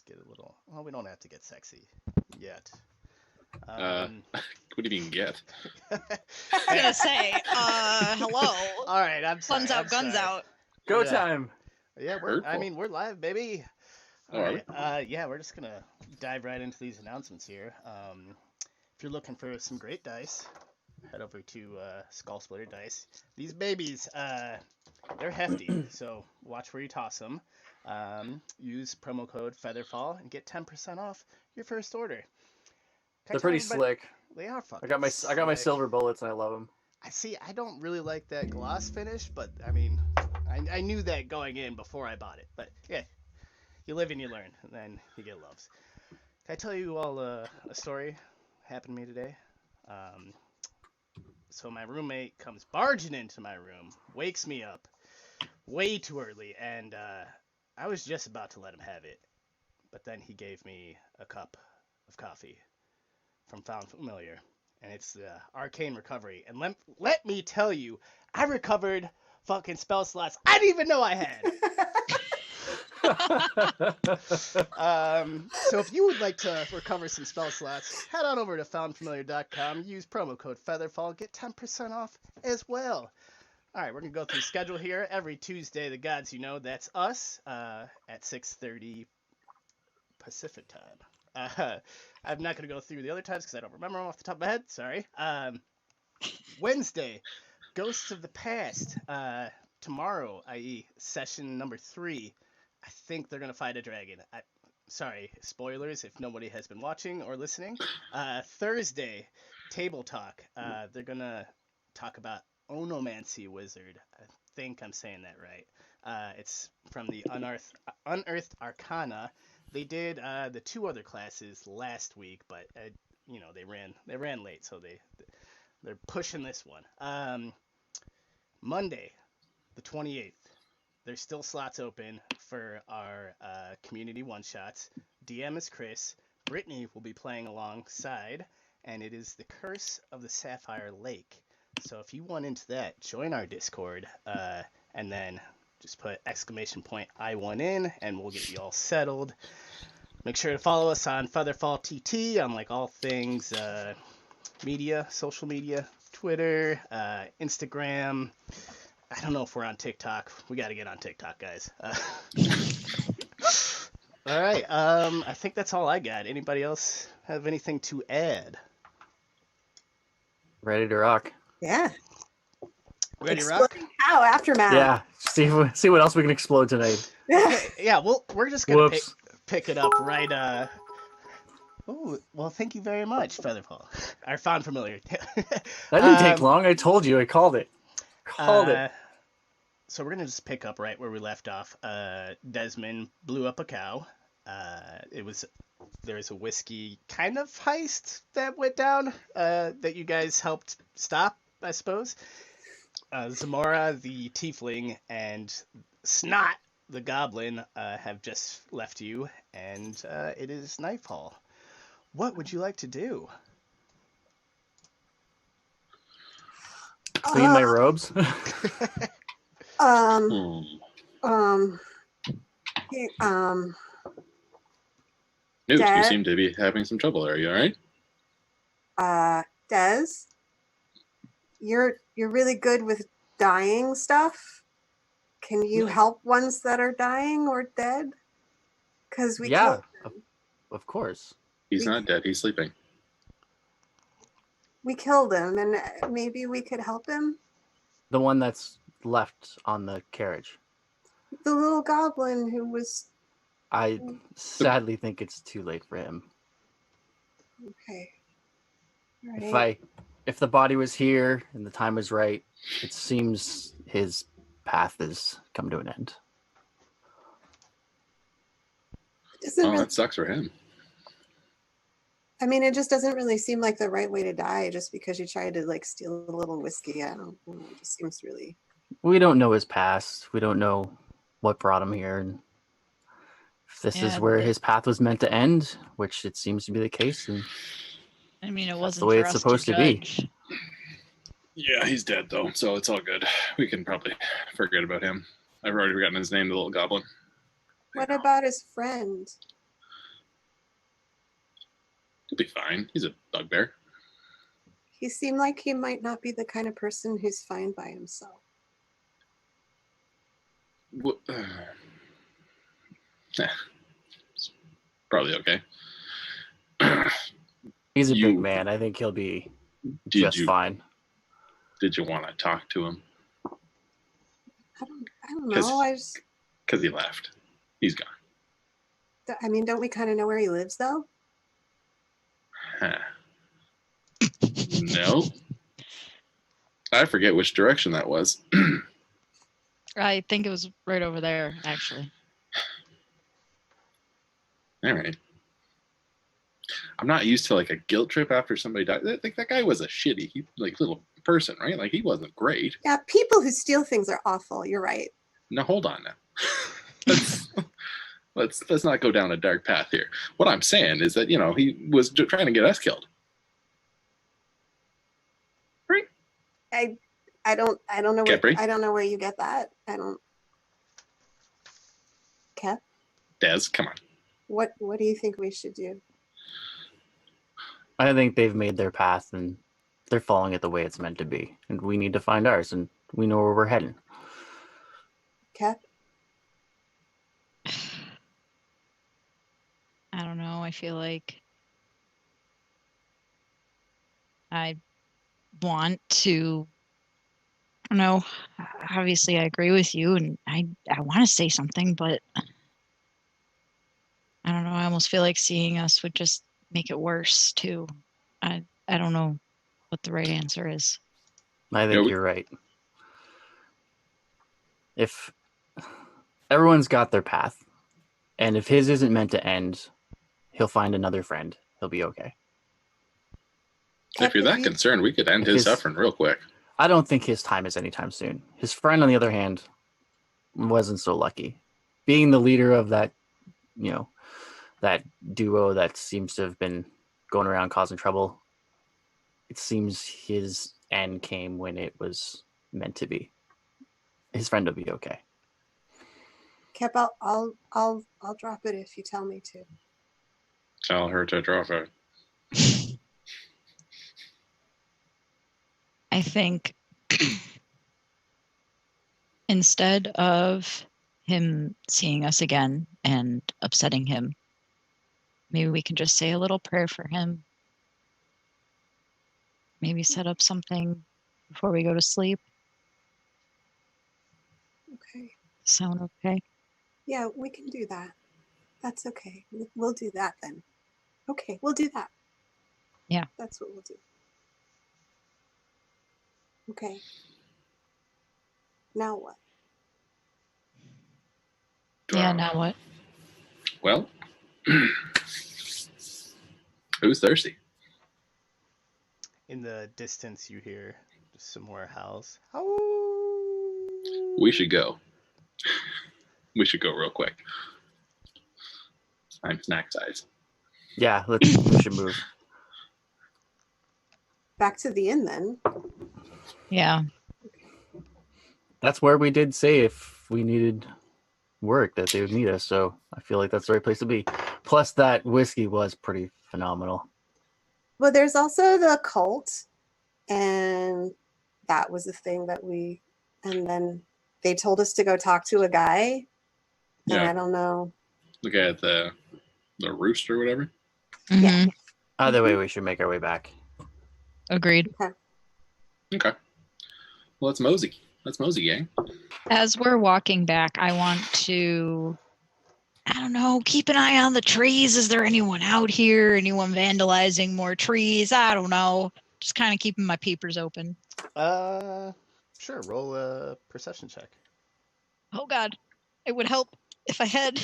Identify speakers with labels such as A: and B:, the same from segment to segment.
A: get a little. Well, we don't have to get sexy yet.
B: What do you mean get?
C: I was gonna say, hello.
A: All right, I'm sorry.
C: Guns out,
A: I'm
C: guns
A: sorry.
C: out.
D: Go
A: Yeah.
D: time.
A: Yeah,
B: Hurtful.
A: we're live, baby.
B: Oh,
A: All
B: are we?
A: right. Yeah, we're just gonna dive right into these announcements here. If you're looking for some great dice, head over to Skull Splitter Dice. These babies, they're hefty, so watch where you toss them. Use promo code Featherfall and get 10% off your first order. Can I
D: They're
A: tell
D: pretty
A: everybody-
D: slick.
A: They are fucking.
D: I got my
A: slick.
D: silver bullets and I love them.
A: I see. I don't really like that gloss finish, but I mean, I knew that going in before I bought it. But yeah, you live and you learn, and then you get loves. Can I tell you all a story happened to me today? So my roommate comes barging into my room, wakes me up way too early, and I was just about to let him have it, but then he gave me a cup of coffee from Found Familiar, and it's the Arcane Recovery. And let me tell you, I recovered fucking spell slots I didn't even know I had. So if you would like to recover some spell slots, head on over to foundfamiliar.com, use promo code Featherfall, get 10% off as well. All right, we're going to go through the schedule here. Every Tuesday, the gods you know, that's us, at 6:30 Pacific time. I'm not going to go through the other times because I don't remember them off the top of my head. Sorry. Wednesday, Ghosts of the Past. Tomorrow, i.e. session number 3, I think they're going to fight a dragon. Sorry, spoilers if nobody has been watching or listening. Thursday, Table Talk. They're going to talk about Onomancy Wizard. I think I'm saying that right. It's from the Unearthed Arcana. They did the 2 other classes last week, but they ran late, so they're pushing this one. Monday, the 28th. There's still slots open for our community one-shots. DM is Chris. Brittany will be playing alongside, and it is the Curse of the Sapphire Lake. So if you want into that, join our Discord, and then just put !I want in, and we'll get you all settled. Make sure to follow us on Featherfall TT on like all things media, social media, Twitter, Instagram. I don't know if we're on TikTok. We got to get on TikTok, guys. All right. I think that's all I got. Anybody else have anything to add?
D: Ready to rock.
E: Yeah.
A: Ready to rock?
E: Exploding cow aftermath.
D: Yeah. See what else we can explode tonight.
A: Okay, yeah, we're just gonna
D: Whoops.
A: pick it up right. Oh, well, thank you very much, Featherfall. Our Found Familiar.
D: That didn't take long. I told you. I called it.
A: So we're gonna just pick up right where we left off. Desmond blew up a cow. There was a whiskey kind of heist that went down that you guys helped stop, I suppose. Zamora, the tiefling, and Snot, the goblin, have just left you, and it is nightfall. What would you like to do?
D: Clean my robes.
B: Newt, you
E: Dad?
B: seem to be having some trouble. Are you all right?
E: Des, you're really good with dying stuff. Can you help ones that are dying or dead? Because we
D: Yeah,
E: killed
D: of course.
B: He's not dead. He's sleeping.
E: him, and maybe we could help him.
D: The one that's left on the carriage.
E: The little goblin who was
D: I sadly think it's too late for him.
E: okay. All right.
D: If the body was here and the time was right, it seems his path has come to an end.
E: Doesn't
B: Oh,
E: really,
B: that sucks for him.
E: I mean, it just doesn't really seem like the right way to die just because you tried to like steal a little whiskey. I don't know. It just seems really.
D: We don't know his past. We don't know what brought him here. And if this is where his path was meant to end, which it seems to be the case, and
C: I mean, it
D: that's
C: wasn't
D: the way
C: for
D: it's
C: us
D: supposed to be.
C: judge.
B: Yeah, he's dead though, so it's all good. We can probably forget about him. I've already forgotten his name, the little goblin.
E: What about his friend?
B: He'll be fine. He's a bugbear.
E: He seemed like he might not be the kind of person who's fine by himself.
B: It's probably okay.
D: He's a big man. I think he'll be just fine.
B: Did you want to talk to him?
E: I don't know.
B: Because he left. He's gone.
E: I mean, don't we kind of know where he lives, though?
B: Huh. No. I forget which direction that was.
C: I think it was right over there, actually.
B: All right. I'm not used to like a guilt trip after somebody died. I think that guy was a shitty, little person, right? Like he wasn't great.
E: Yeah, people who steal things are awful. You're right.
B: Now hold on now. Let's not go down a dark path here. What I'm saying is that he was trying to get us killed. Right?
E: I don't know
B: Capri?
E: I don't know where you get that. I don't. Kev?
B: Des, come on.
E: What do you think we should do?
D: I think they've made their path and they're following it the way it's meant to be. And we need to find ours, and we know where we're heading.
E: Kev?
C: I don't know. I feel like I want to. I don't know. Obviously, I agree with you, and I want to say something, but I don't know. I almost feel like seeing us would just make it worse too. I don't know what the right answer is.
D: I think you're right. If everyone's got their path, and if his isn't meant to end, he'll find another friend. He'll be okay.
B: If you're that concerned, we could end his suffering real quick.
D: I don't think his time is anytime soon. His friend, on the other hand, wasn't so lucky. Being the leader of that, that duo that seems to have been going around causing trouble, it seems his end came when it was meant to be. His friend will be okay.
E: Kep, I'll drop it if you tell me to.
B: Tell her to drop it.
C: I think instead of him seeing us again and upsetting him, maybe we can just say a little prayer for him. Maybe set up something before we go to sleep.
E: Okay.
C: Sound okay?
E: Yeah, we can do that. That's okay. We'll do that then. Okay, we'll do that.
C: Yeah.
E: That's what we'll do. Okay. Now what?
C: Yeah, now what?
B: Well, who's thirsty?
A: In the distance, you hear just some more howls. Oh.
B: We should go. We should go real quick. I'm snack size.
D: Yeah, we should move.
E: Back to the inn then.
C: Yeah.
D: That's where we did say if we needed work that they would meet us, so I feel like that's the right place to be. Plus that whiskey was pretty phenomenal.
E: Well, there's also the cult, and that was the thing that and then they told us to go talk to a guy.
B: Yeah.
E: And I don't know.
B: Look at the rooster or whatever.
C: Mm-hmm.
E: Yeah.
D: Either way, we should make our way back.
C: Agreed.
B: Okay. Well, let's mosey. Let's mosey, gang.
C: As we're walking back, I want to, I don't know, keep an eye on the trees. Is there anyone out here? Anyone vandalizing more trees? I don't know. Just kind of keeping my peepers open.
A: Sure. Roll a perception check.
C: Oh, God. It would help if I had.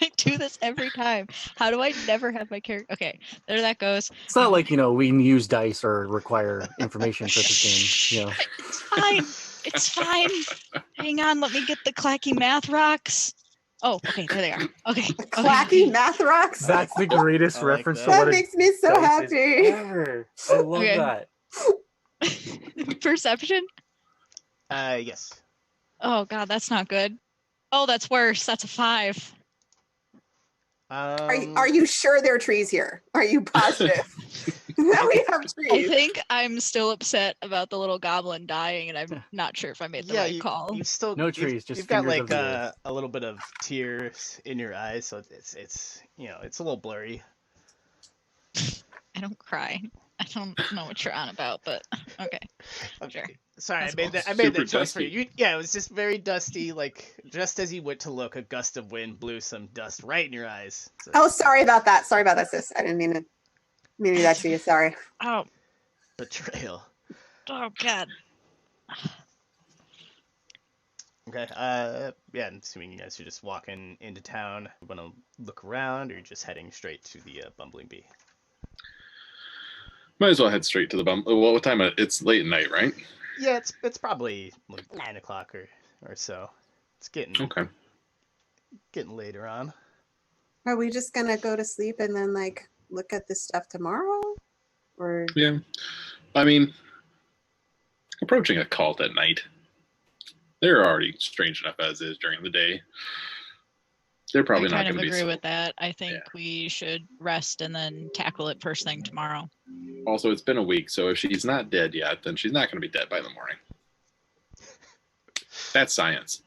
C: I do this every time. How do I never have my character? Okay, there that goes.
D: It's not like, we use dice or require information for this game.
C: It's fine. It's fine. Hang on, let me get the clacky math rocks. Oh, okay, there they are. Okay.
E: Clacky math rocks?
D: That's the greatest
A: I like
D: reference
A: that.
D: to
E: That
D: what
E: makes me so happy.
D: Ever. I love
C: Okay.
D: that.
C: Perception?
A: Yes.
C: Oh, God, that's not good. Oh, that's worse. That's a 5.
E: Are you sure there are trees here? Are you positive that we have
C: I
E: trees?
C: think I'm still upset about the little goblin dying, and I'm not sure if I made the right call.
A: You still
D: No trees, just
A: you've got
D: fingers
A: like
D: of the earth.
A: a little bit of tears in your eyes, so it's it's a little blurry.
C: I don't cry. I don't know what you're on about, but okay. Sure.
A: Sorry,
C: That's
A: I made
C: cool.
A: that
B: Super
A: choice for
B: dusty.
A: you. Yeah, it was just very dusty. Like just as you went to look, a gust of wind blew some dust right in your eyes. So,
E: Oh, sorry about that. Sorry about that, sis. I didn't mean to do that to you. Sorry.
C: Oh,
A: betrayal.
C: oh God.
A: Okay. Yeah. I'm assuming you guys are just walking into town. You want to look around, or you're just heading straight to the Bumbling Bee?
B: Might as well head straight to the bum. Well, what time? It's late at night, right?
A: Yeah, it's probably like 9 o'clock or so. It's getting
B: Okay.
A: later on.
E: Are we just gonna go to sleep and then like look at this stuff tomorrow? Or
B: Yeah. I mean, approaching a cult at night. They're already strange enough as is during the day. They're probably
C: I
B: not
C: kind
B: going
C: of
B: to be.
C: agree
B: So,
C: with that. I think
B: Yeah.
C: we should rest and then tackle it first thing tomorrow.
B: also, it's been a week, so if she's not dead yet, then she's not going to be dead by the morning. That's science.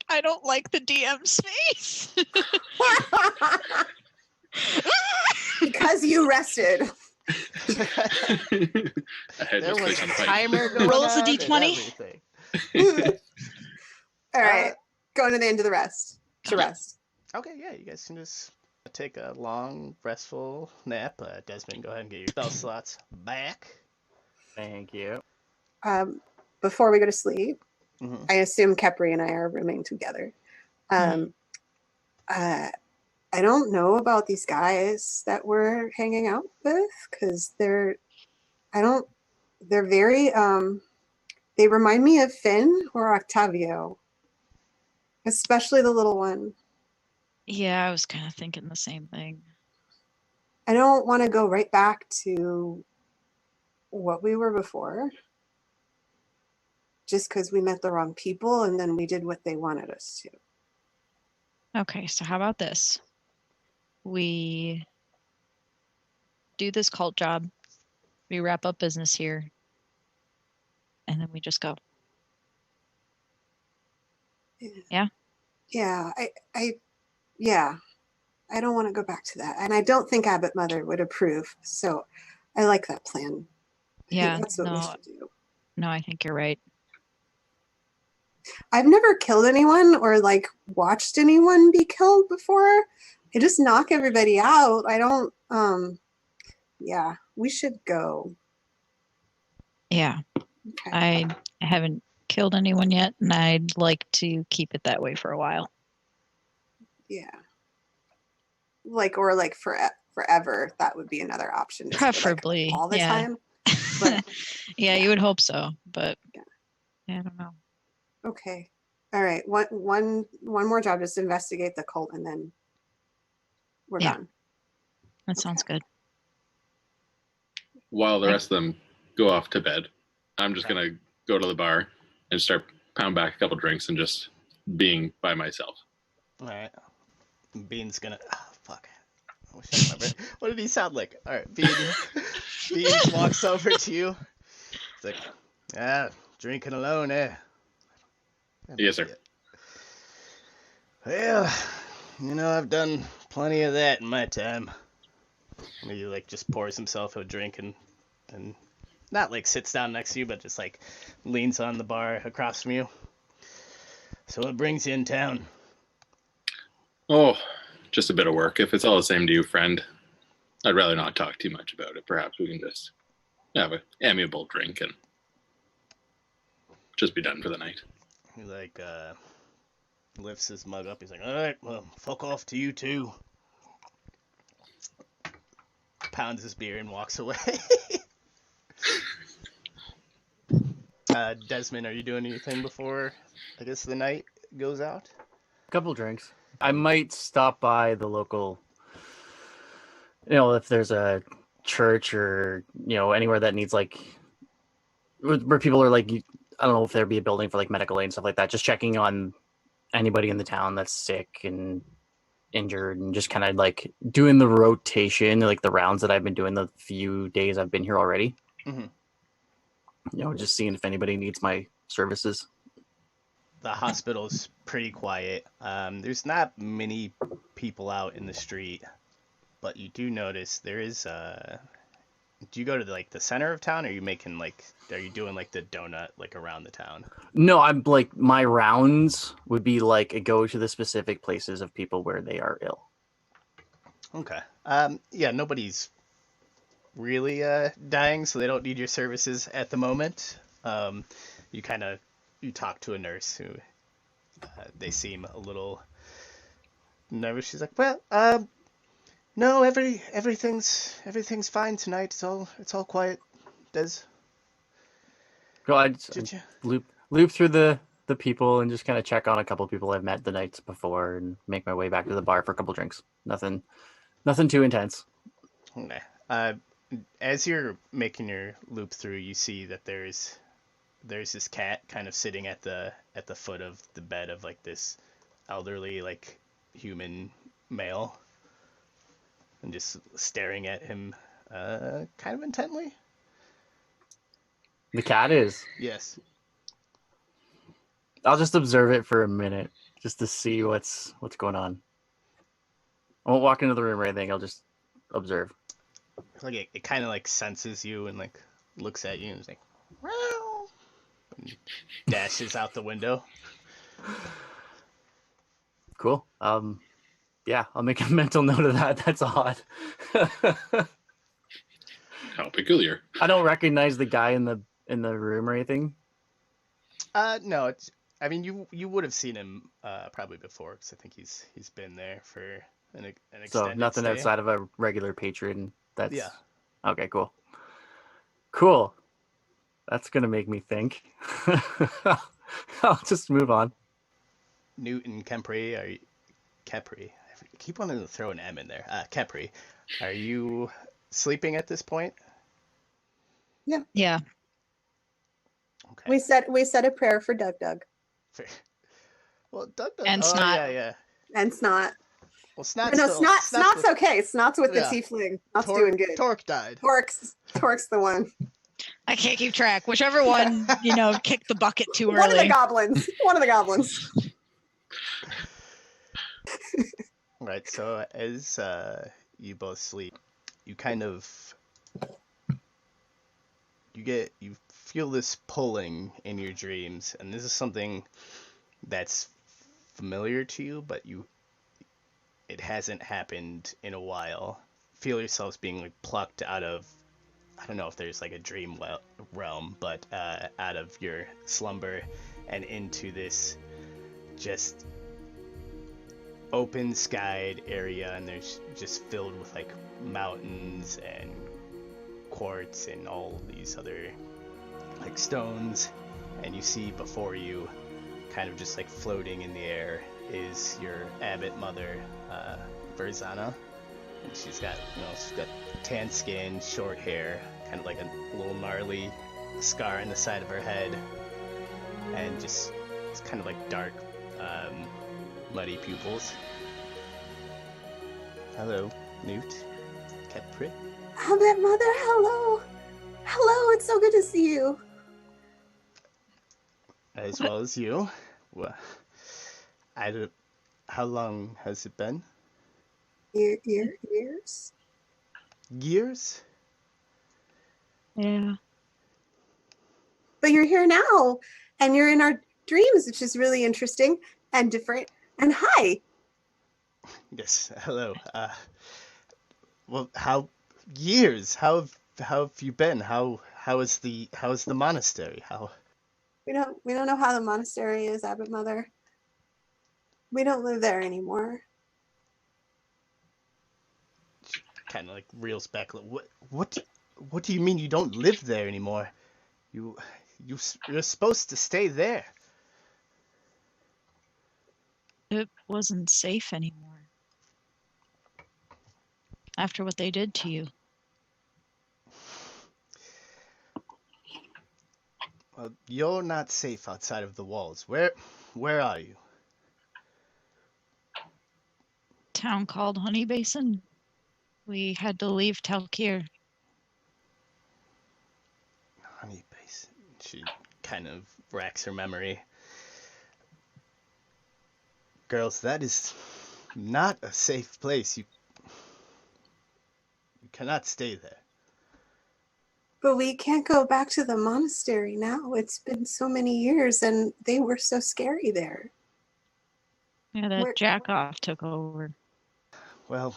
C: I don't like the DM's face.
E: because you rested.
B: I had
A: There
B: this
A: was
B: place
A: a
B: on fire.
A: timer going
C: Rolls a
A: on and
C: D20.
A: everything.
E: All right. Going to the end of the rest. To rest.
A: Okay, yeah, you guys can just take a long, restful nap. Desmond, go ahead and get your spell slots back.
D: Thank you.
E: Before we go to sleep,
A: Mhm.
E: I assume Kepri and I are rooming together. I don't know about these guys that we're hanging out with because they're very they remind me of Finn or Octavio, especially the little one.
C: Yeah, I was kind of thinking the same thing.
E: I don't want to go right back to what we were before just because we met the wrong people and then we did what they wanted us to.
C: Okay, so how about this? We do this cult job, we wrap up business here, and then we just go. Yeah?
E: Yeah, I don't want to go back to that. And I don't think Abbot Mother would approve. So I like that plan. I think
C: Yeah,
E: that's what we
C: no,
E: should do.
C: no, I think you're right.
E: I've never killed anyone or like watched anyone be killed before. I just knock everybody out. I don't yeah, we should go.
C: Yeah,
E: Okay.
C: I haven't killed anyone yet, and I'd like to keep it that way for a while.
E: Yeah. Like or like forever. That would be another option. just, like,
C: Preferably,
E: all the
C: yeah.
E: time. But
C: Yeah, you would hope so, but
E: Yeah.
C: I don't know.
E: okay. All right. One more job, just investigate the cult and then we're
C: Yeah.
E: done.
C: That sounds good.
B: While the rest of them go off to bed, I'm just going to go to the bar and start pound back a couple drinks and just being by myself.
A: All right. Bean's gonna. Oh, fuck. I wish I remembered. What did he sound like? All right, Bean. Bean walks over to you. It's like, drinking alone, eh?
B: Yes, sir.
A: Well, I've done plenty of that in my time. And he just pours himself a drink and not sits down next to you, but just leans on the bar across from you. So what brings you in town?
B: Oh, just a bit of work. If it's all the same to you, friend, I'd rather not talk too much about it. Perhaps we can just have an amiable drink and just be done for the night.
A: He lifts his mug up. He's like, all right, well, fuck off to you too. Pounds his beer and walks away. Desmond, are you doing anything before, I guess, the night goes out?
D: A couple drinks. I might stop by the local, if there's a church or, anywhere that needs where people are I don't know if there'd be a building for medical aid and stuff like that. Just checking on anybody in the town that's sick and injured and just kind of like doing the rotation, like the rounds that I've been doing the few days I've been here already.
A: Hmm.
D: Just seeing if anybody needs my services.
A: The hospital's pretty quiet. There's not many people out in the street, but you do notice there is. Do you go to like the center of town, or are you making like? Are you doing like the donut like around the town?
D: No, I'm like my rounds would be like go to the specific places of people where they are ill.
A: Okay. Yeah, nobody's really dying, so they don't need your services at the moment. You kind of you talk to a nurse who they seem a little nervous. She's like, "Well, no, everything's fine tonight. It's all quiet." Des,
D: So I
A: did you?
D: loop through the people and just kind of check on a couple of people I've met the nights before and make my way back to the bar for a couple drinks. Nothing too intense.
A: Okay. As you're making your loop through, you see that there's this cat kind of sitting at the foot of the bed of like this elderly like human male and just staring at him kind of intently.
D: The cat is.
A: Yes.
D: I'll just observe it for a minute just to see what's going on. I won't walk into the room or anything. I'll just observe.
A: Like it kind of like senses you and like looks at you and is like, "Meow," and dashes out the window.
D: Cool. Yeah, I'll make a mental note of that. That's odd.
B: How peculiar.
D: I don't recognize the guy in the room or anything.
A: No, it's. I mean, you would have seen him probably before because I think he's been there for an extended
D: So nothing
A: stay.
D: outside of a regular patron. That's
A: Yeah.
D: Okay. Cool. That's gonna make me think. I'll just move on.
A: Newton Kempri, are you, Kepri? I keep wanting to throw an M in there. Kepri, are you sleeping at this point?
C: Yeah.
A: Okay.
E: We said a prayer for Doug.
A: Well, Doug does.
C: And
A: Oh
C: Snot.
A: yeah.
E: And Snot.
A: Well, Snot's
E: No,
A: still,
E: Snot's okay. Snot's with the
A: Yeah.
E: tiefling. Snot's doing good.
A: Torque died.
E: Torque's the one.
C: I can't keep track. Whichever one, kicked the bucket too
E: One of the
C: early.
E: goblins.
A: Right. So as you both sleep, you kind of you feel this pulling in your dreams, and this is something that's familiar to you, but it hasn't happened in a while. Feel yourselves being like plucked out of, I don't know if there's like a dream realm, but out of your slumber and into this just open skied area, and there's just filled with like mountains and quartz and all these other like stones, and you see before you, kind of just like floating in the air, is your abbot mother, Verzana. And she's got tan skin, short hair, kind of like a little gnarly scar on the side of her head, and just it's kind of like dark, muddy pupils. Hello, Newt. Kepri.
E: Abbot Mother, hello. Hello, it's so good to see you.
A: As well as you. Well, how long has it been?
E: Years?
A: Years?
C: Yeah.
E: But you're here now, and you're in our dreams, which is really interesting and different. And hi.
A: Yes. Hello. Well, how years? How have you been? How is the monastery? How?
E: We don't know how the monastery is, Abbot Mother. We don't live there anymore.
A: Kind of like reels back. What do you mean you don't live there anymore? You're supposed to stay there.
C: It wasn't safe anymore. After what they did to you.
A: Well, you're not safe outside of the walls. Where are you?
C: town called Honey Basin. We had to leave Talkir.
A: Honey Basin. She kind of racks her memory. Girls, that is not a safe place. You cannot stay there.
E: But we can't go back to the monastery now. It's been so many years and they were so scary there.
C: Yeah, that jack-off took over.
A: Well,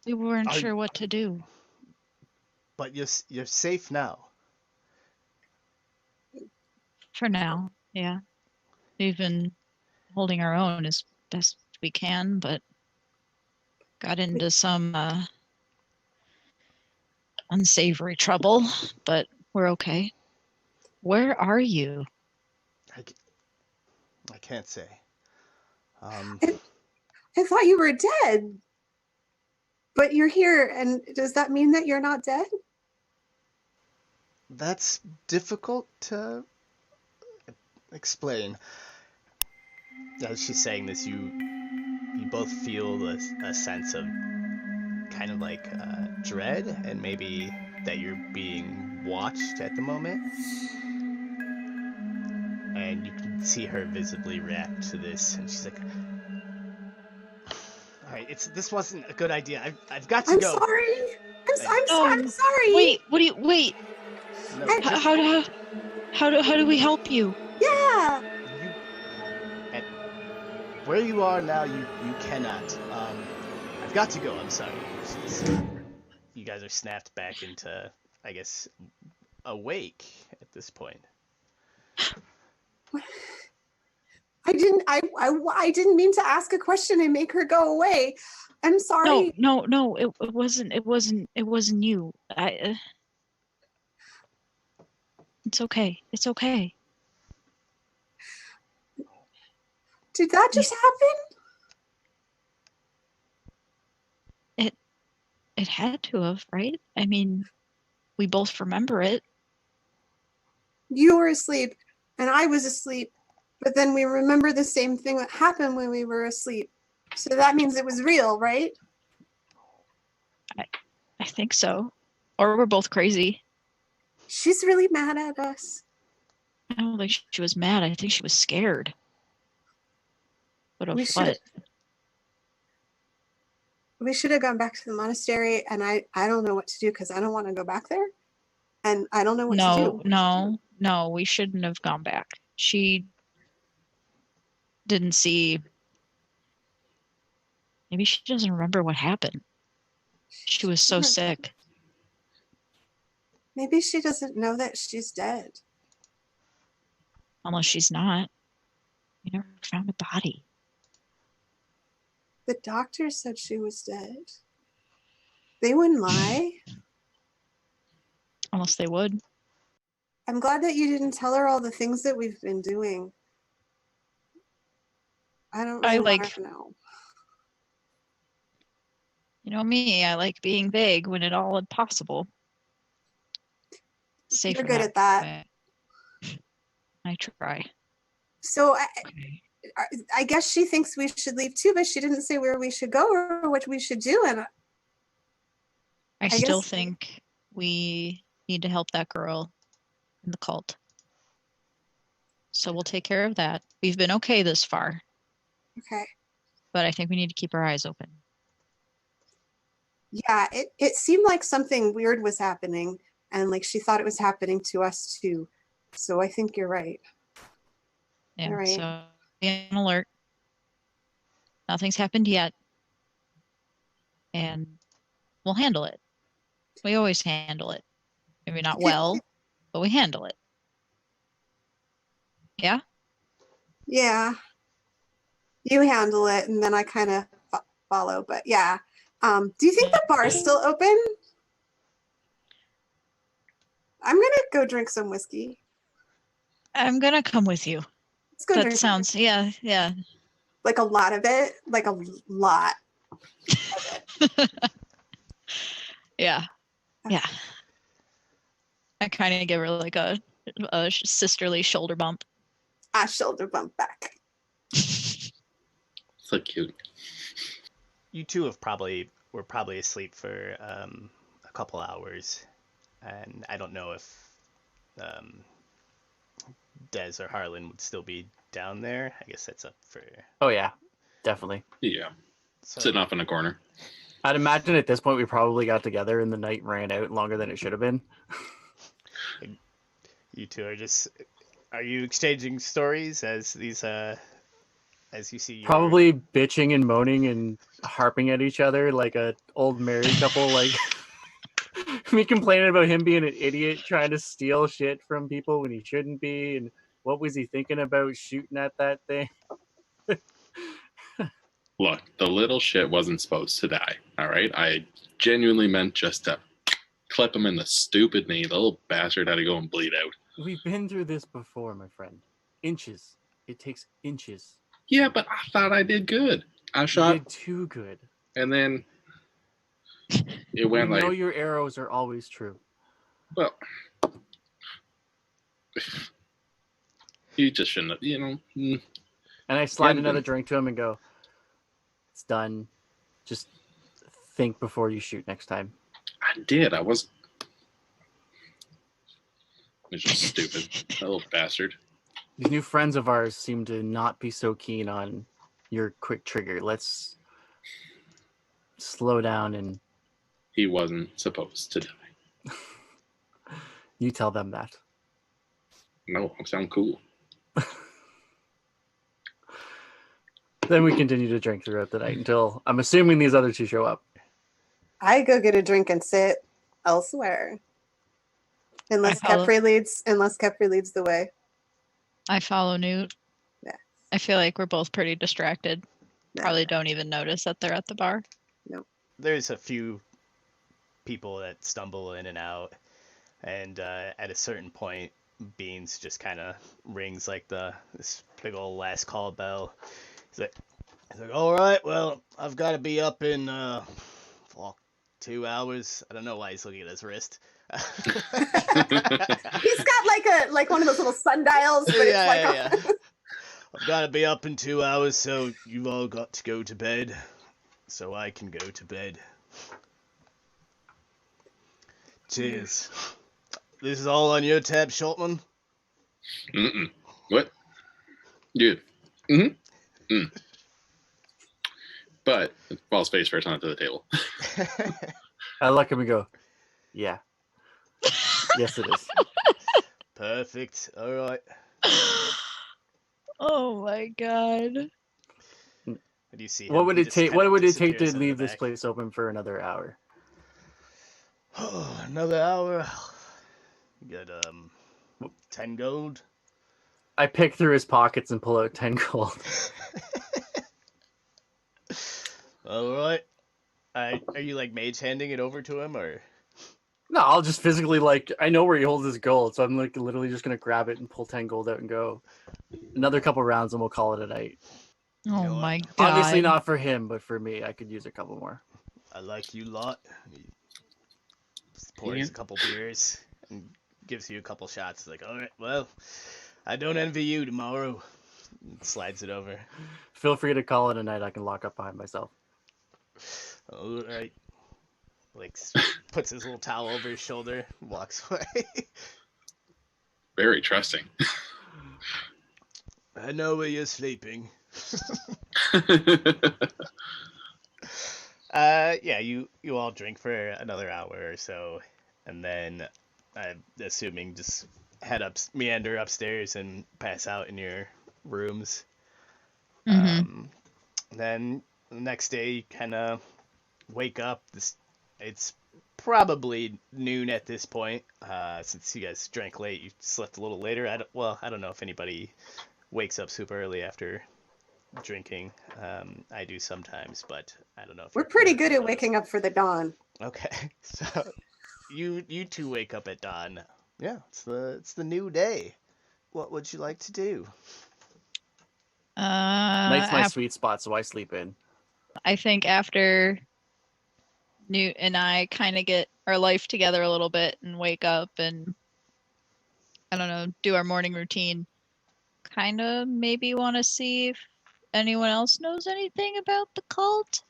C: We weren't sure what to do.
A: but you're safe now.
C: For now, yeah. We've been holding our own as best we can, but got into some unsavory trouble, but we're okay. Where are you?
A: I can't say.
E: I thought you were dead. But you're here, and does that mean that you're not dead?
A: That's difficult to explain. As she's saying this, you both feel a sense of kind of like dread, and maybe that you're being watched at the moment. And you can see her visibly react to this, and she's like, "All right, this wasn't a good idea. I've got to
E: I'm
A: go."
E: sorry. I'm
C: Oh,
E: sorry.
C: Wait.
A: No,
C: How do we help you?
E: Yeah.
A: At where you are now, you cannot. I've got to go. I'm sorry. You guys are snapped back into, I guess, awake at this point.
E: I didn't mean to ask a question and make her go away. I'm sorry.
C: No. It wasn't you. It's okay. It's okay.
E: Did that just happen?
C: It had to have, right? I mean, we both remember it.
E: You were asleep and I was asleep, but then we remember the same thing that happened when we were asleep. So that means it was real, right?
C: I think so. Or we're both crazy.
E: She's really mad at us.
C: I don't think she was mad. I think she was scared. But of what?
E: We should have gone back to the monastery, and I don't know what to do because I don't want to go back there. And I don't know what to do.
C: No, we shouldn't have gone back. She didn't see. Maybe she doesn't remember what happened. She was so sick.
E: Maybe she doesn't know that she's dead.
C: Unless she's not. We never found a body.
E: The doctor said she was dead. They wouldn't lie.
C: Unless they would.
E: I'm glad that you didn't tell her all the things that we've been doing. I don't really want to know.
C: You know me, I like being vague when at all possible.
E: You're good at that.
C: I try.
E: So I guess she thinks we should leave too, but she didn't say where we should go or what we should do. And
C: I still think we need to help that girl in the cult. So we'll take care of that. We've been okay this far.
E: Okay.
C: But I think we need to keep our eyes open.
E: Yeah, it seemed like something weird was happening, and like she thought it was happening to us too. So I think you're right.
C: Yeah,
E: you're right.
C: So be on alert. Nothing's happened yet. And we'll handle it. We always handle it. Maybe not well, but we handle it. Yeah?
E: Yeah. You handle it, and then I kind of follow. But yeah. Do you think the bar is still open? I'm going to go drink some whiskey.
C: I'm going to come with you.
E: Let's go
C: that
E: drink
C: sounds, yeah.
E: Like a lot of it? Like a lot of it.
C: Yeah. I kind of give her like a sisterly shoulder bump.
E: I shoulder bump back.
B: So cute.
A: You two were probably asleep for a couple hours, and I don't know if um, Des or Harlan would still be down there. I guess that's up for.
D: Oh yeah, definitely.
B: Yeah.
A: So,
B: Sitting off in a corner.
D: I'd imagine at this point we probably got together and the night ran out longer than it should have been.
A: you two are you exchanging stories as these as you see your...
D: Probably bitching and moaning and harping at each other like a old married couple. Like me complaining about him being an idiot trying to steal shit from people when he shouldn't be, and what was he thinking about shooting at that thing?
B: Look, the little shit wasn't supposed to die, all right? I genuinely meant just to clip him in the stupid knee. The little bastard had to go and bleed out.
D: We've been through this before, my friend. Inches. It takes inches.
B: Yeah, but I thought I did good. I
D: You
B: shot,
D: did too good.
B: and then it
D: You
B: went
D: know
B: like,
D: your arrows are always true.
B: well, you just shouldn't have,
D: And I slide
B: Yeah,
D: another
B: but-
D: drink to him and go, it's done. Just think before you shoot next time.
B: I did. I was. It's just stupid. That little bastard.
D: These new friends of ours seem to not be so keen on your quick trigger. Let's slow down and
B: He wasn't supposed to die.
D: you tell them that.
B: No, I sound cool.
D: Then we continue to drink throughout the night until I'm assuming these other two show up.
E: I go get a drink and sit elsewhere. Unless
C: follow-
E: Kepri leads the way.
C: I follow Newt.
E: Yeah.
C: I feel like we're both pretty distracted.
E: No.
C: Probably don't even notice that they're at the bar.
A: There's a few people that stumble in and out, and at a certain point, Beans just kind of rings like this big old last call bell. He's like, all right, well, I've got to be up in 2 hours. I don't know why he's looking at his wrist.
E: He's got like one of those little sundials, but it's like
A: I've got to be up in 2 hours, so you've all got to go to bed, so I can go to bed. Cheers. This is all on your tab, Shortman.
B: Mm-mm. What? Dude. Mm-hmm. Mm. But it falls face first onto the table.
D: I look at him and go, yeah. Yes, it is.
A: Perfect. All right.
C: Oh my god.
A: And you see
D: What
A: him,
D: would
A: he
D: it
A: just
D: take?
A: kinda
D: What would it take to
A: disappears in the
D: leave this
A: back.
D: place open for another hour?
A: Another hour. You got 10 gold.
D: I pick through his pockets and pull out 10 gold.
A: All right. Are you like mage handing it over to him, or?
D: No, I'll just physically I know where he holds his gold, so I'm like literally just gonna grab it and pull 10 gold out and go. Another couple rounds and we'll call it a night.
C: Oh
A: know what?
C: my god.
D: Obviously not for him, but for me, I could use a couple more.
A: I like you lot. He pours
B: Yeah.
A: a couple beers and gives you a couple shots. Like, all right, well, I don't envy you tomorrow. And slides it over.
D: Feel free to call it a night. I can lock up behind myself.
A: All right. Like, puts his little towel over his shoulder, walks away.
B: Very trusting.
A: I know where you're sleeping. Yeah, you all drink for another hour or so, and then I'm assuming just meander upstairs and pass out in your rooms.
C: Mhm.
A: Then the next day, you kind of wake up. It's probably noon at this point. Since you guys drank late, you slept a little later. I don't know if anybody wakes up super early after drinking. I do sometimes, but I don't know if
E: We're
A: you're
E: pretty good at waking up for the dawn.
A: Okay, so you two wake up at dawn. Yeah, it's the new day. What would you like to do?
D: Night's my
C: Af-
D: sweet spot, so I sleep in.
C: I think after Newt and I kind of get our life together a little bit and wake up and I don't know, do our morning routine, kind of maybe want to see if anyone else knows anything about the cult.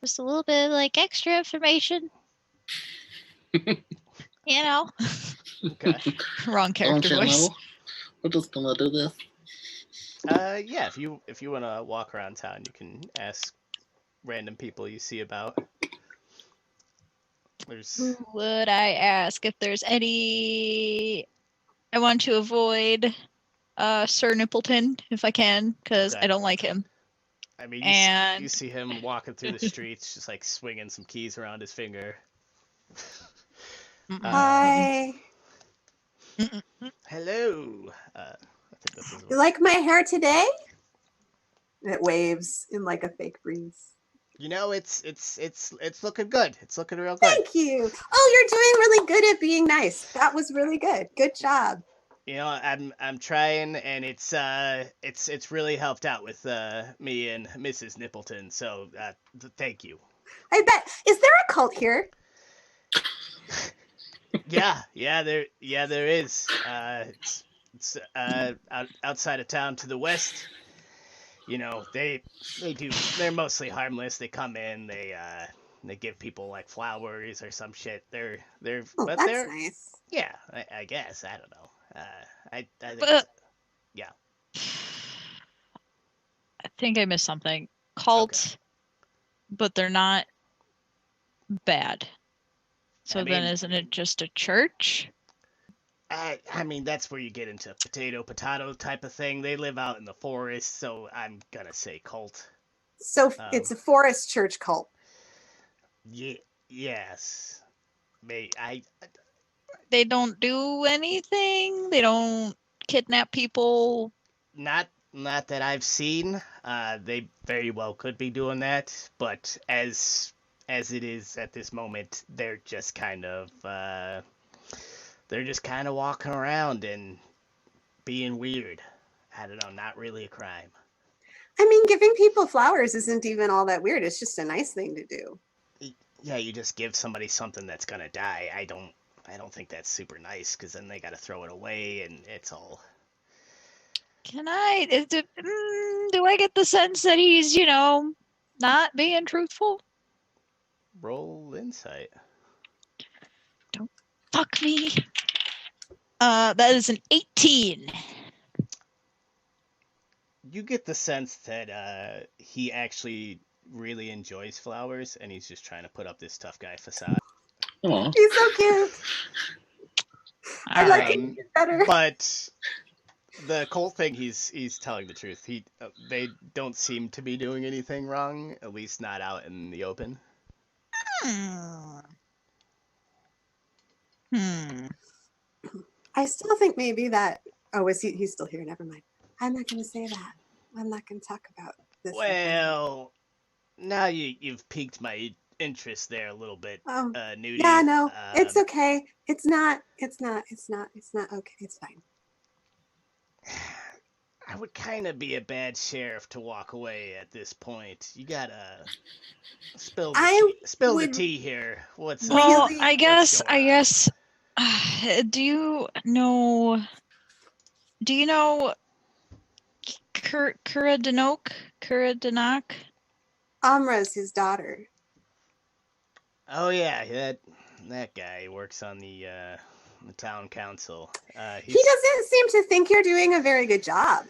C: Just a little bit like extra information. You know,
A: Okay.
C: wrong character
B: Don't you
C: voice.
B: know? We're just gonna do this.
A: Yeah. If you want to walk around town, you can ask random people you see about. There's
C: Who would I ask if there's any? I want to avoid Sir Nippleton if I can, because
A: Okay.
C: I don't like him.
A: I mean,
C: And
A: you see him walking through the streets, just like swinging some keys around his finger.
E: Hi.
A: Hello. I think that's his
E: You
A: voice.
E: like my hair today? It waves in like a fake breeze.
A: You know, it's looking good. It's looking real good.
E: Thank you. Oh, you're doing really good at being nice. That was really good. Good job.
A: You know, I'm trying, and it's really helped out with me and Mrs. Nippleton. So thank you.
E: I bet. Is there a cult here?
A: Yeah, there is. It's outside of town to the west. You know, they're mostly harmless. They come in, they give people like flowers or some shit.
E: Oh,
A: but
E: that's
A: they're
E: nice.
A: yeah, I guess I don't know. I think
C: But-
A: yeah.
C: I think I missed something. Cult, but they're not bad. So
A: I
C: then
A: mean-
C: isn't it just a church?
A: I mean, that's where you get into potato type of thing. They live out in the forest, so I'm gonna say cult.
E: So it's a forest church cult.
A: Yes.
C: They don't do anything. They don't kidnap people.
A: Not that I've seen. They very well could be doing that, but as it is at this moment, they're just kind of walking around and being weird. I don't know, not really a crime.
E: I mean, giving people flowers isn't even all that weird. It's just a nice thing to do.
A: Yeah, you just give somebody something that's gonna die. I don't think that's super nice, because then they gotta throw it away, and it's all.
C: Do I get the sense that he's, not being truthful?
A: Roll insight.
C: Fuck me. That is an 18.
A: You get the sense that he actually really enjoys flowers, and he's just trying to put up this tough guy facade.
B: Aw.
E: He's so cute. I like
A: Um,
E: it better.
A: But the Colt thing, he's telling the truth. They don't seem to be doing anything wrong, at least not out in the open.
E: I still think maybe that. Oh, he's still here? Never mind. I'm not going to say that. I'm not going to talk about this.
A: Well, now you've piqued my interest there a little bit,
E: Oh,
A: Nudie.
E: yeah, no, it's okay. It's not okay. It's fine.
A: I would kind of be a bad sheriff to walk away at this point. You gotta spill the tea here. What's
C: Well,
E: Really?
C: I
A: what's
C: guess.
A: going on?
C: Do you know? Kura Denok?
E: Amra's his daughter.
A: Oh yeah, that guy works on the town council.
E: He doesn't seem to think you're doing a very good job.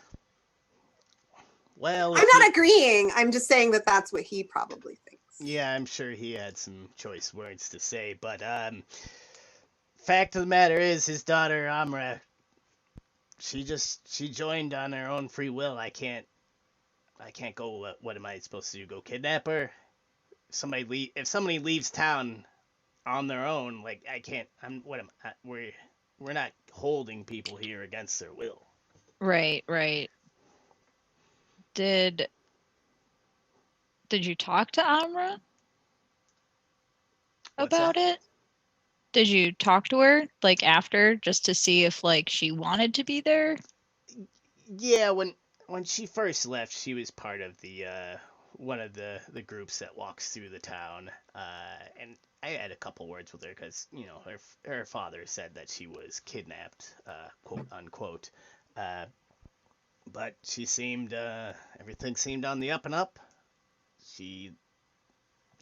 A: Well,
E: I'm not agreeing. I'm just saying that that's what he probably thinks.
A: Yeah, I'm sure he had some choice words to say, but fact of the matter is, his daughter Amra, she joined on her own free will. I can't go. What am I supposed to do? Go kidnap her? If somebody leaves town on their own, like I can't. We're not holding people here against their will.
C: Right. Did you talk to Amra about it? Did you talk to her like after, just to see if like she wanted to be there?
A: Yeah, when she first left, she was part of the one of the groups that walks through the town, and I had a couple words with her because her father said that she was kidnapped, quote unquote. But she seemed, everything seemed on the up and up. She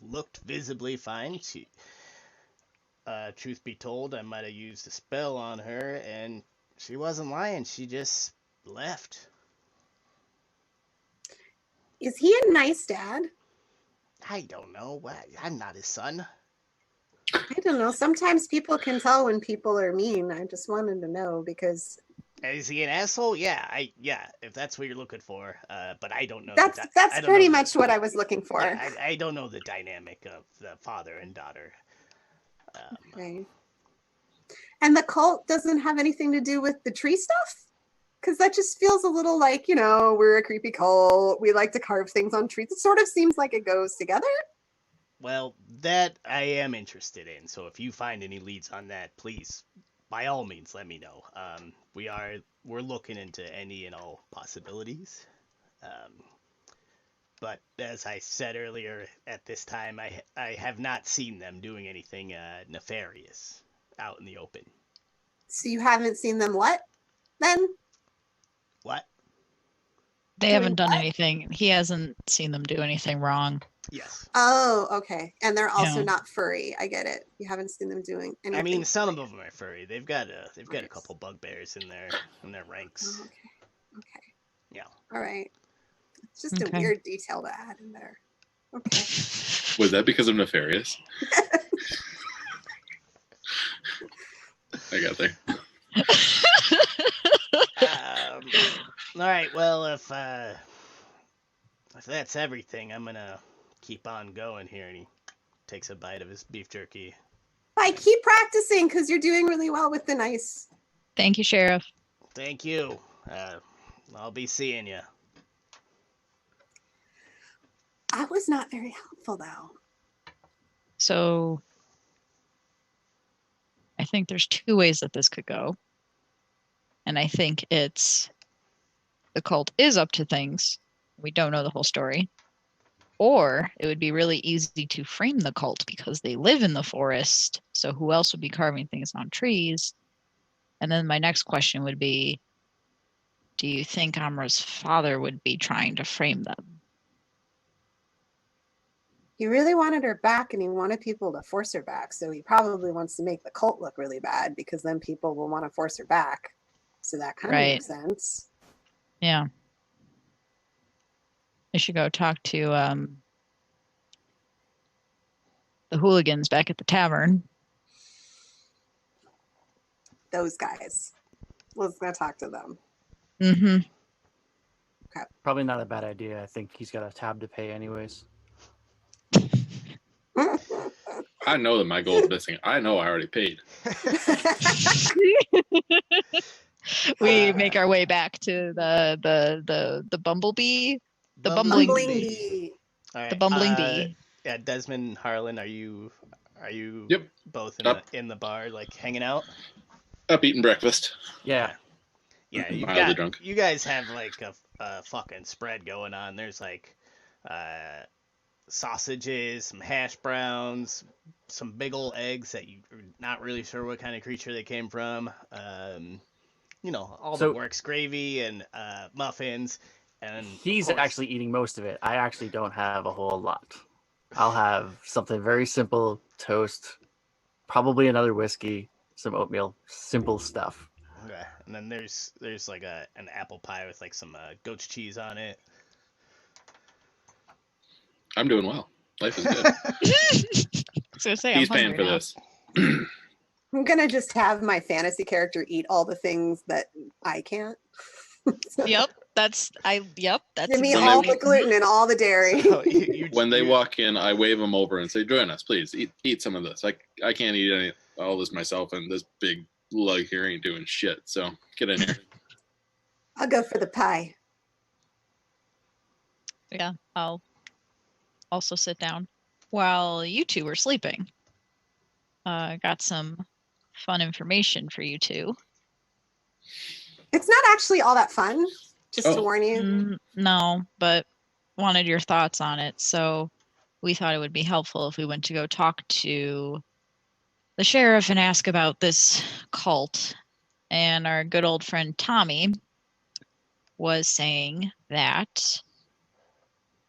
A: looked visibly fine. Truth be told, I might have used a spell on her, and she wasn't lying. She just left.
E: Is he a nice dad?
A: I don't know. I'm not his son.
E: I don't know. Sometimes people can tell when people are mean. I just wanted to know because
A: Is he an asshole? Yeah. If that's what you're looking for, but I don't know.
E: that's
A: I don't
E: pretty
A: know
E: much what I was looking for.
A: Yeah, I don't know the dynamic of the father and daughter.
E: Okay. And the cult doesn't have anything to do with the tree stuff? Because that just feels a little like, we're a creepy cult. We like to carve things on trees. It sort of seems like it goes together.
A: Well, that I am interested in. So if you find any leads on that, please, by all means, let me know. We're looking into any and all possibilities. But as I said earlier, at this time, I have not seen them doing anything nefarious out in the open.
E: So you haven't seen them what then?
A: What?
C: They
E: Doing
C: haven't done
E: what?
C: anything. He hasn't seen them do anything wrong.
A: Yes.
E: Oh, okay. And they're also
C: Yeah.
E: not furry. I get it. You haven't seen them doing anything.
A: I mean, some of
E: furry.
A: them are furry. They've got a
E: Right.
A: couple bugbears in their ranks.
E: Oh, okay.
A: Yeah.
E: All right. It's just a
C: Okay.
E: weird detail to add in there. Okay.
B: Was that because of Nefarious? I got there.
A: All right. Well, if that's everything, I'm gonna keep on going here. And he takes a bite of his beef jerky.
E: I keep practicing because you're doing really well with the nice.
C: Thank you, Sheriff.
A: Thank you. I'll be seeing you.
E: I was not very helpful though.
C: So I think there's two ways that this could go. And I think it's the cult is up to things. We don't know the whole story. Or it would be really easy to frame the cult because they live in the forest. So who else would be carving things on trees? And then my next question would be, do you think Amra's father would be trying to frame them?
E: He really wanted her back and he wanted people to force her back. So he probably wants to make the cult look really bad because then people will want to force her back. So that kind of
C: Right.
E: makes sense.
C: Yeah. I should go talk to the hooligans back at the tavern.
E: Those guys. Let's go talk to them.
C: Mm-hmm.
D: Probably not a bad idea. I think he's got a tab to pay anyways.
B: I know that my gold is missing. I know I already paid.
C: We make our way back to the bumblebee, the bumbling
E: Bumbling
C: bee,
E: bee.
A: All right.
C: the bumbling bee.
A: Yeah, Desmond, Harlan, are you
B: Yep.
A: both
B: Up.
A: in the bar, like hanging out?
B: Up eating breakfast.
D: Yeah.
A: Yeah,
B: Mildly drunk.
A: you guys have like a fucking spread going on. There's like sausages, some hash browns, some big old eggs that you're not really sure what kind of creature they came from. All the
D: So-
A: works, gravy and muffins. And of
D: He's
A: course-
D: actually eating most of it. I actually don't have a whole lot. I'll have something very simple, toast, probably another whiskey, some oatmeal, simple stuff.
A: Okay. And then there's like an apple pie with like some goat's cheese on it.
B: I'm doing well. Life is good.
C: So say
B: He's
C: I'm
B: paying
C: hungry
B: for
C: now.
B: this.
E: I'm going to just have my fantasy character eat all the things that I can't.
C: Yep, that's
E: Give me
B: When
E: all
B: they-
E: the gluten and all the dairy.
A: So
B: When they walk in, I wave them over and say, "Join us, please. Eat some of this. I can't eat all this myself, and this big lug here ain't doing shit. So get in here."
E: I'll go for the pie.
C: Yeah, I'll also sit down while you two were sleeping. Got some fun information for you two.
E: It's not actually all that fun, just to
B: Oh.
E: warn you.
C: No, but wanted your thoughts on it. So we thought it would be helpful if we went to go talk to the sheriff and ask about this cult. And our good old friend Tommy was saying that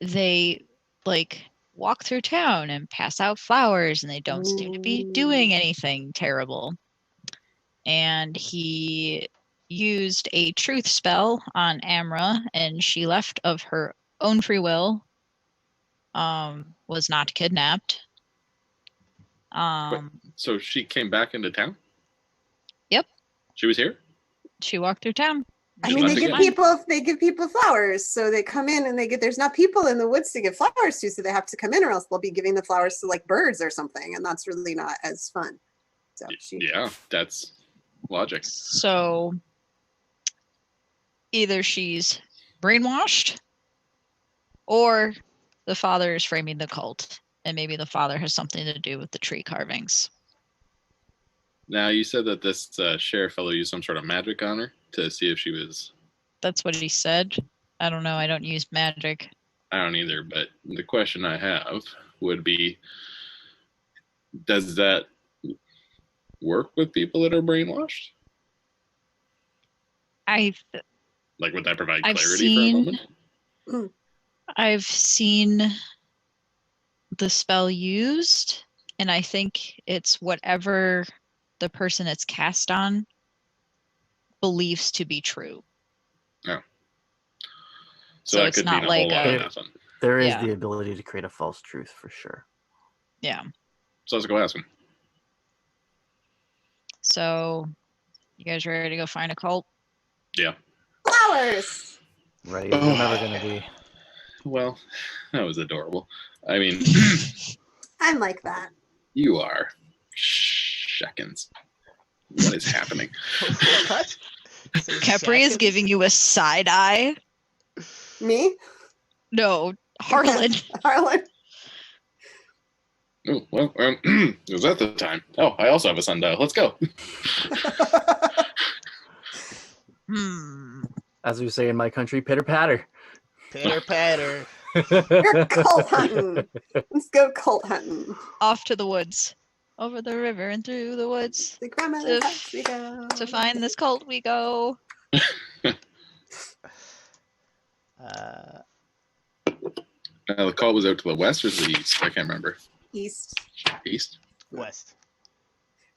C: they like walk through town and pass out flowers and they don't seem to be doing anything terrible. And he used a truth spell on Amra, and she left of her own free will, was not kidnapped.
B: So she came back into town?
C: Yep.
B: She was here?
C: She walked through town.
E: I mean, they give people flowers, so they come in and there's not people in the woods to give flowers to, so they have to come in, or else they'll be giving the flowers to like birds or something, and that's really not as fun. So
B: yeah, that's logic.
C: So either she's brainwashed, or the father is framing the cult, and maybe the father has something to do with the tree carvings.
B: Now, you said that this sheriff fellow used some sort of magic on her to see if she was...
C: That's what he said. I don't know. I don't use magic.
B: I don't either, but the question I have would be, does that work with people that are brainwashed?
C: Like,
B: would that provide clarity for a moment?
C: I've seen the spell used, and I think it's whatever the person it's cast on believes to be true.
B: Oh.
C: So
B: that
C: it's
B: could
C: not
B: mean a
C: like
B: whole lot of nothing.
D: There is the ability to create a false truth for sure.
C: Yeah.
B: So let's go ask him.
C: So, you guys ready to go find a cult?
B: Yeah.
E: Flowers!
D: Right, it's never going to be.
B: Well, that was adorable. I mean...
E: I'm like that.
B: You are. Shuckins. What is happening?
A: What?
C: Capri is giving you a side eye.
E: Me?
C: No, Harlan.
E: Harlan.
B: Oh, well, it was at the time. Oh, I also have a sundial. Let's go.
D: As we say in my country, pitter patter.
A: Pitter patter.
E: We're cult hunting. Let's go cult hunting.
C: Off to the woods. Over the river and through the woods.
E: The grandmother's house we go.
C: To find this cult we go.
B: The call was out to the west or to the east? I can't remember.
E: East.
B: East?
A: West.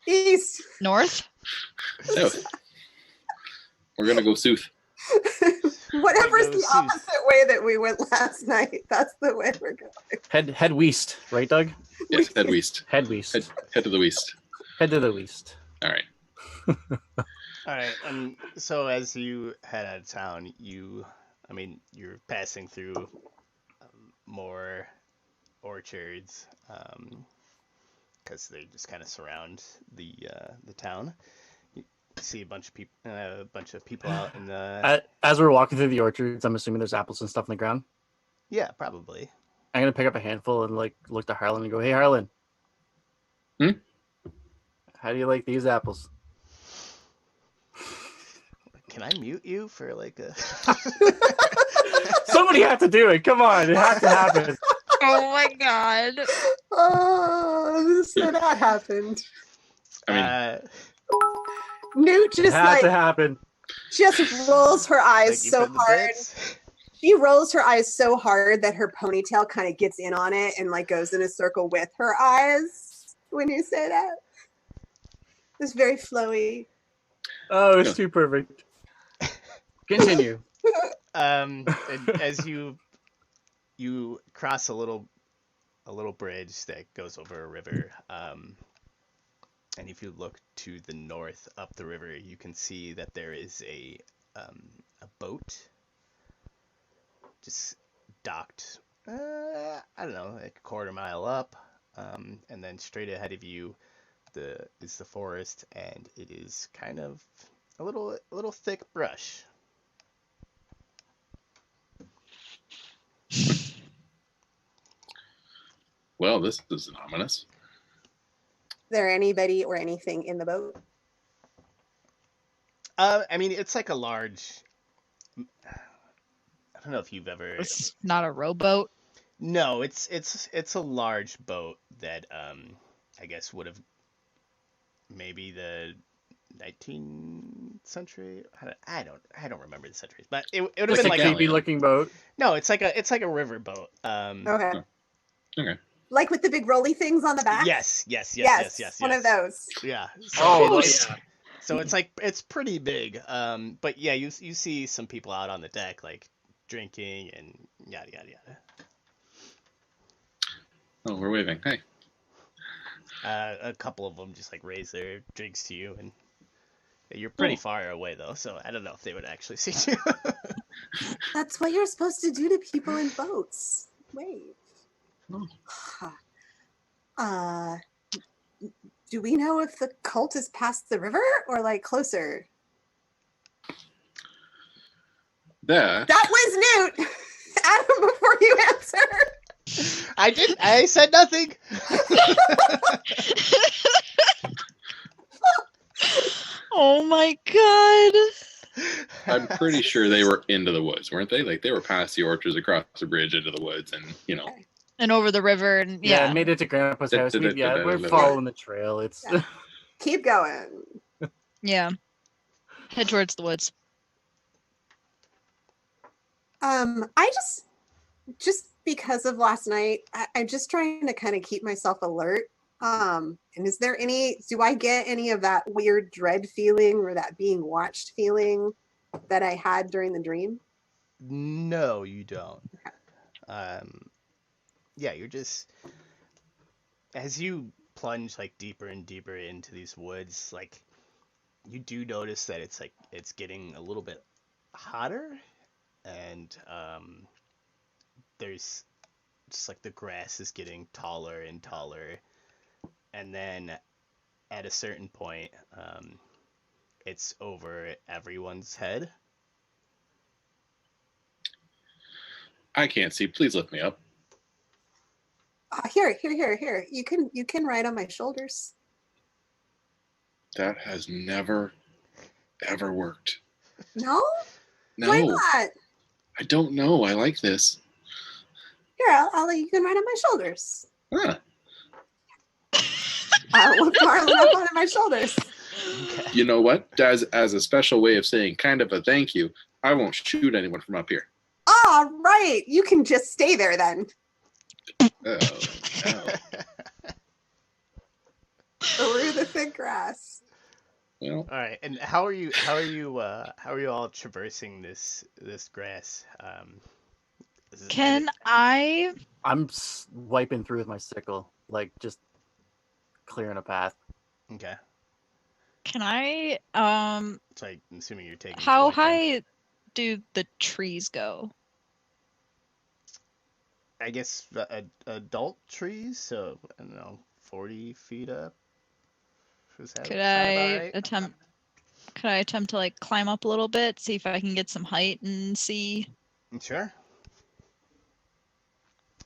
E: East.
C: North?
B: South. We're going to go south.
E: Whatever's the opposite way that we went last night, that's the way we're going.
D: Head west, right, Doug?
B: Yes, head west.
D: Head west.
B: Head to the west.
D: Head to the west.
B: All right.
A: All right. So as you head out of town, you're passing through more orchards, because they just kind of surround the town. You see a bunch of people out in the.
D: As we're walking through the orchards, I'm assuming there's apples and stuff on the ground.
A: Yeah, probably.
D: I'm gonna pick up a handful and look to Harlan and go, "Hey, Harlan, how do you like these apples?"
A: Can I mute you for like a?
D: Somebody had to do it. Come on, it has to happen.
C: Oh my god.
E: Oh, so that happened.
B: I mean,
E: Newt just
D: had to happen.
E: just rolls her eyes so hard. She rolls her eyes so hard that her ponytail kind of gets in on it and like goes in a circle with her eyes when you say that. It's very flowy.
D: Oh, it's too perfect. Continue.
A: As you cross a little bridge that goes over a river, and if you look to the north up the river, you can see that there is a boat just docked, I don't know, like a quarter mile up, and then straight ahead of you is the forest, and it is kind of a little thick brush.
B: Well, this is ominous.
E: Is there anybody or anything in the boat?
A: It's like a large. I don't know if you've ever.
C: It's not a rowboat.
A: No, it's a large boat that I guess would have maybe the 19th century. I don't remember the centuries, but it would have
D: Just
A: been
D: a
A: like
D: creepy looking boat.
A: no, it's like a river boat.
E: Okay.
B: Okay.
E: Like with the big rolly things on the back?
A: Yes.
E: One of those.
A: Yeah.
D: Oh,
A: it's, so it's like it's pretty big. But yeah, you see some people out on the deck like drinking and yada yada yada.
B: Oh, we're waving. Hey.
A: A couple of them just like raise their drinks to you, and you're pretty far away though, so I don't know if they would actually see you.
E: That's what you're supposed to do to people in boats. Wave. Do we know if the cult is past the river or like closer?
B: That
E: was Newt. Adam, before you answer.
A: I said nothing.
C: Oh my god.
B: I'm pretty sure they were into the woods, weren't they? Like they were past the orchards, across the bridge, into the woods, and
C: And over the river, and
D: Yeah, made it to Grandpa's house. We're following the trail. It's
E: Keep going.
C: yeah. Head towards the woods.
E: I just because of last night, I'm just trying to kind of keep myself alert. And do I get any of that weird dread feeling or that being watched feeling that I had during the dream?
A: No, you don't. Yeah, you're just as you plunge like deeper and deeper into these woods, like you do notice that it's getting a little bit hotter, and there's just like the grass is getting taller and taller, and then at a certain point, it's over everyone's head.
B: I can't see. Please lift me up.
E: Here. You can ride on my shoulders.
B: That has never, ever worked.
E: No?
B: No.
E: Why not?
B: I don't know. I like this.
E: Here, I'll let you can ride on my shoulders.
B: Huh.
E: I'll lift Marlon up on my shoulders.
A: Okay.
B: You know what? As a special way of saying kind of a thank you, I won't shoot anyone from up here.
E: Oh, right. You can just stay there then.
B: Oh.
E: Through the thick grass.
B: Well,
A: All right, and how are you all traversing this grass?
D: I'm wiping through with my sickle, like just clearing a path.
A: Okay.
C: Can I
A: So I'm assuming you're taking.
C: how
A: point then.
C: high do the trees go?
A: I guess the adult trees, so I don't know, 40 feet up.
C: Could I attempt to like climb up a little bit, see if I can get some height and see?
A: Sure.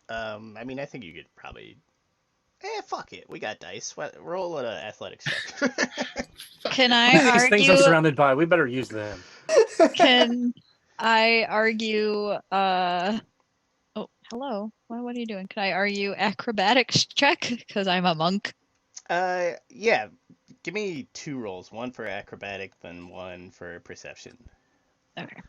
A: I mean, I think you could probably. Fuck it. We got dice. Roll an athletics check.
C: Can I
D: These things I'm
C: argue?
D: surrounded by, we better use them.
C: Can I argue? Oh, hello. What are you doing? Can I argue acrobatics check? Because I'm a monk.
A: Yeah. Give me 2 rolls. One for acrobatic, then one for perception.
C: Okay.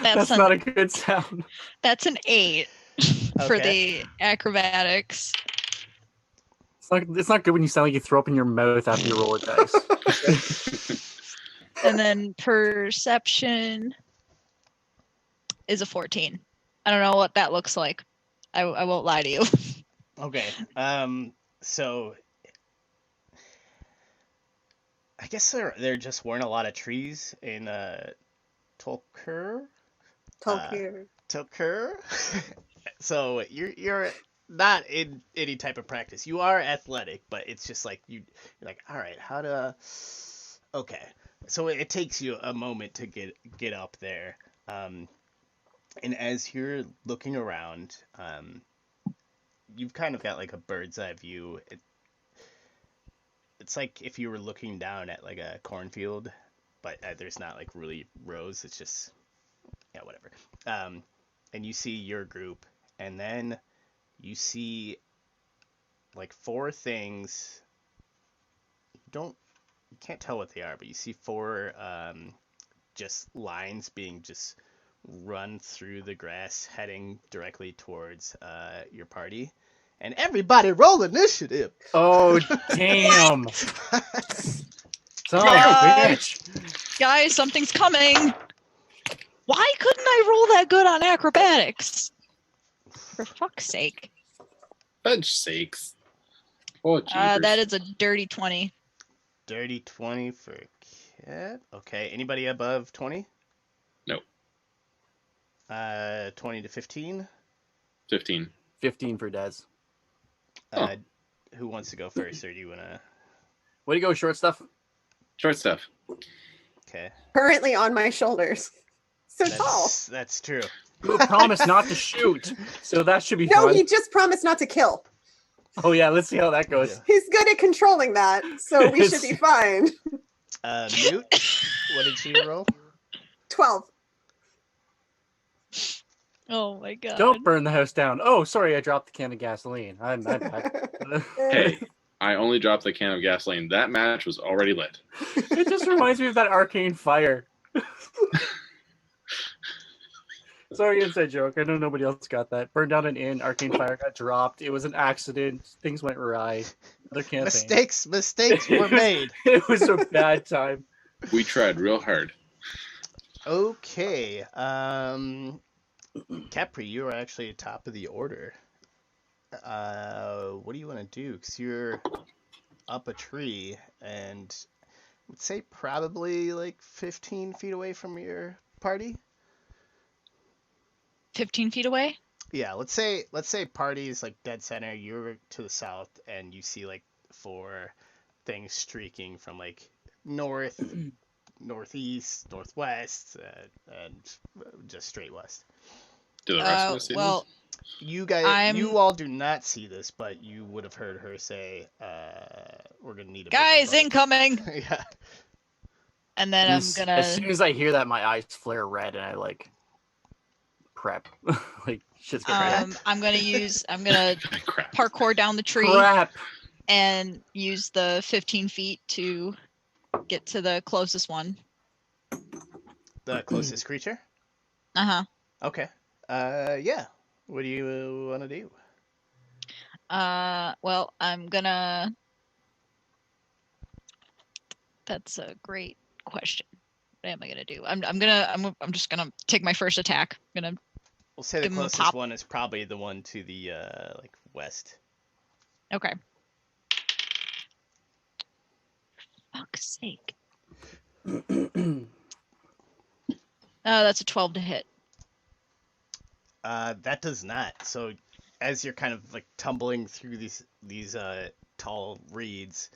D: That's not a good sound.
C: That's an 8 for
A: Okay.
C: the acrobatics.
D: It's not good when you sound like you throw up in your mouth after you roll a dice.
C: And then perception is a 14. I don't know what that looks like. I won't lie to you.
A: Okay. So I guess there just weren't a lot of trees in Tolkien. Tolkien. So you're not in any type of practice. You are athletic, but it's just like you're like, all right, okay. So it takes you a moment to get up there. And as you're looking around, you've kind of got like a bird's eye view. It's like if you were looking down at like a cornfield, but there's not like really rows. It's just, yeah, whatever. And you see your group, and then you see like 4 things. You can't tell what they are, but you see 4 just lines being just run through the grass, heading directly towards your party. And everybody roll initiative.
D: Oh, damn. Son of a bitch.
C: Guys, something's coming. Why couldn't I roll that good on acrobatics? For fuck's sake.
B: Fudge sakes. Oh,
C: That is a dirty 20.
A: Dirty 20 for Cat. Okay, anybody above 20?
B: No.
A: 20 to 15?
B: 15.
D: 15 for Des.
A: Who wants to go first, or do you want to?
D: Way to go, short stuff.
B: Short stuff.
A: Okay.
E: Currently on my shoulders. So tall.
A: That's true.
D: You promised not to shoot, so that should be
E: No,
D: fun.
E: he just promised not to kill.
D: Oh yeah, let's see how that goes.
E: He's good at controlling that, so we should be fine.
A: Mute. What did she roll?
E: 12.
C: Oh my god.
D: Don't burn the house down. Oh, sorry, I dropped the can of gasoline. I'm back.
B: Hey, I only dropped the can of gasoline. That match was already lit.
D: It just reminds me of that arcane fire. Sorry, inside joke. I know nobody else got that. Burned down an inn, arcane fire got dropped. It was an accident. Things went awry. Another campaign.
A: Mistakes were made.
D: It was a bad time.
B: We tried real hard.
A: Okay. Capri, you are actually at top of the order. What do you want to do? Because you're up a tree, and I would say probably like 15 feet away from your party.
C: 15 feet away?
A: Yeah, let's say party's like dead center. You're to the south, and you see like 4 things streaking from like north, northeast, northwest, and just straight west.
B: Do the rest of us see
C: well,
A: You guys, you all do not see this, but you would have heard her say, "We're gonna need a
C: guys
A: bigger boat."
C: incoming.
A: Yeah.
C: And then
D: As
C: I'm gonna.
D: soon as I hear that, my eyes flare red, and I like prep. Like shit's gonna
C: I'm gonna
B: Crap.
C: parkour down the tree
D: crap.
C: and use the 15 feet to get to the closest one.
A: The closest creature.
C: Uh-huh.
A: Okay. Yeah. What do you want to do?
C: Well, I'm gonna. That's a great question. What am I gonna do? I'm just gonna take my first attack. I'm gonna.
A: We'll say the
C: Give him a
A: closest
C: pop.
A: one is probably the one to the like west.
C: Okay. Fuck's sake. That's a 12 to hit.
A: That does not. So, as you're kind of like tumbling through these tall reeds,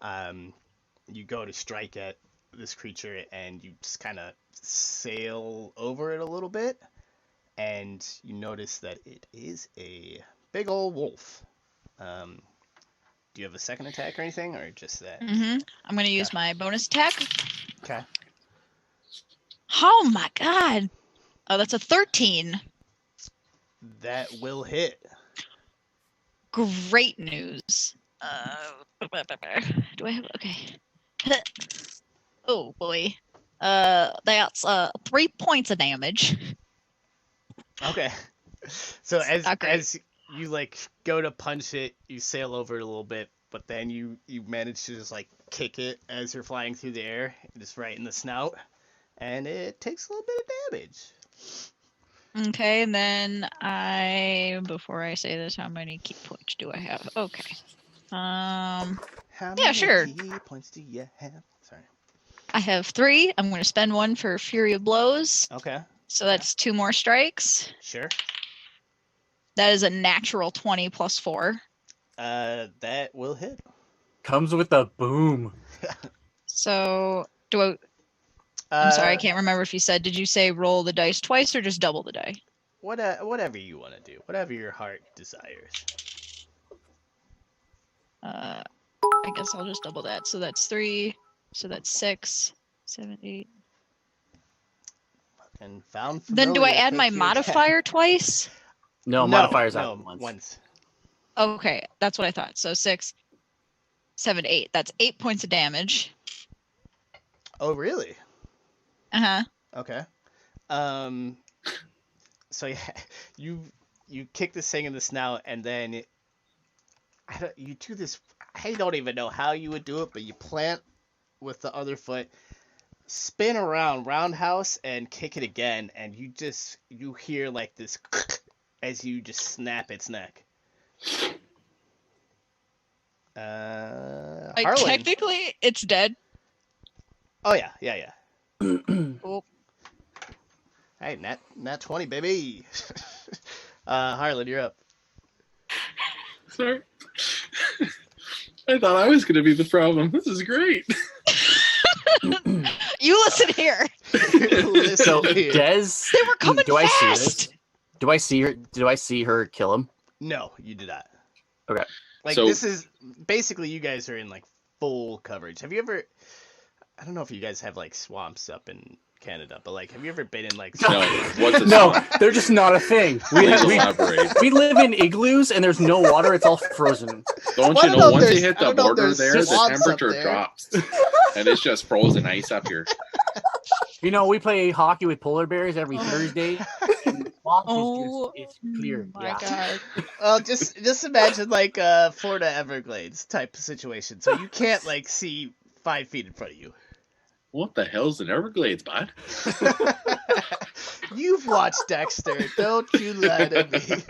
A: you go to strike at this creature, and you just kind of sail over it a little bit, and you notice that it is a big old wolf. Do you have a second attack or anything, or just that?
C: Mm-hmm. I'm gonna use my bonus attack.
A: Okay.
C: Oh my god. Oh, that's a 13.
A: That will hit.
C: Great news. Do I have okay? Oh boy. That's 3 points of damage.
A: Okay. So
C: Not great.
A: as you like go to punch it, you sail over it a little bit, but then you manage to just like kick it as you're flying through the air, just right in the snout, and it takes a little bit of damage.
C: Okay, and then before I say this, how many key points do I have? Okay.
A: How
C: Yeah,
A: many
C: sure.
A: key points do you have? Sorry.
C: I have 3. I'm going to spend 1 for Fury of Blows.
A: Okay.
C: So that's 2 more strikes.
A: Sure.
C: That is a natural 20 plus 4.
A: That will hit.
D: Comes with a boom.
C: So I'm sorry, I can't remember if you said, did you say roll the dice twice or just double the die?
A: Whatever you want to do, whatever your heart desires.
C: I guess I'll just double that. So that's 3. So that's 6, 7, 8.
A: And found.
C: Then do I
A: familiar,
C: add my
A: take your attack.
C: modifier twice?
D: No, modifiers out once.
C: Okay, that's what I thought. So 6, 7, 8. That's 8 points of damage.
A: Oh, really?
C: Uh-huh.
A: Okay. So yeah, you kick this thing in the snout, and then you do this. I don't even know how you would do it, but you plant with the other foot, spin around roundhouse, and kick it again, and you hear like this as you just snap its neck.
C: Like,
A: Harlan.
C: technically, it's dead.
A: Oh yeah.
C: Oh,
A: Hey, nat 20, baby. Harlan, you're up.
B: Sorry. I thought I was going to be the problem. This is great.
C: you listen here.
D: So
A: Here.
D: Des,
C: They were coming
D: do I see
C: fast.
D: this? Do I see her? Do I see her kill him?
A: No, you did not.
D: Okay.
A: Like,
B: So-
A: this is basically, you guys are in like full coverage. Have you ever? I don't know if you guys have like swamps up in Canada, but like, have you ever been in like?
B: No, what's a
D: No,
B: swamp?
D: they're just not a thing.
B: Please elaborate.
D: We live in igloos and there's no water. It's all frozen.
B: Don't
A: Well, I
B: you
A: don't
B: know,
A: know if
B: once you
A: there's-
B: hit
A: I
B: the
A: don't know if
B: border
A: there's
B: there, the
A: swamps up
B: temperature
A: there.
B: drops. And it's just frozen ice up here.
D: You know, we play hockey with polar bears every
C: Oh.
D: Thursday. And the swamp is
C: Oh,
D: it's clear.
C: my
D: Yeah.
C: God.
A: Well, just imagine like Florida Everglades type of situation. So you can't like see 5 feet in front of you.
B: What the hell's an Everglades, bud?
A: You've watched Dexter. Don't you lie to me.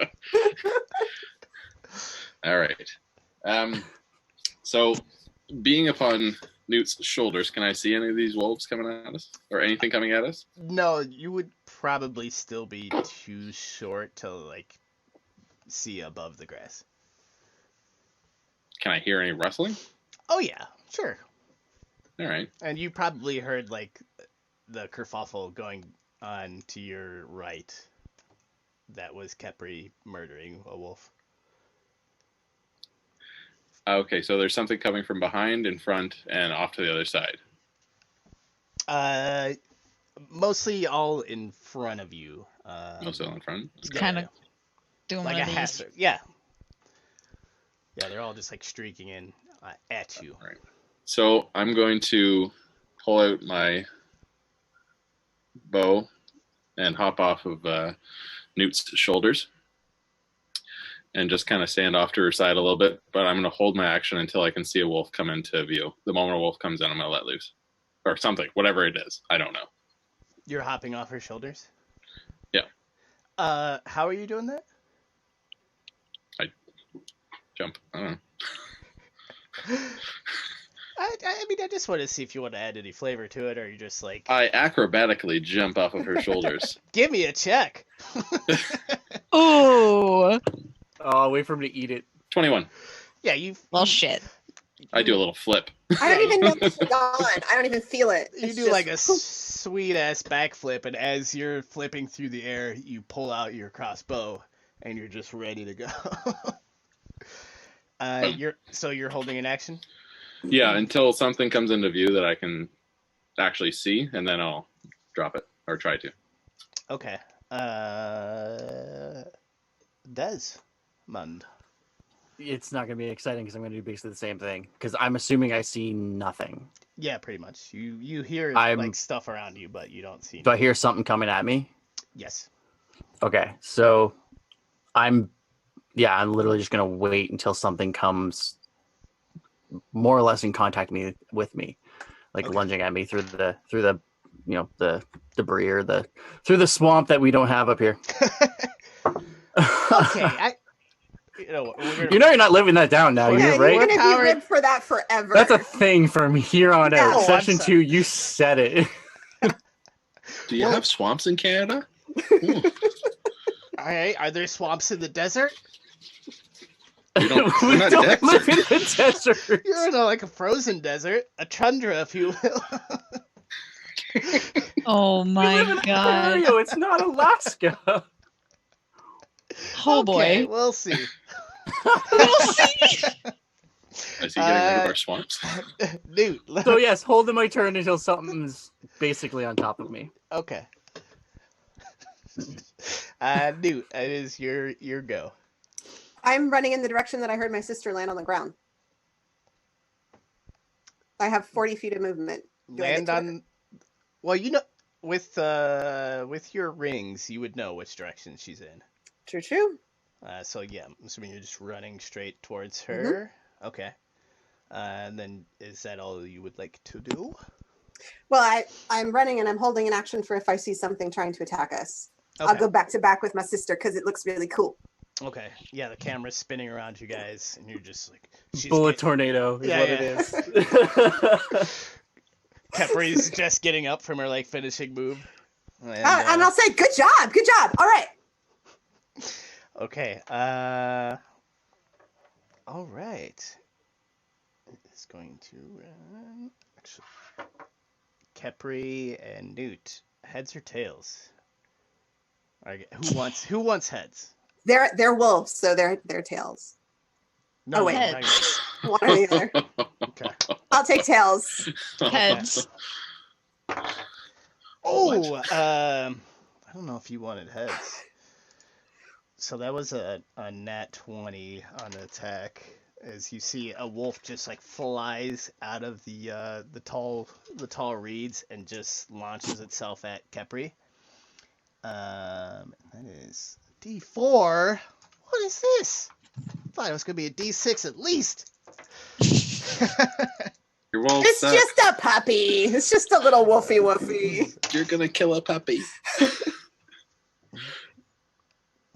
B: All right. So, being upon Newt's shoulders, can I see any of these wolves coming at us? Or anything coming at us?
A: No, you would probably still be too short to like see above the grass.
B: Can I hear any rustling?
A: Oh yeah, sure.
B: All right.
A: And you probably heard like the kerfuffle going on to your right. That was Kepri murdering a wolf.
B: Okay, so there's something coming from behind, in front, and off to the other side.
A: Mostly all in front of you.
B: Also in front.
C: It's kind of doing
A: like
C: one
A: a
C: of these.
A: half. Yeah. Yeah, they're all just like streaking in at you.
B: Right. So I'm going to pull out my bow and hop off of Newt's shoulders and just kind of stand off to her side a little bit. But I'm going to hold my action until I can see a wolf come into view. The moment a wolf comes in, I'm going to let loose. Or something, whatever it is. I don't know.
A: You're hopping off her shoulders?
B: Yeah.
A: How are you doing that?
B: Jump. I don't know.
A: I mean, I just want to see if you want to add any flavor to it, or you're just like,
B: I acrobatically jump off of her shoulders.
A: give me a check.
C: Oh,
D: Oh, wait for him to eat it.
B: 21.
A: Yeah, you.
C: well, shit.
B: I do a little flip.
E: I don't even know it's gone. I don't even feel it.
A: You
E: It's
A: do
E: just-
A: like a sweet ass backflip, and as you're flipping through the air, you pull out your crossbow, and you're just ready to go. You're holding an action.
B: Yeah, until something comes into view that I can actually see, and then I'll drop it, or try to.
A: Okay. Desmond.
D: It's not going to be exciting because I'm going to do basically the same thing. Because I'm assuming I see nothing.
A: Yeah, pretty much. You hear
D: I'm-
A: like stuff around you, but you don't see.
D: Do I hear something coming at me?
A: Yes.
D: Okay, so I'm literally just going to wait until something comes more or less in contact with me, like
A: Okay.
D: lunging at me through the the debris or through the swamp that we don't have up here.
A: Okay.
D: You know you're not living that down now,
E: Yeah,
D: you're right.
E: you're gonna
A: Power-
E: be good for that forever.
D: That's a thing from here on out.
E: No.
D: Session
A: I'm sorry.
D: 2, you said it.
B: Do you
A: Well-
B: have swamps in Canada?
A: All right. Are there swamps in the desert?
B: We don't-
D: We
B: we're not
D: don't
B: Dexter.
D: live in the desert.
A: You're in like a frozen desert, a tundra, if you will.
C: Oh
D: We live
C: my
D: in
C: god.
D: Ontario. It's not Alaska.
C: Oh
A: Okay,
C: boy.
A: we'll see.
C: We'll see.
B: Is he getting rid of our swamps?
A: Newt.
D: So yes, holding my turn until something's basically on top of me.
E: I'm running in the direction that I heard my sister land on the ground. I have 40 feet of movement. Do I get
A: Land
E: to her?
A: on. Well, with your rings, you would know which direction she's in.
E: True.
A: So yeah, I'm assuming you're just running straight towards her. Okay. And then is that all you would like to do?
E: Well, I'm running and I'm holding an action for if I see something trying to attack us.
A: Okay.
E: I'll go back to back with my sister because it looks really cool.
A: Okay. Yeah, the camera's spinning around you guys, and you're just like
D: Bullet tornado is what it is.
A: Kepri's just getting up from her like finishing move. And
E: I'll say, good job. All right.
A: Okay. All right. It's going to run. Actually, Kepri and Newt, heads or tails? All right, who wants heads?
E: They're wolves, so they're tails.
A: No,
E: wait.
C: Heads.
E: One or the other.
A: Okay.
E: I'll take tails.
C: Heads.
A: Oh, I don't know if you wanted heads. So that was a nat 20 on attack. As you see, a wolf just like flies out of the tall reeds and just launches itself at Kepri. That is D4. What is this? I thought it was gonna be a D6 at least.
B: Your wolf
E: It's
B: sucks.
E: just a puppy. It's just a little woofy.
B: You're gonna kill a puppy.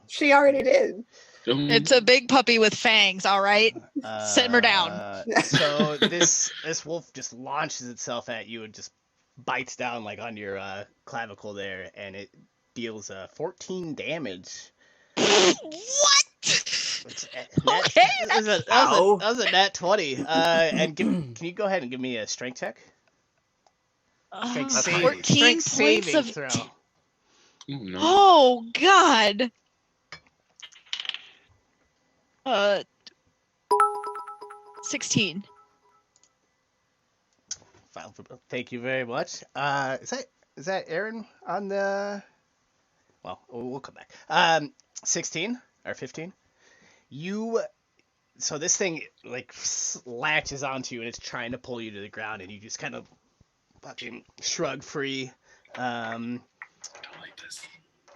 E: She already did.
C: It's a big puppy with fangs, all right? Simmer down.
A: So this wolf just launches itself at you and just bites down like on your clavicle there, and it deals 14 damage.
C: What?
A: Okay, that was a nat 20. And can you go ahead and give me a strength check? Strength
C: 14
A: saving
C: points of
A: throw.
B: Oh, no.
C: Oh God. 16.
A: Thank you very much. Is that Aaron on the? Well, we'll come back. 16 or 15. So this thing like latches onto you and it's trying to pull you to the ground, and you just kind of fucking shrug free.
B: I don't like this.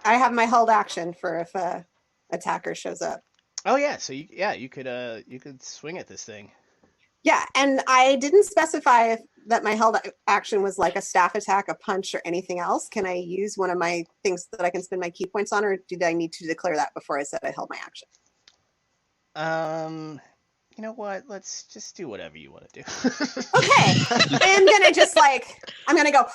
E: I have my held action for if a attacker shows up.
A: Oh yeah, so you could swing at this thing.
E: Yeah, and I didn't specify that my held action was like a staff attack, a punch, or anything else. Can I use one of my things that I can spend my key points on, or did I need to declare that before I said I held my action?
A: You know what? Let's just do whatever you want to do.
E: Okay, I'm gonna go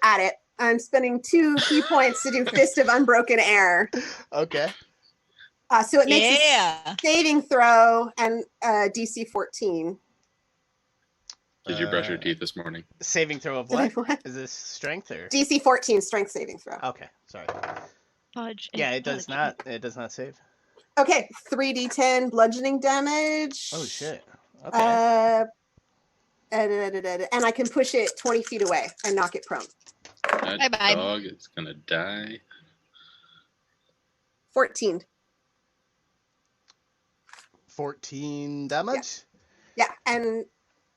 E: at it. I'm spending 2 key points to do Fist of Unbroken Air.
A: Okay.
E: So it makes a saving throw and DC 14.
B: Did you brush your teeth this morning?
A: Saving throw of what? Is this strength or
E: DC 14 strength saving throw.
A: Okay, sorry.
C: Fudge.
A: Yeah, it does not. It does not save.
E: Okay, 3d10 bludgeoning damage.
A: Oh shit. Okay.
E: And I can push it 20 feet away and knock it prone.
B: That
C: Bye-bye.
B: dog is gonna die.
E: 14.
A: 14 damage.
E: Yeah, and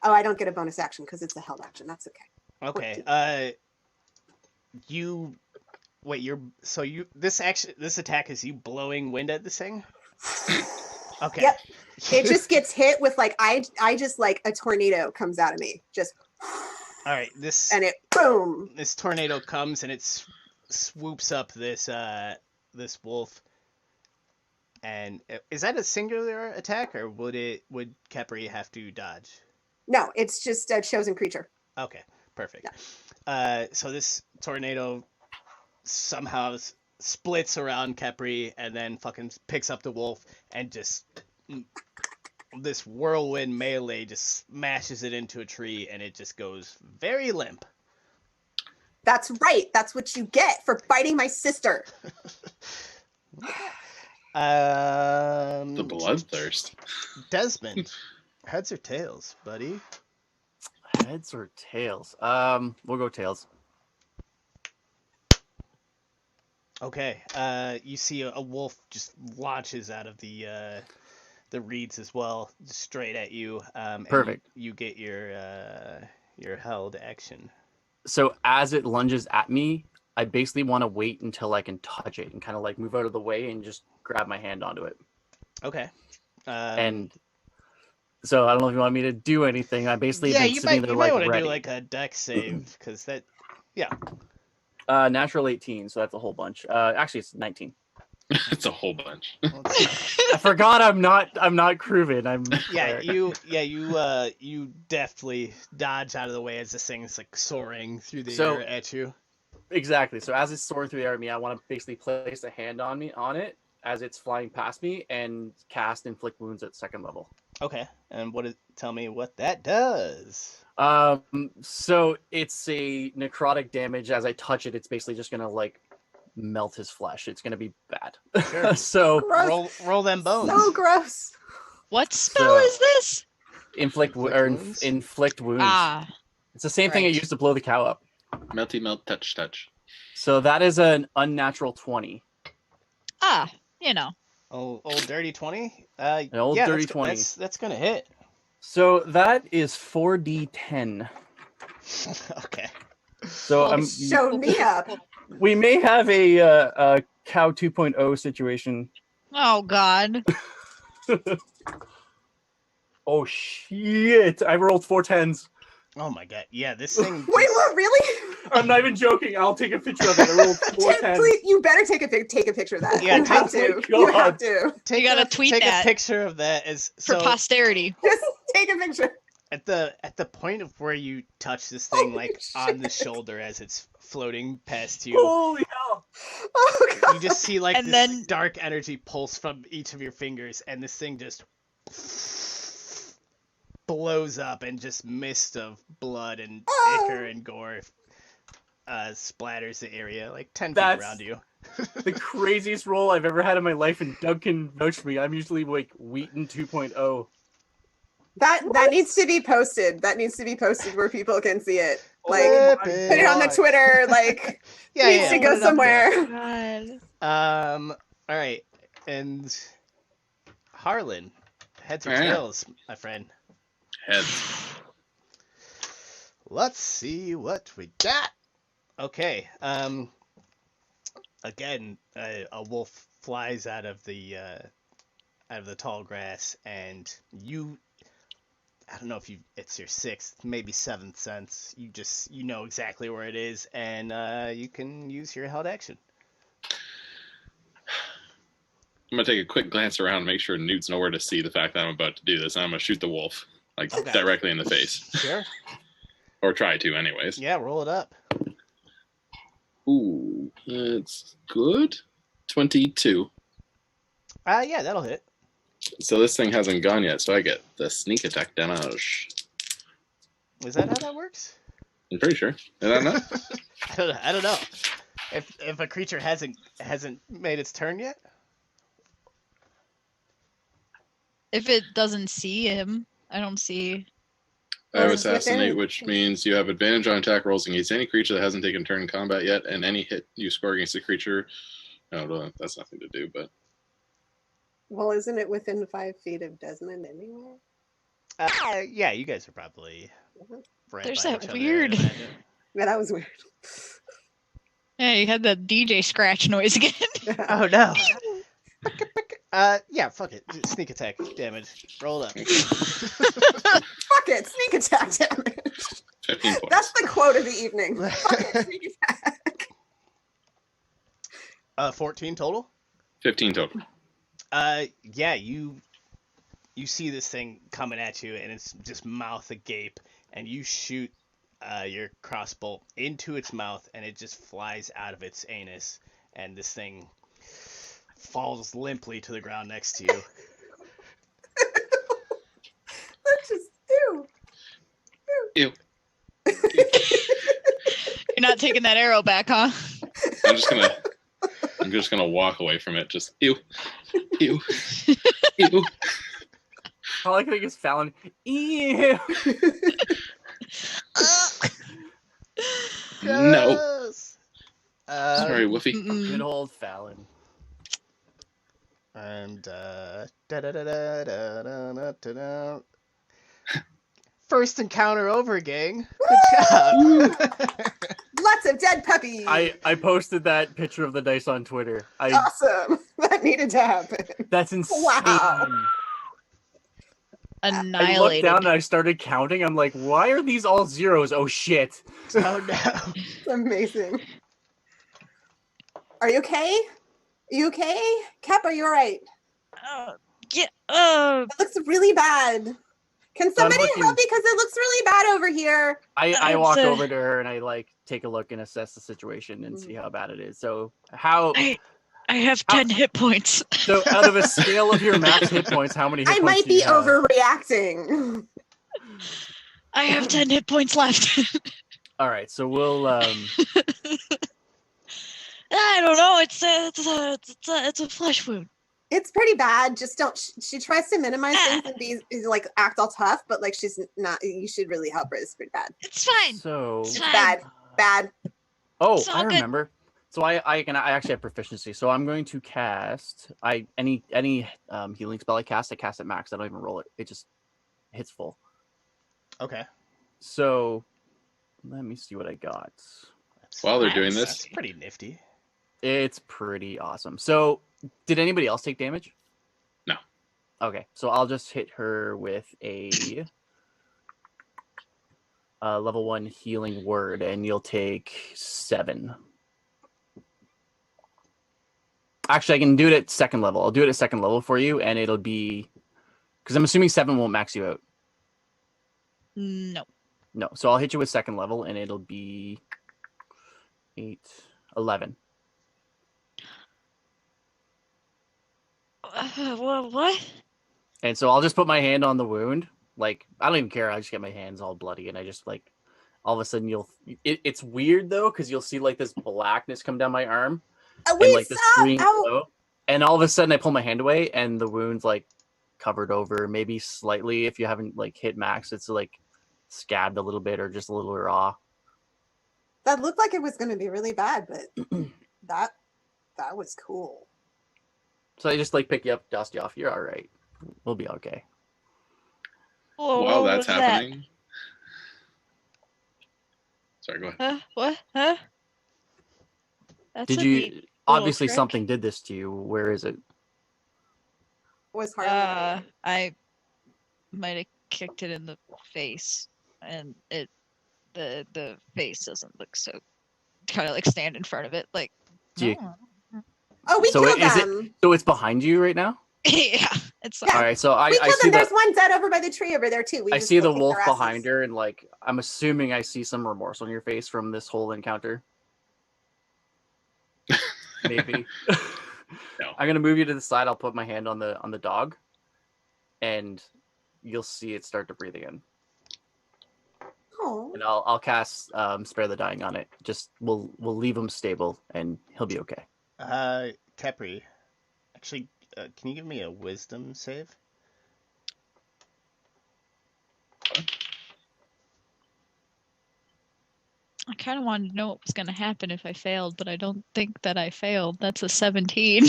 E: I don't get a bonus action because it's a held action. That's okay.
A: Okay.
E: 14.
A: This attack is you blowing wind at this thing? Okay.
E: Yep. It just gets hit with like I just like a tornado comes out of me. Just
A: All right.
E: and it boom.
A: This tornado comes and it swoops up this wolf. And is that a singular attack, or would Kepri have to dodge?
E: No, it's just a chosen creature.
A: Okay, perfect.
E: Yeah.
A: So this tornado somehow splits around Kepri and then fucking picks up the wolf and just this whirlwind melee just smashes it into a tree and it just goes very limp.
E: That's right. That's what you get for biting my sister.
B: The bloodthirst.
A: Desmond, heads or tails, buddy?
D: Heads or tails? We'll go tails.
A: Okay. You see a wolf just launches out of the reeds as well, straight at you.
D: Perfect.
A: And you get your held action.
D: So as it lunges at me, I basically want to wait until I can touch it and kind of like move out of the way and just grab my hand onto it.
A: Okay.
D: And so I don't know if you want me to do anything. I basically
A: yeah,
D: been
A: you
D: sitting
A: might
D: there
A: you might
D: like
A: want to
D: ready.
A: do like a dex save because that. Yeah.
D: Natural 18, so that's a whole bunch. Actually, it's 19.
B: It's a whole bunch.
D: I forgot I'm not crewman.
A: You deftly dodge out of the way as this thing's like soaring through the air at you.
D: Exactly. So as it's soaring through the air at me, I want to basically place a hand on it as it's flying past me and cast inflict wounds at 2nd level.
A: Okay. And tell me what that does.
D: So it's a necrotic damage. As I touch it, it's basically just gonna like melt his flesh. It's gonna be bad.
A: Sure.
D: So
A: roll them bones.
E: So gross.
C: What spell is this?
D: Inflict wounds.
C: Ah.
D: It's the same thing I used to blow the cow up.
B: Melty melt touch.
D: So that is an unnatural 20.
C: Ah, you know.
A: Old dirty 20.
D: An old dirty 20.
A: That's gonna hit.
D: So that is 4d10.
A: Okay.
D: So
E: show me up.
D: We may have a cow 2.0 situation.
C: Oh God.
D: Oh shit! I rolled 4 10s.
A: Oh my God! Yeah, this thing.
E: Wait, what? Really?
D: I'm not even joking. I'll take a picture of it. I rolled 4 10s.
E: Please, you better take a picture of that.
A: Yeah,
E: you have to. You have to.
C: You gotta tweet
A: take
C: that
A: a picture of that
C: for posterity.
E: Just take a picture.
A: At the point of where you touch this thing, like on the shoulder as it's floating past you.
D: Holy hell!
E: Oh God.
A: You just see like
C: And
A: this
C: then-
A: dark energy pulse from each of your fingers, and this thing just blows up, and just mist of blood and ichor and gore splatters the area like 10 feet around you.
D: The craziest roll I've ever had in my life, and Doug can vouch for me. I'm usually like Wheaton 2.0.
E: That needs to be posted. That needs to be posted where people can see it. Like,
A: Flip
E: put it on the
D: God.
E: Twitter. Like, needs to
A: put
E: go
A: it up
E: somewhere.
C: God.
A: there. All right, and Harlan, heads or tails, my friend.
B: Heads.
A: Let's see what we got. Okay. Again, a wolf flies out of the tall grass, and you. I don't know if it's your 6th, maybe 7th sense. You know exactly where it is, and you can use your held action.
B: I'm gonna take a quick glance around, make sure Newt's nowhere to see the fact that I'm about to do this, and I'm gonna shoot the wolf, like directly in the face.
A: Sure.
B: Or try to, anyways.
A: Yeah, roll it up.
B: Ooh, that's good. 22.
A: Yeah, that'll hit.
B: So this thing hasn't gone yet, so I get the sneak attack damage.
A: Is that how that works?
B: I'm pretty sure. Did I not?
A: I don't know. If a creature hasn't made its turn yet.
C: If it doesn't see him, I don't see.
B: I assassinate, which means you have advantage on attack rolls against any creature that hasn't taken turn in combat yet, and any hit you score against a creature. No, that's nothing to do, but.
E: Well, isn't it within 5 feet of Desmond anyway?
A: Yeah, you guys are probably. Right
C: There's
A: by
C: that
A: each other,
C: weird.
A: I imagine.
E: Yeah, that was weird.
C: Yeah, you had that DJ scratch noise again.
A: Oh no. Yeah, fuck it. Sneak attack damage. Roll up.
E: Fuck it, sneak attack damage.
B: 15 points.
E: That's the quote of the evening. Fuck it, sneak attack.
A: 14 total?
B: 15 total.
A: Yeah, you see this thing coming at you, and it's just mouth agape, and you shoot your crossbow into its mouth, and it just flies out of its anus, and this thing falls limply to the ground next to you.
E: That's just
B: Ew.
C: You're not taking that arrow back, huh?
B: I'm just gonna walk away from it. Just ew. Ew.
D: All I can think is Fallon. Ew.
B: No.
A: Yes!
B: Sorry, Woofy.
D: Good old Fallon.
A: And first encounter over, gang. Good job.
E: Lots of dead puppies.
D: I posted that picture of the dice on Twitter.
E: Awesome. That needed to happen.
D: That's insane.
E: Wow.
D: I looked
C: Annihilated.
D: down and I started counting. I'm like, why are these all zeros? Oh shit.
A: Oh no.
E: It's amazing. Are you okay? Are you okay? Cap, are you alright?
C: Yeah.
E: It looks really bad. Can
D: So I'm
E: somebody
D: looking-
E: help me? Because it looks really bad over here.
D: I
C: It's
D: walk
C: a-
D: over to her and I like take a look and assess the situation and see how bad it is. So how
C: I have 10 hit points.
D: so out of a scale of your max hit points, how many hit
E: I
D: points
E: might
D: do you
E: be
D: have?
E: overreacting.
C: I have 10 hit points left.
D: All right, so we'll
C: I don't know. It's a flesh wound.
E: It's pretty bad. Just don't. She tries to minimize things and be like act all tough, but like she's not. You should really help her. It's pretty bad.
C: It's fine.
D: so
C: It's
E: It's
C: fine.
E: bad. Bad.
C: It's
D: oh,
C: all
D: I
C: good.
D: remember. So I actually have proficiency. So I'm going to cast any healing spell I cast at max. I don't even roll it. It just hits full.
A: Okay.
D: So let me see what I got.
B: While they're doing
A: That's
B: this,
A: pretty nifty.
D: It's pretty awesome. So did anybody else take damage?
B: No.
D: Okay, so I'll just hit her with a level 1 healing word, and you'll take 7. Actually, I can do it at second level. I'll do it at second level for you, and it'll be because I'm assuming 7 won't max you out.
C: No.
D: No, so I'll hit you with second level, and it'll be 8, 11.
C: What?
D: And so I'll just put my hand on the wound. Like, I don't even care. I just get my hands all bloody, and I just like, all of a sudden it's weird though, because you'll see like this blackness come down my arm.
E: Wait,
D: And like this
E: stop!
D: green
E: Ow.
D: glow. And all of a sudden I pull my hand away and the wound's like covered over, maybe slightly if you haven't like hit max, it's like scabbed a little bit or just a little raw.
E: That looked like it was going to be really bad, but that was cool.
D: So I just like pick you up, dust you off. You're all right. We'll be okay.
C: Whoa,
B: while
C: what
B: that's
C: was
B: happening. Sorry, go ahead.
C: that? What? Huh? That's
D: Did
C: a
D: you
C: neat little
D: obviously
C: trick.
D: something did this to you? Where is it?
E: Was hard.
C: I might have kicked it in the face, and the face doesn't look so. Kind of like stand in front of it, like.
D: Do you-
C: "No."
E: Oh, we
D: So
E: killed
D: is it-
E: them.
D: So it's behind you right now?
C: Yeah, it's
E: Yeah.
D: All right, so I
E: We killed
D: see
E: them. There's
D: the
E: one dead over by the tree over there too. We
D: I
E: just
D: see
E: go
D: the
E: kick
D: wolf
E: their asses.
D: behind her, and like I'm assuming I see some remorse on your face from this whole encounter. Maybe.
B: No.
D: I'm gonna move you to the side. I'll put my hand on the dog, and you'll see it start to breathe again.
E: Oh,
D: And I'll cast Spare the Dying on it. Just we'll leave him stable, and he'll be okay.
A: Capri, actually, can you give me a wisdom save?
C: I kind of wanted to know what was going to happen if I failed, but I don't think that I failed. That's a 17.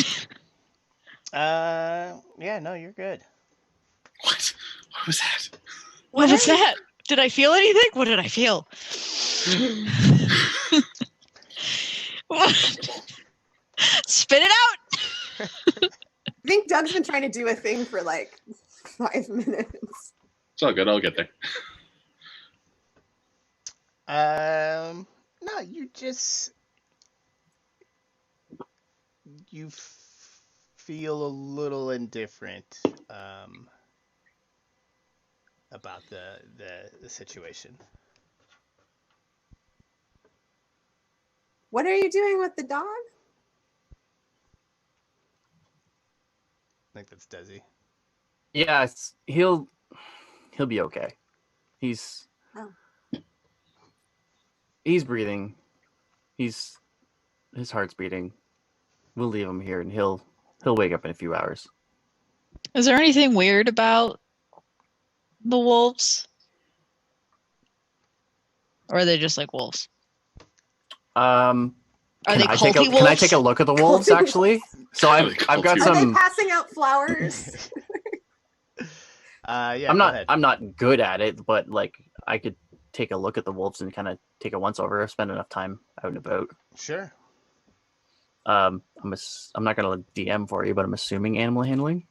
A: Yeah, no, you're good.
B: What? What was that?
C: What was that? Did I feel anything? What did I feel? Spit it out.
E: I think Doug's been trying to do a thing for like 5 minutes.
B: It's all good. I'll get there.
A: No, you feel a little indifferent about the situation.
E: What are you doing with the dog?
A: I think that's Desi.
D: Yeah, he'll be okay. He's breathing. His heart's beating. We'll leave him here, and he'll wake up in a few hours.
C: Is there anything weird about the wolves? Or are they just like wolves? Are they
D: Can
C: culty wolves?
D: Can I take a look at the wolves,
E: Culty
D: actually? So I've got
B: Culty
E: Are they
D: some.
E: passing out flowers?
A: Yeah,
D: I'm
A: go
D: not.
A: ahead.
D: I'm not good at it, but like I could take a look at the wolves and kind of take a once over. I've spent enough time out and about.
A: Sure.
D: I'm not gonna DM for you, but I'm assuming animal handling.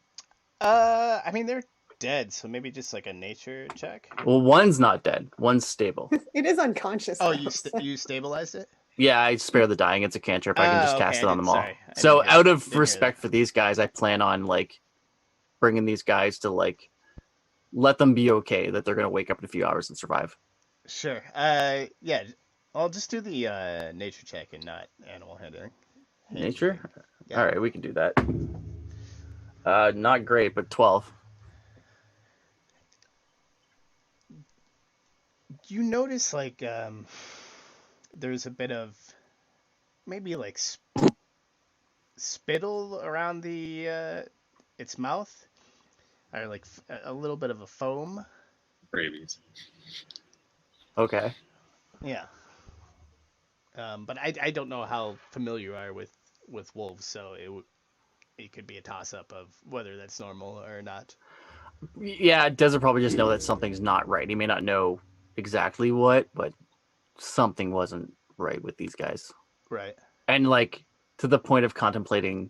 A: I mean they're dead, so maybe just like a nature check.
D: Well, one's not dead. One's stable.
E: It is unconscious.
A: Oh,
E: though, so-
A: you stabilized it?
D: Yeah, I spare the dying. It's a cantrip. I can just
A: Okay,
D: cast
A: I
D: it on
A: didn't-
D: them all.
A: sorry, I
D: So
A: didn't hear
D: out
A: that.
D: of
A: Didn't hear
D: respect for these guys, I plan on like bringing these guys to like let them be okay that they're gonna wake up in a few hours and survive.
A: Sure. Yeah, I'll just do the nature check and not animal handling.
D: Nature.
A: Yeah.
D: All right, we can do that. Not great, but 12.
A: You notice like there's a bit of maybe like spittle around the its mouth, or like a little bit of a foam.
B: Rabies.
D: Okay.
A: Yeah. But I don't know how familiar you are with wolves, so it could be a toss up of whether that's normal or not.
D: Yeah, Desert probably just know that something's not right. He may not know exactly what, but something wasn't right with these guys.
A: Right.
D: And like to the point of contemplating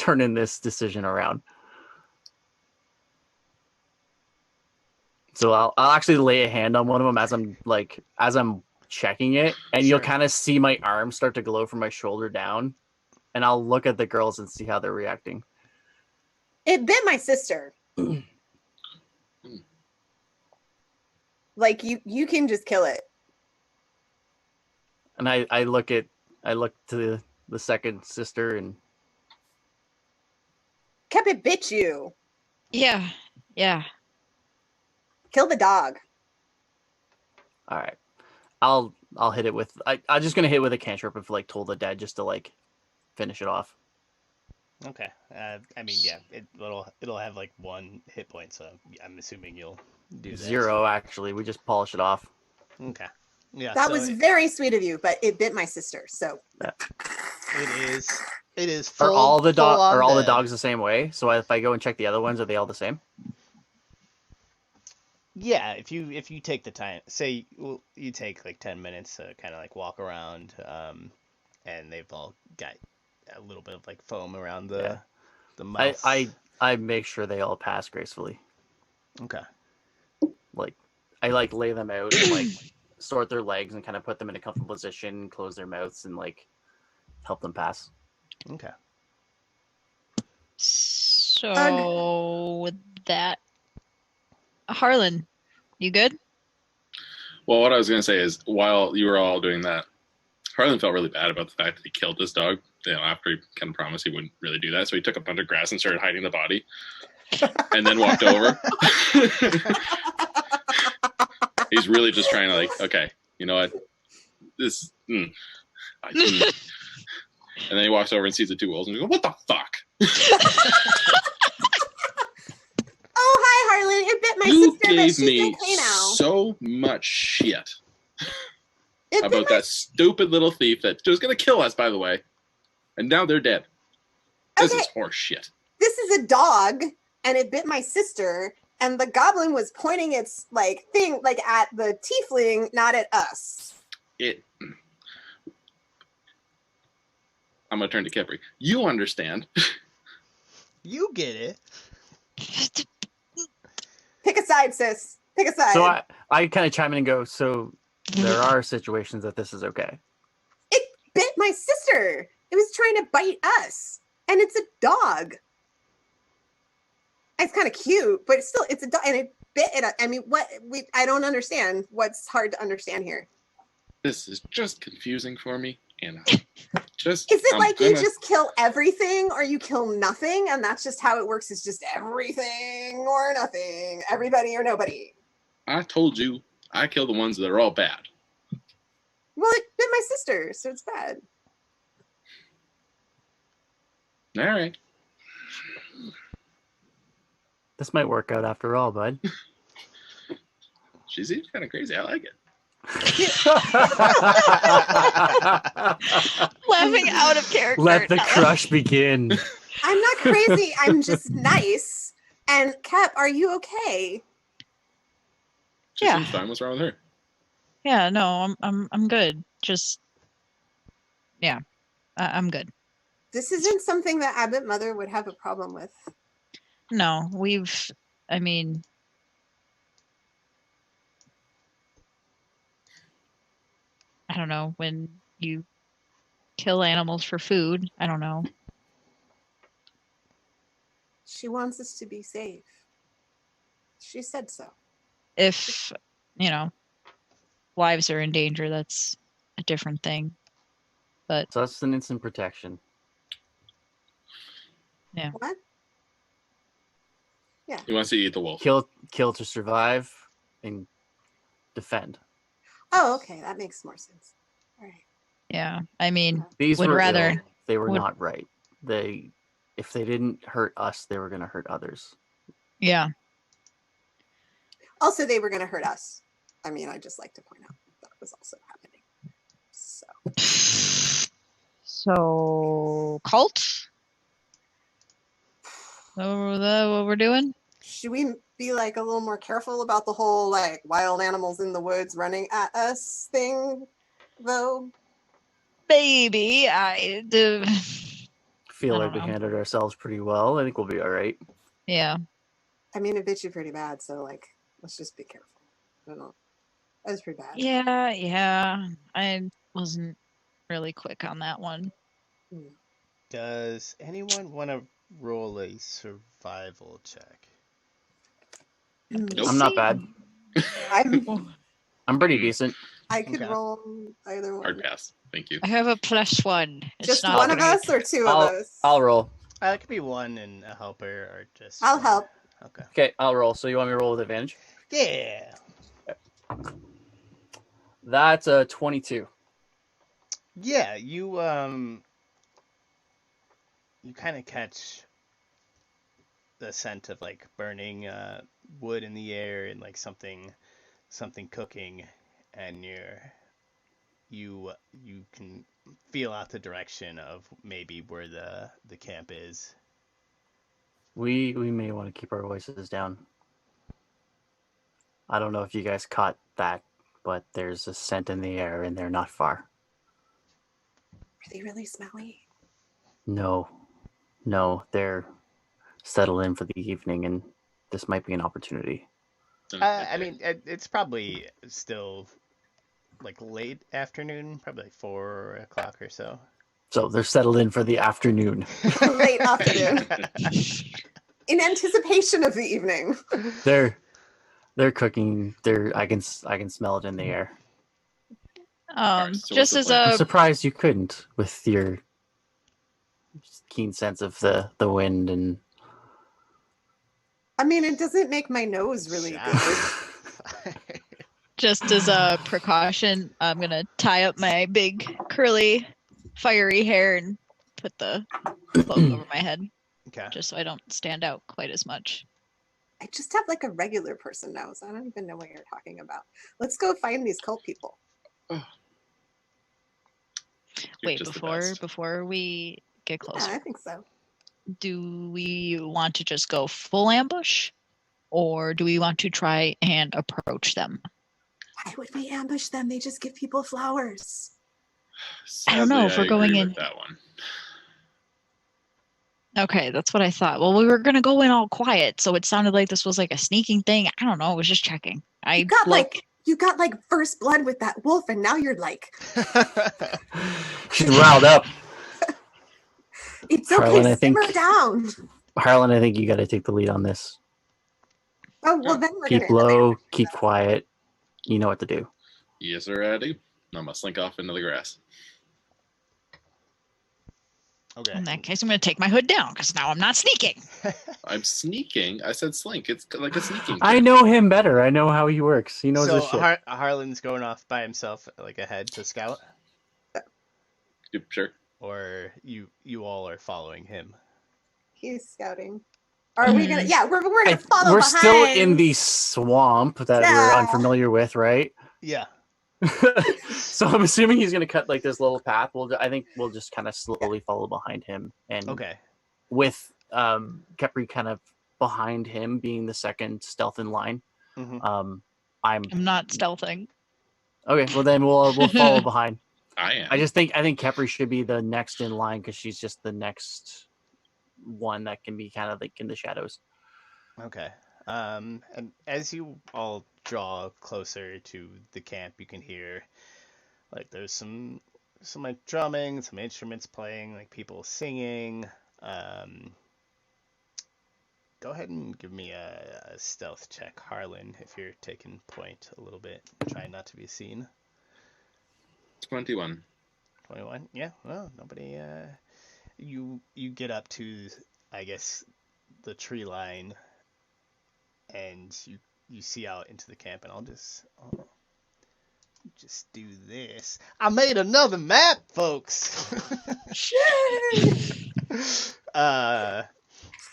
D: turning this decision around. So I'll actually lay a hand on one of them as I'm checking it, and
A: Sure.
D: you'll kind of see my arm start to glow from my shoulder down, and I'll look at the girls and see how they're reacting.
E: It bit my sister. Like you can just kill it.
D: And I look to the second sister and
E: Kept it bit you.
C: Yeah. Yeah.
E: Kill the dog.
D: all right. I'll hit it with I'm just gonna hit it with a cantrip of like Toll the Dead just to like finish it off.
A: Okay. I mean, yeah, it'll have like 1 hit point, so I'm assuming you'll do that.
D: 0 actually. We just polish it off.
A: Okay. Yeah.
E: That
A: so
E: was very sweet of you, but it bit my sister. So
A: it is full.
D: Are all the
A: full-on
D: dogs the same way? So if I go and check the other ones, are they all the same?
A: Yeah, if you take the time, say you take like 10 minutes to kind of like walk around, and they've all got a little bit of like foam around the mouth.
D: I make sure they all pass gracefully.
A: Okay.
D: Like I like lay them out and like sort their legs and kind of put them in a comfortable position, close their mouths, and like help them pass.
A: Okay.
C: So with that, Harlan, you good?
B: Well, what I was going to say is, while you were all doing that, Harlan felt really bad about the fact that he killed this dog. You know, after he kind of promised he wouldn't really do that, so he took a bunch of grass and started hiding the body, and then walked over. He's really just trying to like, okay, you know what, this. And then he walks over and sees the 2 wolves and he goes, "What the fuck?"
E: oh hi Harlan, it bit my
B: You
E: sister, but
B: gave
E: she's
B: me
E: okay now.
B: so much shit
E: It bit
B: about
E: my-
B: that stupid little thief that was going to kill us, by the way. And now they're dead. This
E: Okay.
B: is horse shit.
E: This is a dog, and it bit my sister, and the goblin was pointing its like thing like at the tiefling, not at us.
B: I'm going to turn to Kepri. You understand.
A: You get it.
E: Pick a side, sis. Pick a side.
D: So I kind of chime in and go, so there are situations that this is okay.
E: It bit my sister. It was trying to bite us, and it's a dog. It's kind of cute, but it's a dog, and it bit it. I mean, I don't understand. What's hard to understand here?
B: This is just confusing for me. And
E: Is it you just kill everything or you kill nothing, and that's just how it works? It's just everything or nothing, everybody or nobody.
B: I told you I kill the ones that are all bad.
E: Well, it bit my sister, so it's bad.
B: All right.
D: This might work out after all, bud.
B: She seems kind of crazy. I like it.
C: Laughing out of character.
D: Let the crush begin.
E: I'm not crazy. I'm just nice. And Cap, are you okay?
B: She
C: Yeah.
B: seems fine. What's wrong with her?
C: Yeah, no, I'm good. Just yeah, I'm good.
E: This isn't something that Abbott Mother would have a problem with.
C: No, I mean, I don't know, when you kill animals for food, I don't know.
E: She wants us to be safe. She said so.
C: If, lives are in danger, that's a different thing. But
D: Sustenance and protection.
C: yeah.
E: What? Yeah.
B: He wants to eat the wolf.
D: Kill to survive and defend.
E: Oh, okay. That makes more sense. All right.
C: Yeah. I mean,
D: These
C: would
D: were
C: rather
D: ill. They were
C: would-
D: not right. If they didn't hurt us, they were going to hurt others.
C: yeah.
E: Also, they were going to hurt us. I mean, I just like to point out that was also happening.
C: So, cult? What we're doing?
E: Should we be like a little more careful about the whole like wild animals in the woods running at us thing, though?
C: Maybe. I
D: Feel
C: I
D: like
C: don't
D: we
C: know.
D: handled ourselves pretty well. I think we'll be all right.
C: Yeah.
E: I mean, it bit you pretty bad, so like, let's just be careful. I don't know. That was pretty bad.
C: Yeah. I wasn't really quick on that one.
A: Does anyone want to roll a survival check?
B: Nope.
D: I'm not bad. I'm pretty decent.
E: I could
A: Okay.
E: roll either one.
B: Hard pass. Thank you.
C: I have a +1. It's
E: Just
C: not
E: one of
C: great.
E: us or two
D: I'll
E: of us?
D: I'll roll.
A: It could be one and a helper, or just.
E: I'll help.
A: Okay.
D: Okay, I'll roll. So you want me to roll with advantage?
A: Yeah.
D: That's a 22.
A: Yeah, you kind of catch the scent of like burning wood in the air and like something cooking, and you can feel out the direction of maybe where the camp is.
D: We may want to keep our voices down. I don't know if you guys caught that, but there's a scent in the air and they're not far.
E: Are they really smelly?
D: No, they're settled in for the evening, and this might be an opportunity.
A: I mean, it's probably still like late afternoon, probably like 4 o'clock or so.
D: So they're settled in for the afternoon.
E: Late afternoon. In anticipation of the evening.
D: They're cooking. I can smell it in the air.
B: so
C: Just
B: what's
C: as
B: the plan?
D: I'm
C: a
D: surprised you couldn't with your keen sense of the wind and.
E: I mean, it doesn't make my nose really good.
C: Just as a precaution, I'm gonna tie up my big curly, fiery hair and put the cloak over my head,
A: Okay.
C: just so I don't stand out quite as much.
E: I just have like a regular person nose. I don't even know what you're talking about. Let's go find these cult people.
B: You're
C: Wait,
B: just the
C: before
B: best.
C: before we get
E: Yeah,
C: closer,
E: I think so.
C: do we want to just go full ambush, or do we want to try and approach them?
E: Why would we ambush them? They just give people flowers.
C: I don't know
B: Sadly,
C: if we're
B: I
C: going
B: agree
C: in-
B: with that one.
C: Okay, that's what I thought. Well, we were gonna go in all quiet, so it sounded like this was like a sneaking thing. I don't know. I was just checking.
E: You got like first blood with that wolf, and now you're like,
D: She's riled up.
E: it's
D: Harlan,
E: okay,
D: I think-
E: simmer down.
D: Harlan, I think you got to take the lead on this.
E: Oh well, then we're
D: Keep
E: gonna
D: low, keep quiet. You know what to do.
B: Yes, sir, I do. I'm gonna slink off into the grass.
A: Okay.
C: In that case, I'm gonna take my hood down because now I'm not sneaking.
B: I'm sneaking. I said slink. It's like a sneaking.
D: I
B: thing.
D: know him better. I know how he works. He knows
A: So
D: his shit.
A: Harlan's going off by himself, like ahead to scout,
B: Yep, sure.
A: or you all are following him.
E: He's scouting. Are we gonna? Yeah, we're gonna follow
D: We're
E: behind.
D: still in the swamp that we're
E: Yeah.
D: unfamiliar with, right?
A: Yeah.
D: So I'm assuming he's going to cut like this little path. I think we'll just kind of slowly follow behind him, and
A: Okay.
D: with Kepri kind of behind him, being the second stealth in line.
A: Mhm.
D: I'm
C: not stealthing.
D: okay. Well, then we'll follow behind.
B: I am.
D: I think Kepri should be the next in line because she's just the next one that can be kind of like in the shadows.
A: Okay. And as you all draw closer to the camp, you can hear like there's some like drumming, some instruments playing, like people singing. Go ahead and give me a stealth check, Harlan, if you're taking point a little bit, trying not to be seen.
B: 21.
A: 21? Yeah. Well, nobody. You get up to, I guess, the tree line, and you see out into the camp, and I'll just do this. I made another map, folks.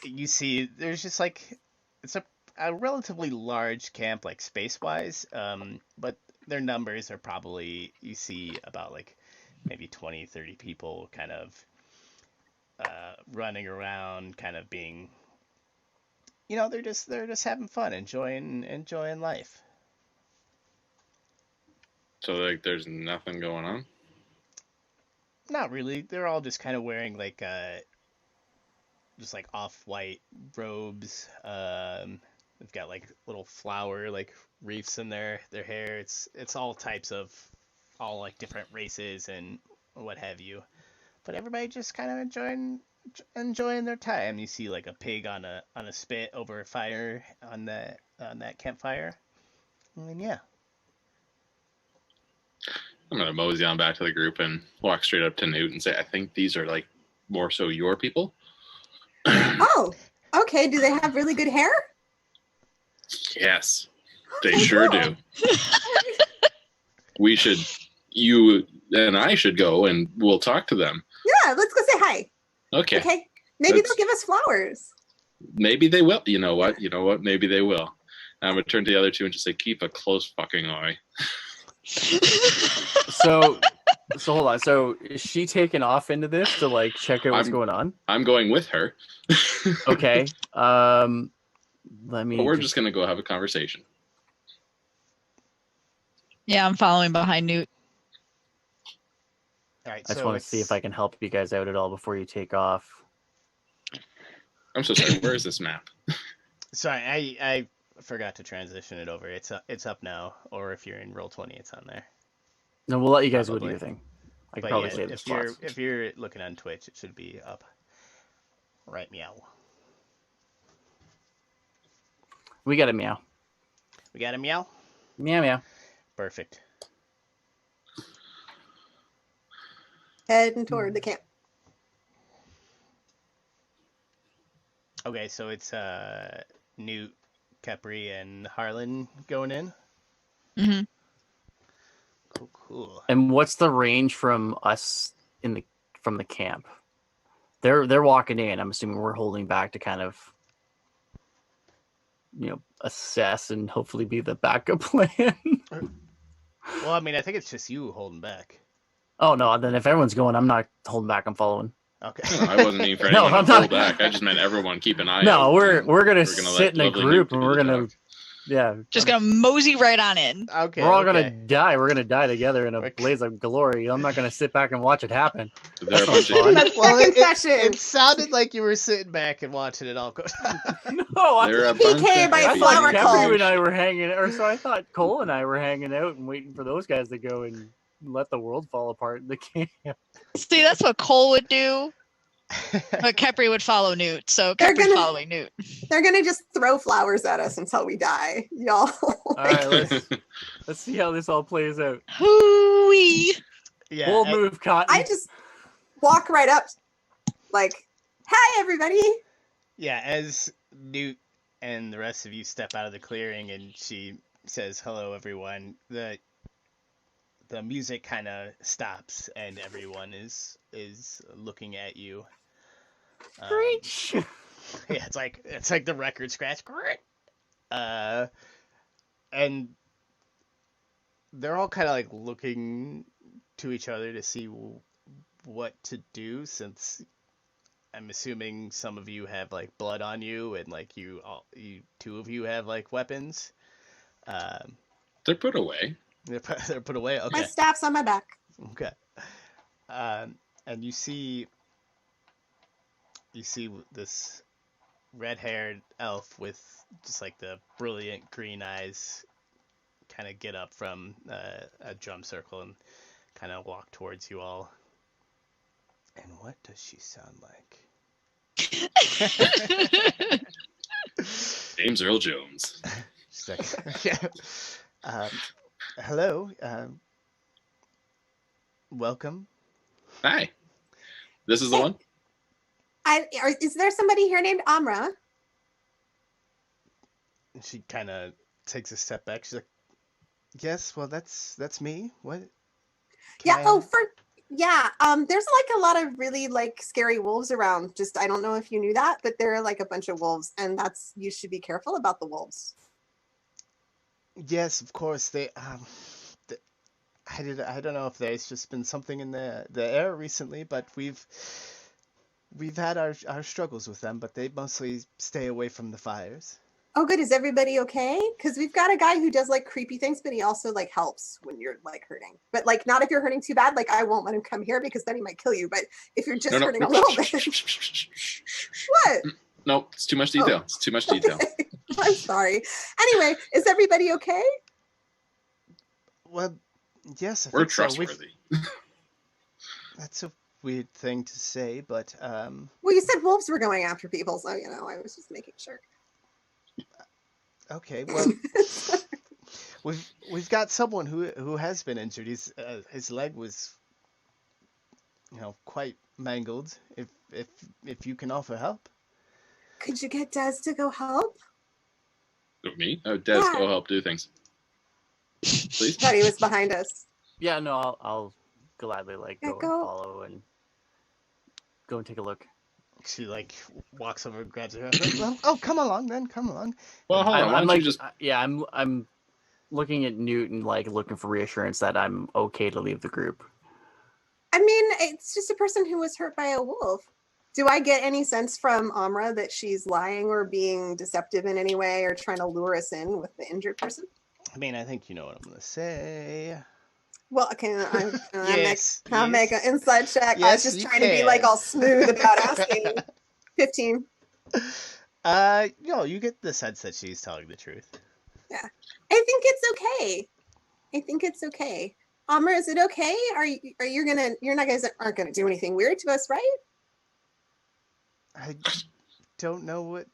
A: You see, there's just like it's a relatively large camp, like space wise, but their numbers are probably, you see about like maybe 20-30 people kind of running around, kind of being, they're just having fun, enjoying life.
B: So like, there's nothing going on.
A: Not really. They're all just kind of wearing like just like off-white robes. They've got like little flower like wreaths in their hair. It's all types of, all like different races and what have you. But everybody just kind of enjoying their time. You see like a pig on a spit over a fire on that campfire. And yeah.
B: I'm gonna mosey on back to the group and walk straight up to Newt and say, I think these are like more so your people.
E: Oh, okay. Do they have really good hair?
B: Yes, they
E: Okay,
B: sure
E: cool.
B: do. You and I should go and we'll talk to them.
E: Yeah, let's go say hi.
B: Okay.
E: Okay. Maybe they'll give us flowers.
B: Maybe they will. You know what? Maybe they will. And I'm gonna turn to the other two and just say, keep a close fucking eye.
D: So hold on. So is she taking off into this to like check out what's going on?
B: I'm going with her.
D: Okay. Let me.
B: But we're just gonna go have a conversation.
C: Yeah, I'm following behind Newt.
A: All right.
D: I just want to see if I can help you guys out at all before you take off.
B: I'm so sorry. Where is this map?
A: Sorry, I forgot to transition it over. It's up now, or if you're in Roll20, it's on there.
D: No, we'll let you guys go do
A: Probably.
D: your thing. I can
A: But
D: probably
A: yeah,
D: save the spots.
A: if you're looking on Twitch, it should be up. Right, meow.
D: We got a meow.
A: We got a meow?
D: Meow meow.
A: Perfect.
E: Heading toward the camp.
A: Okay, so it's Newt, Kepri, and Harlan going in.
C: Mm-hmm.
A: Cool.
D: And what's the range from us from the camp? They're walking in. I'm assuming we're holding back to kind of, assess and hopefully be the backup plan.
A: Well, I mean, I think it's just you holding back.
D: Oh no! Then if everyone's going, I'm not holding back. I'm following.
A: Okay.
B: No, I wasn't meaning for anyone to hold back. I just meant everyone keep an eye out.
D: No, we're gonna sit in a group and we're gonna.
B: talk.
D: Yeah.
C: Just gonna mosey right on in.
A: Okay.
D: We're all gonna die. We're gonna die together in a blaze of glory. I'm not gonna sit back and watch it happen.
B: They're a
D: That's
B: bunch
D: fun.
B: of,
A: Well,
E: Confession.
A: it sounded like you were sitting back and watching it all go down.
D: No,
B: they're a bunch
E: PK
B: of
E: by
B: happy
E: flower
B: people.
E: cult.
D: Kepri and I were hanging, or so I thought Cole and I were hanging out and waiting for those guys to go and let the world fall apart in the camp.
C: See, that's what Cole would do. But Kepri would follow Newt, so
E: They're
C: Kepri's
E: gonna-
C: following Newt.
E: They're gonna just throw flowers at us until we die, y'all.
D: All right, let's see how this all plays out.
C: Hooey.
A: Yeah.
D: Bold move, Cotton.
E: I just walk right up, like, "Hi, everybody."
A: Yeah, as Newt and the rest of you step out of the clearing and she says, "Hello, everyone," the music kind of stops and everyone is looking at you.
D: Preach.
A: Yeah, it's like the record scratch. And they're all kind of like looking to each other to see what to do, since I'm assuming some of you have like blood on you, and like you two of you have like weapons. Um,
B: They're put away.
A: they're put away.
E: My
A: Okay.
E: staff's on my back.
A: Okay. And you see this red-haired elf with just like the brilliant green eyes kind of get up from a drum circle and kind of walk towards you all. And what does she sound like?
B: James Earl Jones.
A: She's like, yeah. Hello. Welcome.
B: Hi. This is the one?
E: Is there somebody here named Amra?
A: And she kind of takes a step back. She's like, yes, well, that's me. What?
E: Yeah. There's like a lot of really like scary wolves around. Just I don't know if you knew that, but there are like a bunch of wolves, and you should be careful about the wolves.
A: Yes, of course. I don't know if there's just been something in the air recently, but we've had our struggles with them, but they mostly stay away from the fires.
E: Oh, good. Is everybody okay? Because we've got a guy who does like creepy things, but he also like helps when you're like hurting. But like not if you're hurting too bad. Like I won't let him come here because then he might kill you. But if you're just hurting a little bit, what?
B: No, it's too much detail.
E: Oh.
B: It's too much detail.
E: Okay. I'm sorry. Anyway, is everybody okay?
A: Well, yes, I
B: We're
A: think so.
B: trustworthy.
A: That's a weird thing to say, but
E: Well, you said wolves were going after people, so I was just making sure.
A: okay. Well, we've got someone who has been injured. His leg was, quite mangled. If you can offer help.
E: Could you get Des to go help?
B: Me? Oh, Des,
E: Yeah.
B: go help do things. Please.
E: Thought he was behind us.
D: Yeah, no, I'll gladly
E: Yeah,
D: go and
E: go.
D: follow and go and take a look.
A: She like walks over and grabs her hand. Well, oh, come along then. Come along.
B: Well, hold on. Why don't you just...
D: I'm looking at Newt and like looking for reassurance that I'm okay to leave the group.
E: I mean, it's just a person who was hurt by a wolf. Do I get any sense from Amra that she's lying or being deceptive in any way or trying to lure us in with the injured person?
A: I mean, I think you know what I'm gonna say.
E: Well, can I make an
A: Yes.
E: inside check? I was
A: Yes,
E: just
A: you
E: trying to be
A: can.
E: like all smooth about asking. 15.
A: You get the sense that she's telling the truth.
E: I think it's okay. Amra, is it okay? You're not guys aren't gonna do anything weird to us, right?
A: I don't know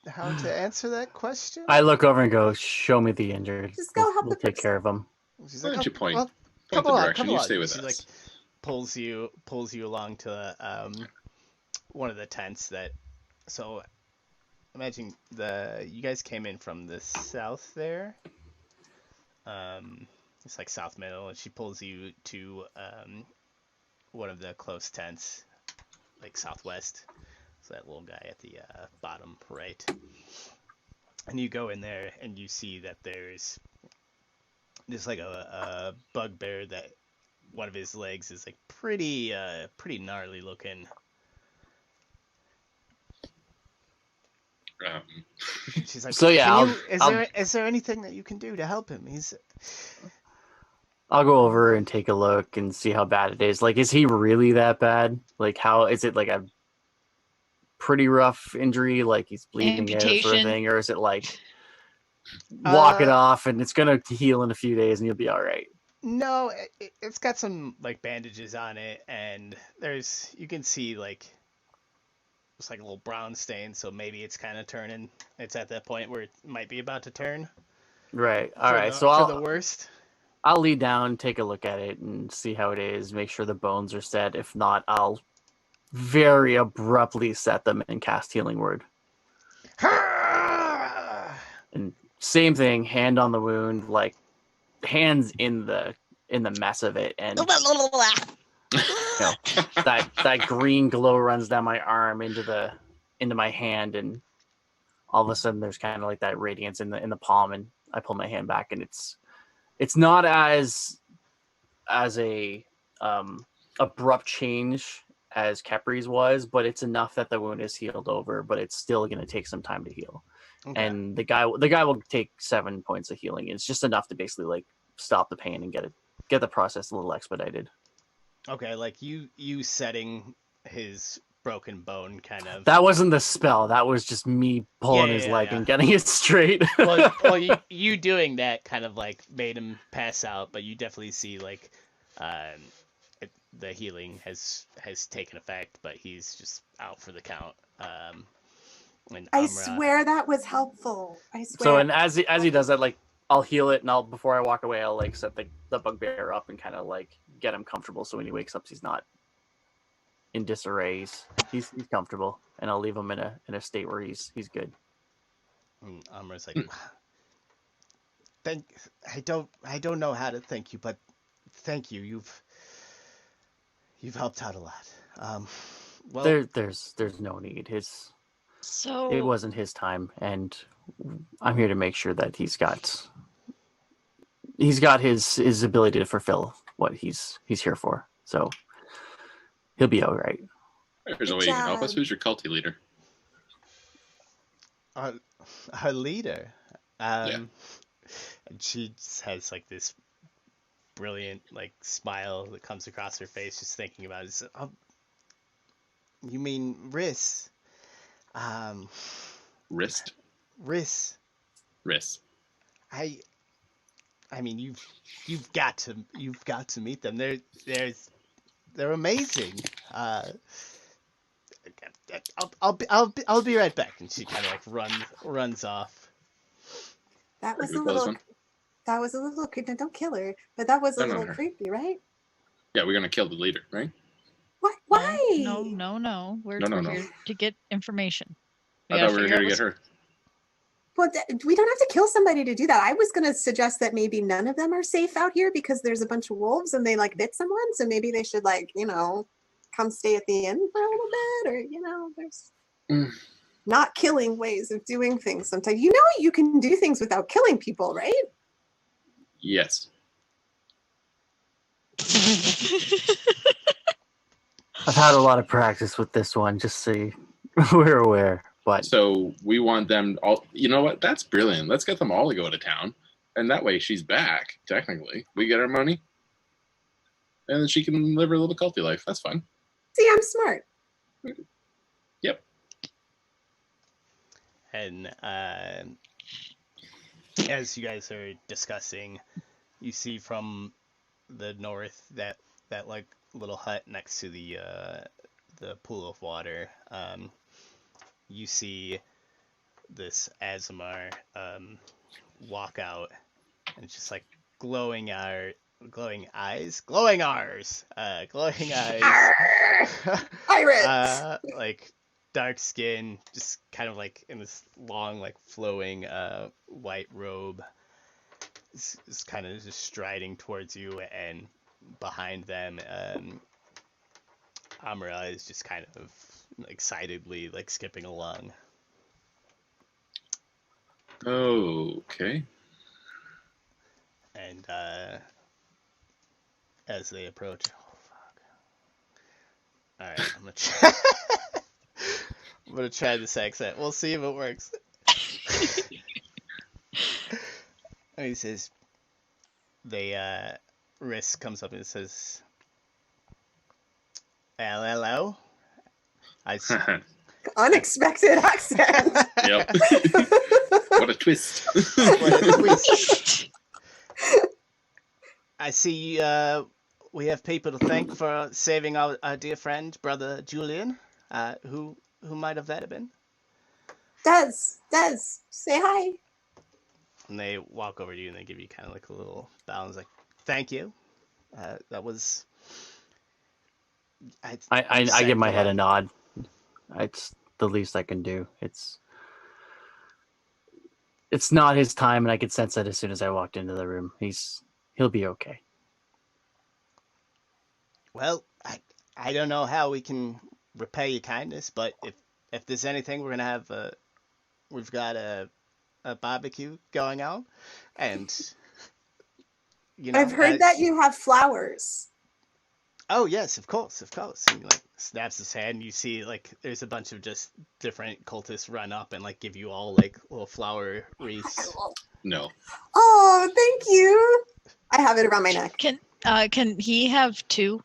A: how to answer that question.
D: I look over and go, "Show me the injured.
E: Just go help
D: We'll
E: the
D: take
E: person."
D: care of them."
A: She's
B: Why
A: like,
B: don't you point?
A: well,
B: Point
A: come
B: the
A: along,
B: direction.
A: come
B: You
A: along.
B: stay with
A: She
B: us.
A: like pulls you along to one of the tents that. So, imagine you guys came in from the south there. It's like south middle, and she pulls you to one of the close tents, like southwest. So that little guy at the bottom right. And you go in there and you see that there's just like a bugbear that one of his legs is like pretty gnarly looking. She's like,
D: So yeah,
A: is there anything that you can do to help him?
D: I'll go over and take a look and see how bad it is. Like, is he really that bad? Like, how is it? Like a pretty rough injury, like he's bleeding out sort of
C: Amputation.
D: thing, or is it like walk it off and it's gonna heal in a few days and you'll be all right?
A: No, it's got some like bandages on it, and you can see like it's like a little brown stain, so maybe it's kind of turning. It's at that point where it might be about to turn.
D: Right. All right.
A: So
D: So
A: for the worst.
D: I'll lead down, take a look at it, and see how it is. Make sure the bones are set. If not, I'll very abruptly set them and cast Healing Word. And same thing, hand on the wound, like hands in the mess of it, and that green glow runs down my arm into my hand, and all of a sudden there's kind of like that radiance in the palm, and I pull my hand back, and it's it's not as a abrupt change as Kepri's was, but it's enough that the wound is healed over, but it's still going to take some time to heal.
A: Okay.
D: And the guy will take 7 points of healing. It's just enough to basically like stop the pain and get the process a little expedited.
A: Okay, like you setting his broken bone kind of.
D: That wasn't the spell. That was just me pulling his leg and getting it straight.
A: well, you doing that kind of like made him pass out, but you definitely see like the healing has taken effect, but he's just out for the count. And
E: I swear that was helpful. I swear.
D: So, and as he does that, like, I'll heal it, and before I walk away, I'll like set the bugbear up and kind of like get him comfortable, so when he wakes up, he's not in disarray. He's comfortable, and I'll leave him in a state where he's good.
A: And Amra's like, I don't know how to thank you, but thank you. You've helped out a lot. Well,
D: there's no need.
C: So
D: it wasn't his time, and I'm here to make sure that he's got his ability to fulfill what he's here for. So he'll be all right.
B: There's a way you can help us. Who's your culty leader?
A: Her leader.
B: Yeah.
A: And she just has like this brilliant like smile that comes across her face just thinking about it. You mean Riss?
B: Wrist?
A: Riss.
B: Wrist.
A: I mean you've got to meet them. They're amazing. I'll be right back. And she kind of like runs off.
E: That was a little creepy. Don't kill her, but that was a little creepy, right?
B: Yeah, we're gonna kill the leader, right?
E: What? Why?
C: No. We're here to get information.
B: I thought we were here to get her.
E: Well, we don't have to kill somebody to do that. I was going to suggest that maybe none of them are safe out here because there's a bunch of wolves and they like bit someone. So maybe they should like, come stay at the inn for a little bit, or, there's not killing ways of doing things sometimes. You can do things without killing people, right?
B: Yes.
D: I've had a lot of practice with this one, just so we're aware. But
B: so we want them all. You know what? That's brilliant. Let's get them all to go to town, and that way she's back. Technically, we get her money, and then she can live her little culty life. That's fine.
E: See, I'm smart.
B: Yep.
A: And as you guys are discussing, you see from the north that like little hut next to the pool of water. You see this Azamar walk out, and just like glowing eyes,
E: Iris.
A: Like dark skin, just kind of like in this long, like flowing white robe, is kind of just striding towards you, and behind them, Amara is just kind of excitedly like skipping along.
B: Okay.
A: And as they approach, all right, I'm gonna try this accent. We'll see if it works. And he says, Riss comes up and says, hello.
E: Unexpected accent.
B: Yep. What a twist.
A: I see we have people to thank for saving our dear friend, brother Julian. Who might have that have been?
E: Des, say hi.
A: And they walk over to you and they give you kind of like a little bow and like, thank you. That was...
D: I give my head a nod. It's the least I can do. It's not his time, and I could sense that as soon as I walked into the room. He'll be okay.
A: Well, I don't know how we can repay your kindness, but if there's anything, we've got a barbecue going on, and you
E: But
A: know,
E: I've heard that you have flowers.
A: oh yes, of course, of course. And he, like, snaps his hand, and you see like there's a bunch of just different cultists run up and like give you all like little flower wreaths.
B: No.
E: Oh, thank you. I have it around my neck.
C: Can he have two?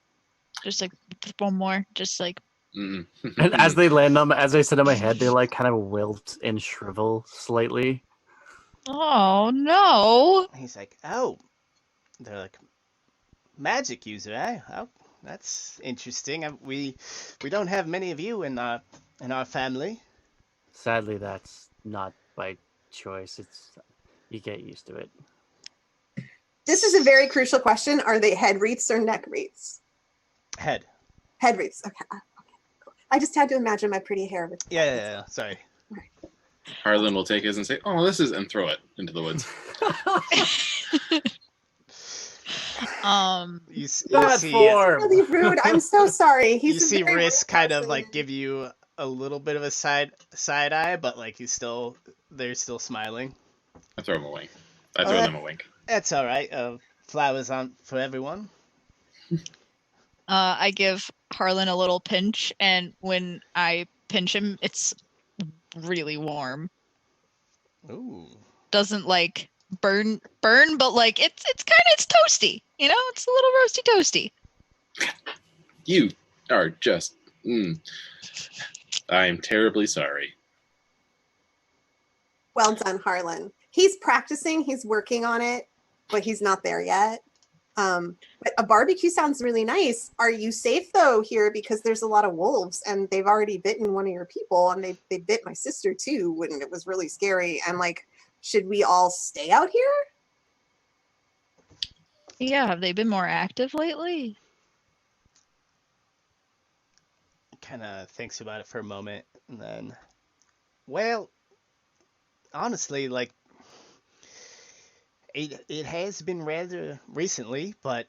C: Just like one more, just like.
B: Mm.
D: And as they land on, as they sit on my head, they like kind of wilt and shrivel slightly.
C: Oh no!
A: And he's like, oh, they're like magic user, eh? Oh, that's interesting. We don't have many of you in our family.
D: Sadly, that's not by choice. It's you get used to it.
E: This is a very crucial question. Are they head wreaths or neck wreaths?
A: Head.
E: Head wreaths. Okay. Okay. Cool. I just had to imagine my pretty hair. With
A: Yeah. Sorry.
B: Harlan will take his and say, "Oh, this is," and throw it into the woods.
A: You see,
E: Really rude. I'm so sorry.
A: you see Riss kind of like give you a little bit of a side eye, but like they're still smiling.
B: I throw him a wink. I throw them a wink.
A: That's all right. Flowers aren't for everyone.
C: I give Harlan a little pinch, and when I pinch him, it's really warm.
A: Ooh.
C: Doesn't like burn, but like it's toasty. You know, it's a little roasty toasty.
B: You are just. I am terribly sorry.
E: Well done, Harlan. He's practicing. He's working on it, but he's not there yet. But a barbecue sounds really nice. Are you safe though here? Because there's a lot of wolves, and they've already bitten one of your people, and they bit my sister too when it was really scary. And like, should we all stay out here?
C: Yeah, have they been more active lately?
A: Kind of thinks about it for a moment, and then, well, honestly, like, it has been rather recently, but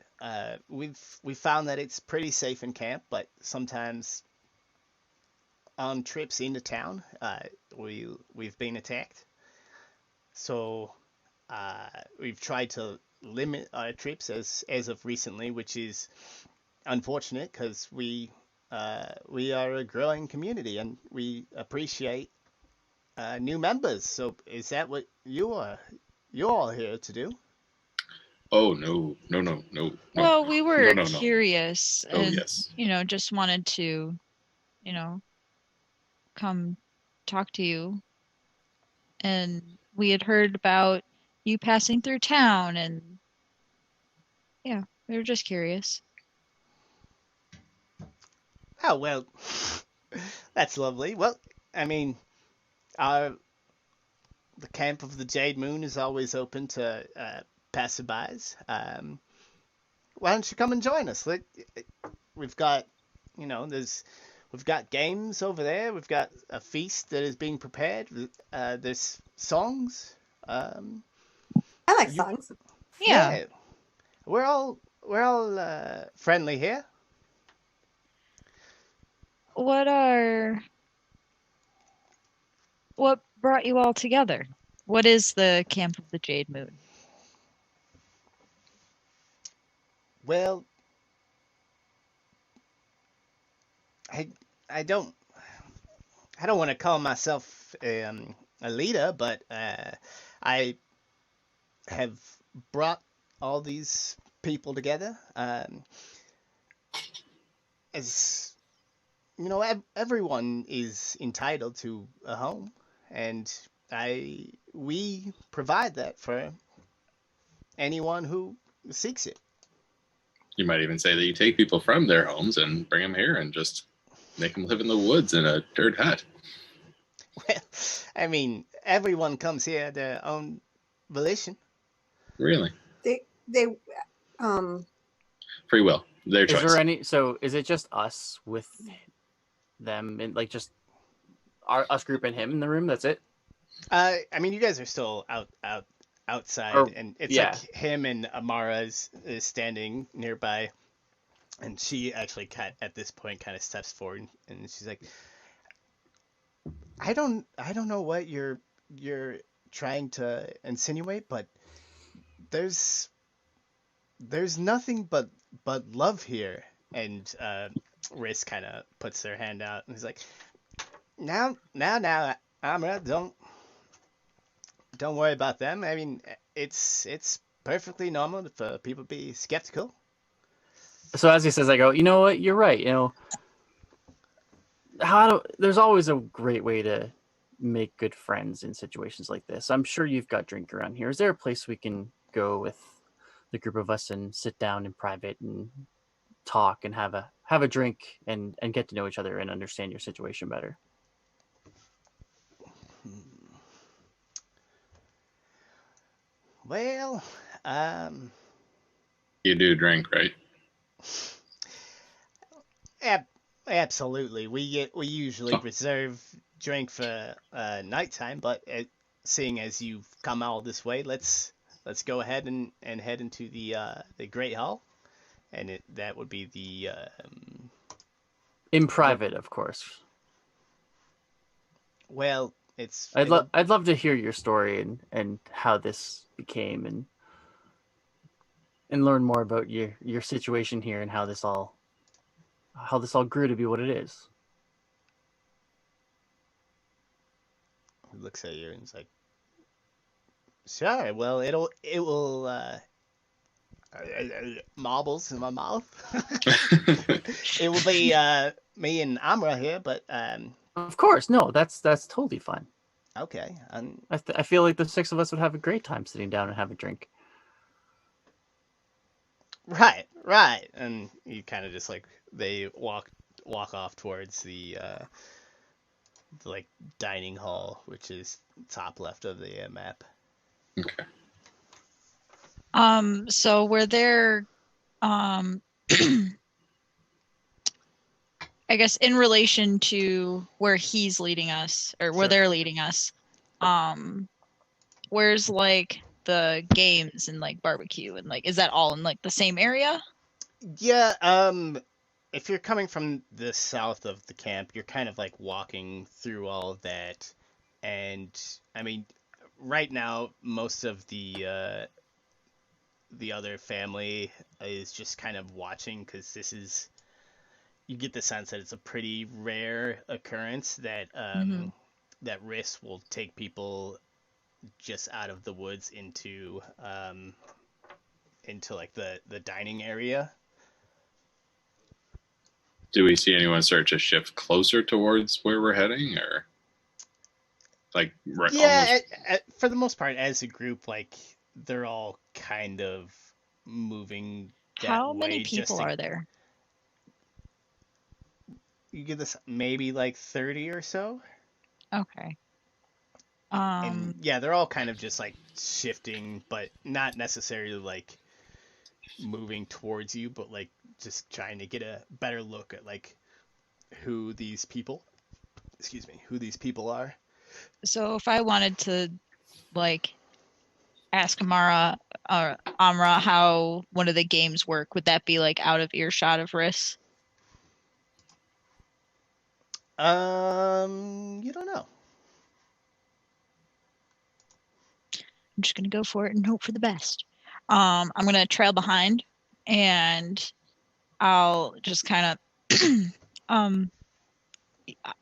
A: we've found that it's pretty safe in camp. But sometimes on trips into town, we've been attacked. So we've tried to limit our trips as of recently, which is unfortunate because we are a growing community and we appreciate new members. So is that what you're all here to do?
B: Oh no.
C: Well, we were
B: No.
C: curious,
B: Oh
C: and
B: yes.
C: just wanted to, come talk to you. And we had heard about you passing through town, and yeah, we were just curious.
A: Oh well, that's lovely. Well, I mean, our the camp of the Jade Moon is always open to passerbys. Why don't you come and join us? We've got, we've got games over there. We've got a feast that is being prepared. There's songs.
E: I like songs.
C: Yeah.
A: We're all friendly here.
C: What brought you all together? What is the Camp of the Jade Moon?
A: Well, I don't want to call myself a leader, but I have brought all these people together. As you know, everyone is entitled to a home, and we provide that for anyone who seeks it.
B: You might even say that you take people from their homes and bring them here and just make them live in the woods in a dirt hut.
A: Well, I mean, everyone comes here at their own volition.
B: Really?
E: They
B: Free will. Their choice.
D: Is there any? So is it just us with them and like just us group and him in the room? That's it.
A: I mean, you guys are still outside, and it's like him and Amara is standing nearby, and she actually at this point kind of steps forward, and she's like, I don't know what you're trying to insinuate, but there's there's nothing but love here. And Riz kind of puts their hand out and he's like, now, Amra, don't worry about them. I mean, it's perfectly normal for people to be skeptical.
D: So as he says, I go, you know what? You're right. There's always a great way to make good friends in situations like this. I'm sure you've got drink around here. Is there a place we can go with the group of us and sit down in private and talk and have a drink and get to know each other and understand your situation better?
A: Well,
B: You do drink, right?
A: absolutely. We usually
B: Oh.
A: reserve drink for nighttime, but seeing as you've come all this way, let's go ahead and head into the Great Hall, and that would be the
D: In private, of course.
A: well,
D: I'd love to hear your story and how this became and learn more about your situation here and how this all grew to be what it is.
A: He looks at you and he's like, sure. Well, it will marbles in my mouth. It will be me and Amra here, but
D: Of course, no, that's totally fine.
A: okay.
D: I feel like the six of us would have a great time sitting down and have a drink.
A: Right. And you kind of just like they walk off towards the like dining hall, which is top left of the map.
B: Okay.
C: So we're there, I guess in relation to where he's leading us or where
A: Sure.
C: they're leading us. Where's like the games and like barbecue and like, is that all in like the same area?
A: Yeah, if you're coming from the south of the camp, you're kind of like walking through all of that. And I mean, right now, most of the other family is just kind of watching because you get the sense that it's a pretty rare occurrence that that Riss will take people just out of the woods into like the dining area.
B: Do we see anyone start to shift closer towards where we're heading, or like right?
A: Yeah, for the most part, as a group, like they're all kind of moving that
C: How
A: way.
C: many people are there?
A: You give this maybe like 30 or so.
C: Okay.
A: And yeah, they're all kind of just like shifting, but not necessarily like moving towards you, but like just trying to get a better look at like who these people are.
C: So if I wanted to like ask Amara or Amra how one of the games work, would that be like out of earshot of Riss?
A: You don't know.
C: I'm just gonna go for it and hope for the best. I'm gonna trail behind and I'll just kind of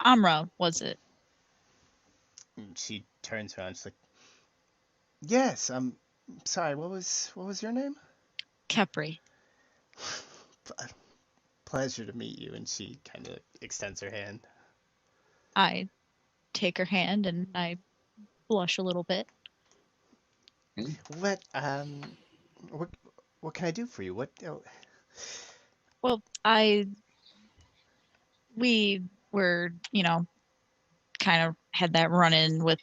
C: Amra, was it?
A: And she turns around. She's like, "Yes, I'm sorry. What was your name?"
C: Kepri.
A: Pleasure to meet you. And she kind of extends her hand.
C: I take her hand and I blush a little bit.
A: What what can I do for you? What?
C: Well, we were, kind of had that run-in with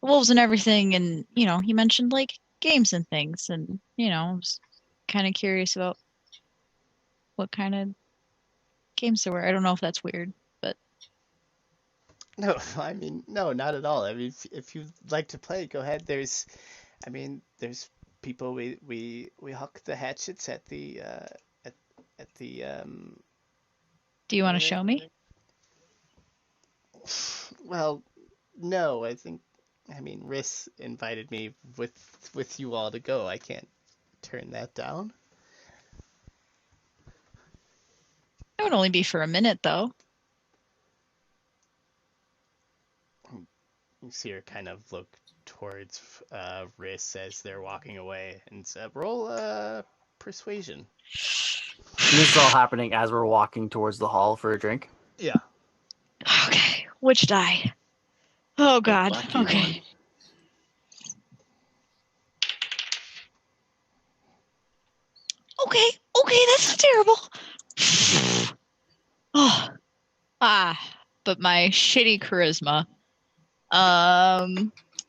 C: wolves and everything, and he mentioned like games and things, and I was kind of curious about what kind of games there were. I don't know if that's weird, but
A: No, I mean, no, not at all. I mean, if you'd like to play, go ahead. There's people we huck the hatchets at the at the
C: do you want to show me?
A: Well, no, I mean, Riss invited me with you all to go. I can't turn that down.
C: It would only be for a minute, though.
A: You see her kind of look towards Riss as they're walking away and roll persuasion.
D: And this is all happening as we're walking towards the hall for a drink.
A: Yeah.
C: Okay, which die? Oh God.
B: lucky
C: Okay.
B: one.
C: Okay, that's not terrible. Oh, but my shitty charisma.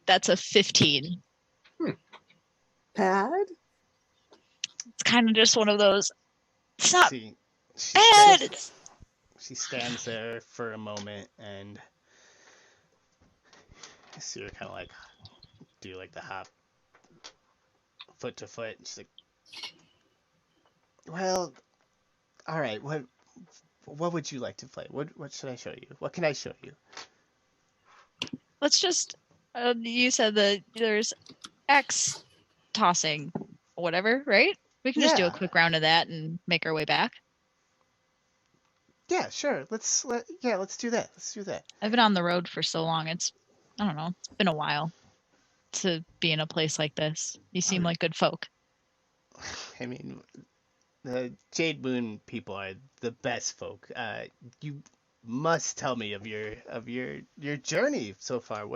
C: That's a 15.
E: Bad?
C: It's kind of just one of those. It's not
A: She
C: bad. It's
A: She stands there for a moment and I see her kind of like do like the hop foot to foot. She's like, well, all right, what would you like to play? What should I show you? What can I show you?
C: let's just. You said that there's X tossing, whatever, right? We can just do a
A: Yeah.
C: quick round of that and make our way back.
A: Yeah, sure. Let's do that. Let's do that.
C: I've been on the road for so long. I don't know. It's been a while to be in a place like this. You seem like good folk.
A: I mean, the Jade Moon people are the best folk. You must tell me of your journey so far.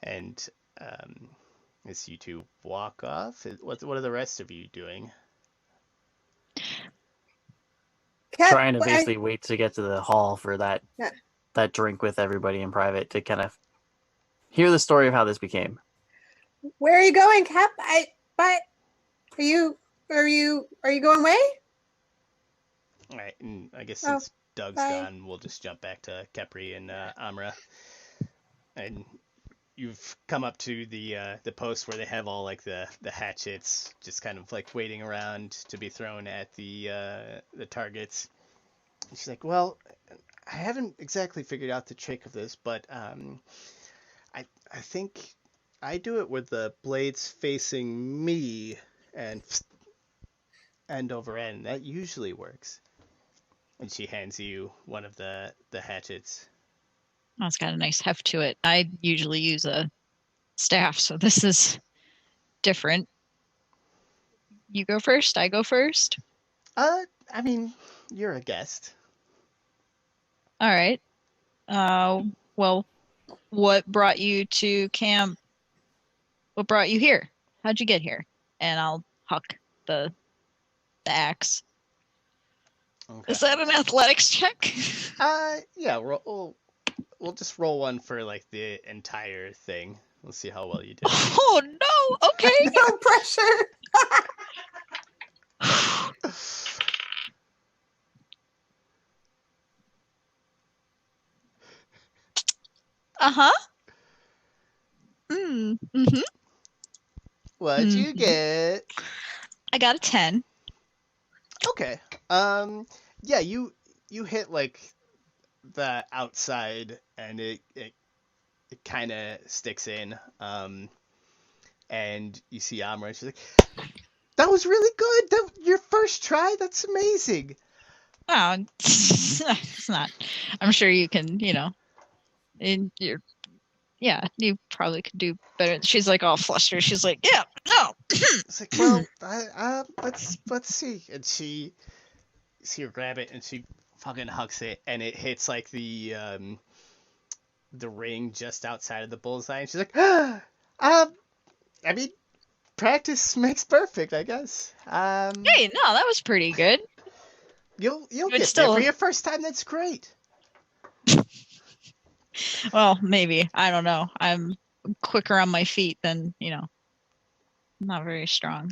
A: And as you two walk off, what are the rest of you doing?
D: Trying to basically wait to get to the hall for that
E: Yeah.
D: that drink with everybody in private to kind of hear the story of how this became.
E: Where are you going, Cap? But are you going away?
A: All right, and I guess
E: Oh,
A: since Doug's
E: bye.
A: gone, we'll just jump back to Kepri and Amra. And you've come up to the post where they have all like the hatchets, just kind of like waiting around to be thrown at the targets. And she's like, "Well, I haven't exactly figured out the trick of this, but I think I do it with the blades facing me and end over end. That usually works." And she hands you one of the hatchets.
C: Oh, it's got a nice heft to it. I usually use a staff, so this is different. You go first. I go first.
A: I mean, you're a guest.
C: All right. Well, what brought you to camp? What brought you here? How'd you get here? And I'll huck the axe.
A: Okay.
C: Is that an athletics check?
A: Yeah, we'll just roll one for like the entire thing. We'll see how well you do.
C: Oh no! Okay.
E: No pressure.
C: Uh-huh. Mm-hmm.
A: What'd you get?
C: I got a 10.
A: Okay. Yeah, you hit like the outside and it kind of sticks in. And you see Amra, she's like, "That was really good. Your first try. That's amazing."
C: Oh, it's not. I'm sure you can, you probably could do better. She's like all flustered. She's like, yeah, no.
A: It's like, well, let's see. And she see her grab it and she fucking hucks it and it hits like the ring just outside of the bullseye. And she's like, I mean, practice makes perfect, I guess.
C: Hey, no, that was pretty good.
A: You'll
C: But
A: get
C: still-
A: there for your first time. That's great.
C: Well, maybe. I don't know. I'm quicker on my feet than, not very strong.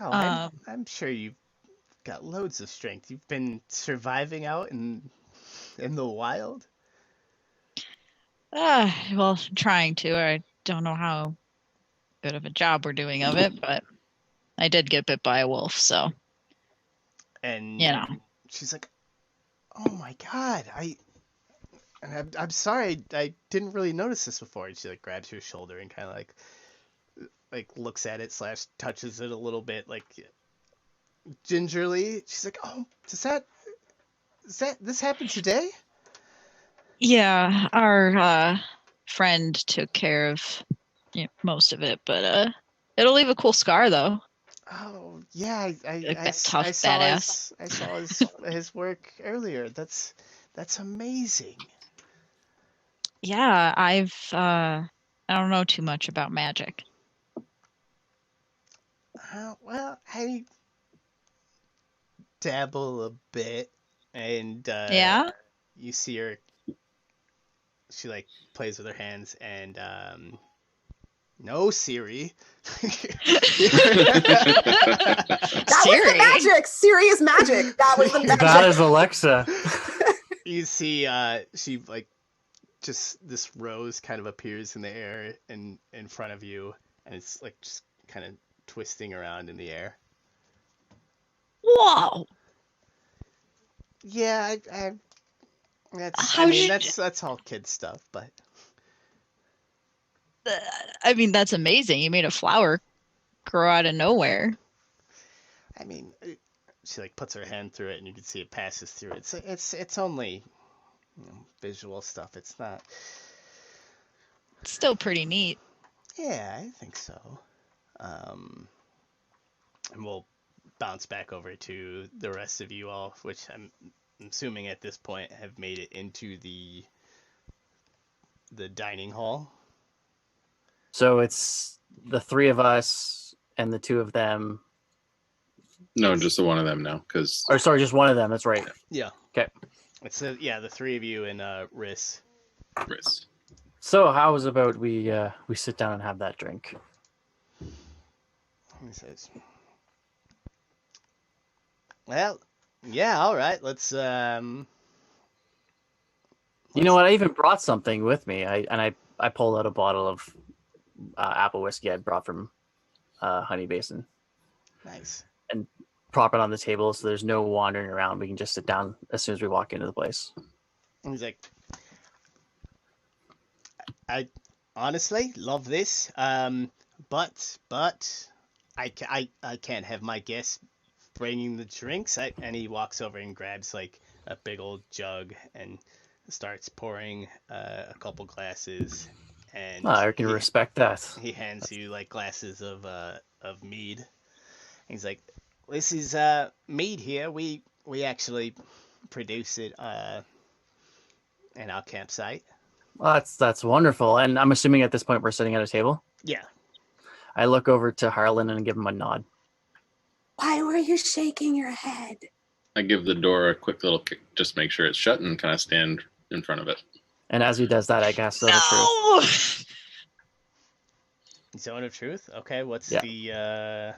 A: Oh, I'm sure you've got loads of strength. You've been surviving out in the wild.
C: Well, trying to. I don't know how good of a job we're doing of it, but I did get bit by a wolf, so,
A: And she's like, "Oh my god, I'm sorry, I didn't really notice this before." And she like grabs your shoulder and kind of like like looks at it / touches it a little bit, like gingerly. She's like, "Oh, this happened today?"
C: Yeah, our friend took care of most of it, but it'll leave a cool scar though.
A: Oh yeah,
C: Like that tough badass.
A: I saw his work earlier. That's amazing.
C: Yeah, I don't know too much about magic.
A: Well, I dabble a bit, and
C: Yeah?
A: you see her. She like plays with her hands, and no, Siri.
E: That was the magic. Siri is magic. That was the magic.
D: That is Alexa.
A: You see, she like just this rose kind of appears in the air in front of you, and it's like just kind of twisting around in the air.
C: Whoa!
A: Yeah, that's
C: How
A: I mean
C: did-
A: that's all kid stuff, but
C: I mean, that's amazing. You made a flower grow out of nowhere.
A: I mean, she like puts her hand through it, and you can see it passes through. It's only visual stuff. It's not.
C: It's still pretty neat.
A: Yeah, I think so. And we'll bounce back over to the rest of you all, which I'm assuming at this point have made it into the dining hall.
D: So it's the three of us and the two of them.
B: No, just the one of them now, because
D: Or sorry, just one of them. That's right.
A: Yeah.
D: Okay.
A: It's the three of you and Riss.
B: Chris.
D: So how is about we sit down and have that drink?
A: He says, "Well, yeah, all right. Let's
D: You know what? I even brought something with me. I pulled out a bottle of apple whiskey I brought from Honey Basin.
A: Nice.
D: And prop it on the table so there's no wandering around. We can just sit down as soon as we walk into the place.
A: And he's like, I honestly love this, but I can't have my guests bringing the drinks." And he walks over and grabs like a big old jug and starts pouring a couple glasses. And
D: I can respect that.
A: he hands you like glasses of mead. He's like, "This is mead here. We actually produce it in our campsite."
D: Well, that's wonderful. And I'm assuming at this point we're sitting at a table.
A: Yeah.
D: I look over to Harlan and give him a nod.
E: Why were you shaking your head?
B: I give the door a quick little kick, just make sure it's shut, and kind of stand in front of it.
D: And as he does that, I cast Zone of Truth.
C: No!
A: Zone of Truth? Okay, what's
D: Yeah.
A: the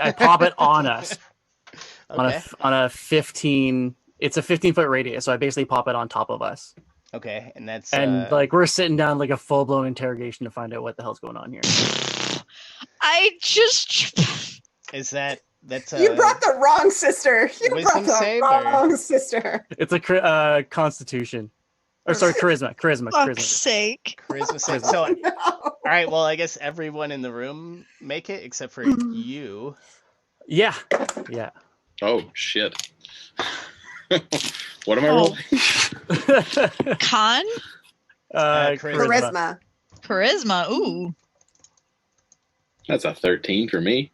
D: I pop it on us
A: okay.
D: on a 15. It's a 15-foot radius, so I basically pop it on top of us.
A: Okay, and that's
D: And like we're sitting down like a full-blown interrogation to find out what the hell's going on here.
C: I just...
A: is that's
E: You brought the wrong sister. You
A: Wisdom
E: brought the
A: save, or-
E: wrong sister.
D: It's a Constitution. Or sorry, Charisma.
C: Fuck's sake.
A: charisma save. So
E: No.
A: all right, well, I guess everyone in the room make it except for you.
D: Yeah.
B: Oh shit! What am I
C: Oh.
B: rolling?
C: Con?
E: Charisma.
C: Charisma. Ooh.
B: That's a 13 for me.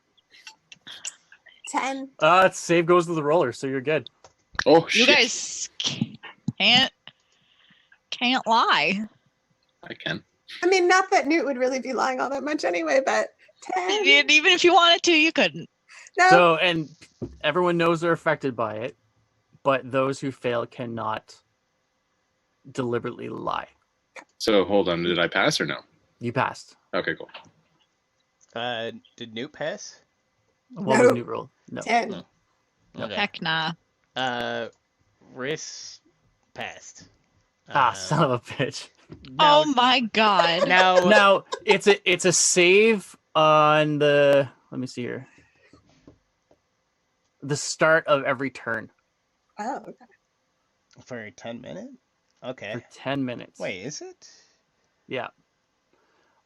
E: 10.
D: Save goes to the roller, so you're good.
B: Oh
C: You
B: shit!
C: guys can't lie.
B: I can.
E: I mean, not that Newt would really be lying all that much anyway, but 10.
C: Even if you wanted to, you couldn't.
E: No.
D: So, and everyone knows they're affected by it, but those who fail cannot deliberately lie.
B: So hold on, did I pass or no?
D: You passed.
B: Okay, cool.
A: Did Newt pass?
D: What
E: No.
D: was new rule? No.
E: 10.
A: No. Okay.
C: Heck nah.
A: Riss passed.
D: Son of a bitch.
A: Now,
C: Oh my god.
A: now
D: It's a save on the. Let me see here. The start of every turn
E: Oh, okay.
A: for 10 minutes? Okay.
D: for 10 minutes.
A: Wait, is it?
D: Yeah.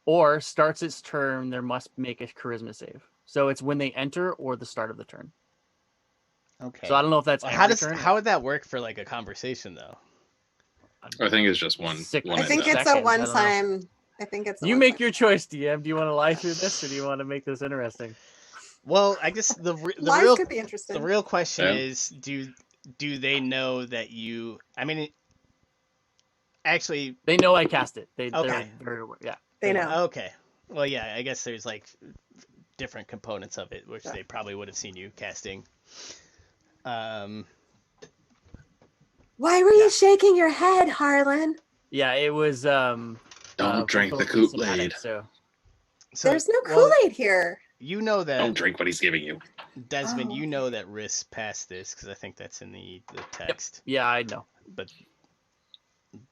D: or starts its turn, there must make a charisma save. So it's when they enter or the start of the turn.
A: Okay.
D: So I don't know if that's
A: Well,
D: every turn.
A: how would that work for like a conversation though?
B: I think it's just one.
E: I think it's a
D: seconds,
E: one time. I think it's.
D: You make your choice, DM. Do you want to lie through this, or do you want to make this interesting?
A: Well, I guess the
E: Lies
A: real
E: could be interesting.
A: the real question is, do they know that you? I mean, actually,
D: they know I cast it.
A: Okay.
D: They're very aware. Yeah.
E: They know.
A: Okay. Well, yeah. I guess there's like different components of it, which they probably would have seen you casting.
E: Why were you shaking your head, Harlan?
D: Yeah, it was.
B: Don't drink the Kool-Aid.
D: So
E: there's no Kool-Aid here.
A: You know that.
B: Don't drink what he's giving you.
A: Desmond, you know that Riss passed this because I think that's in the text.
D: Yep. Yeah, I know.
A: But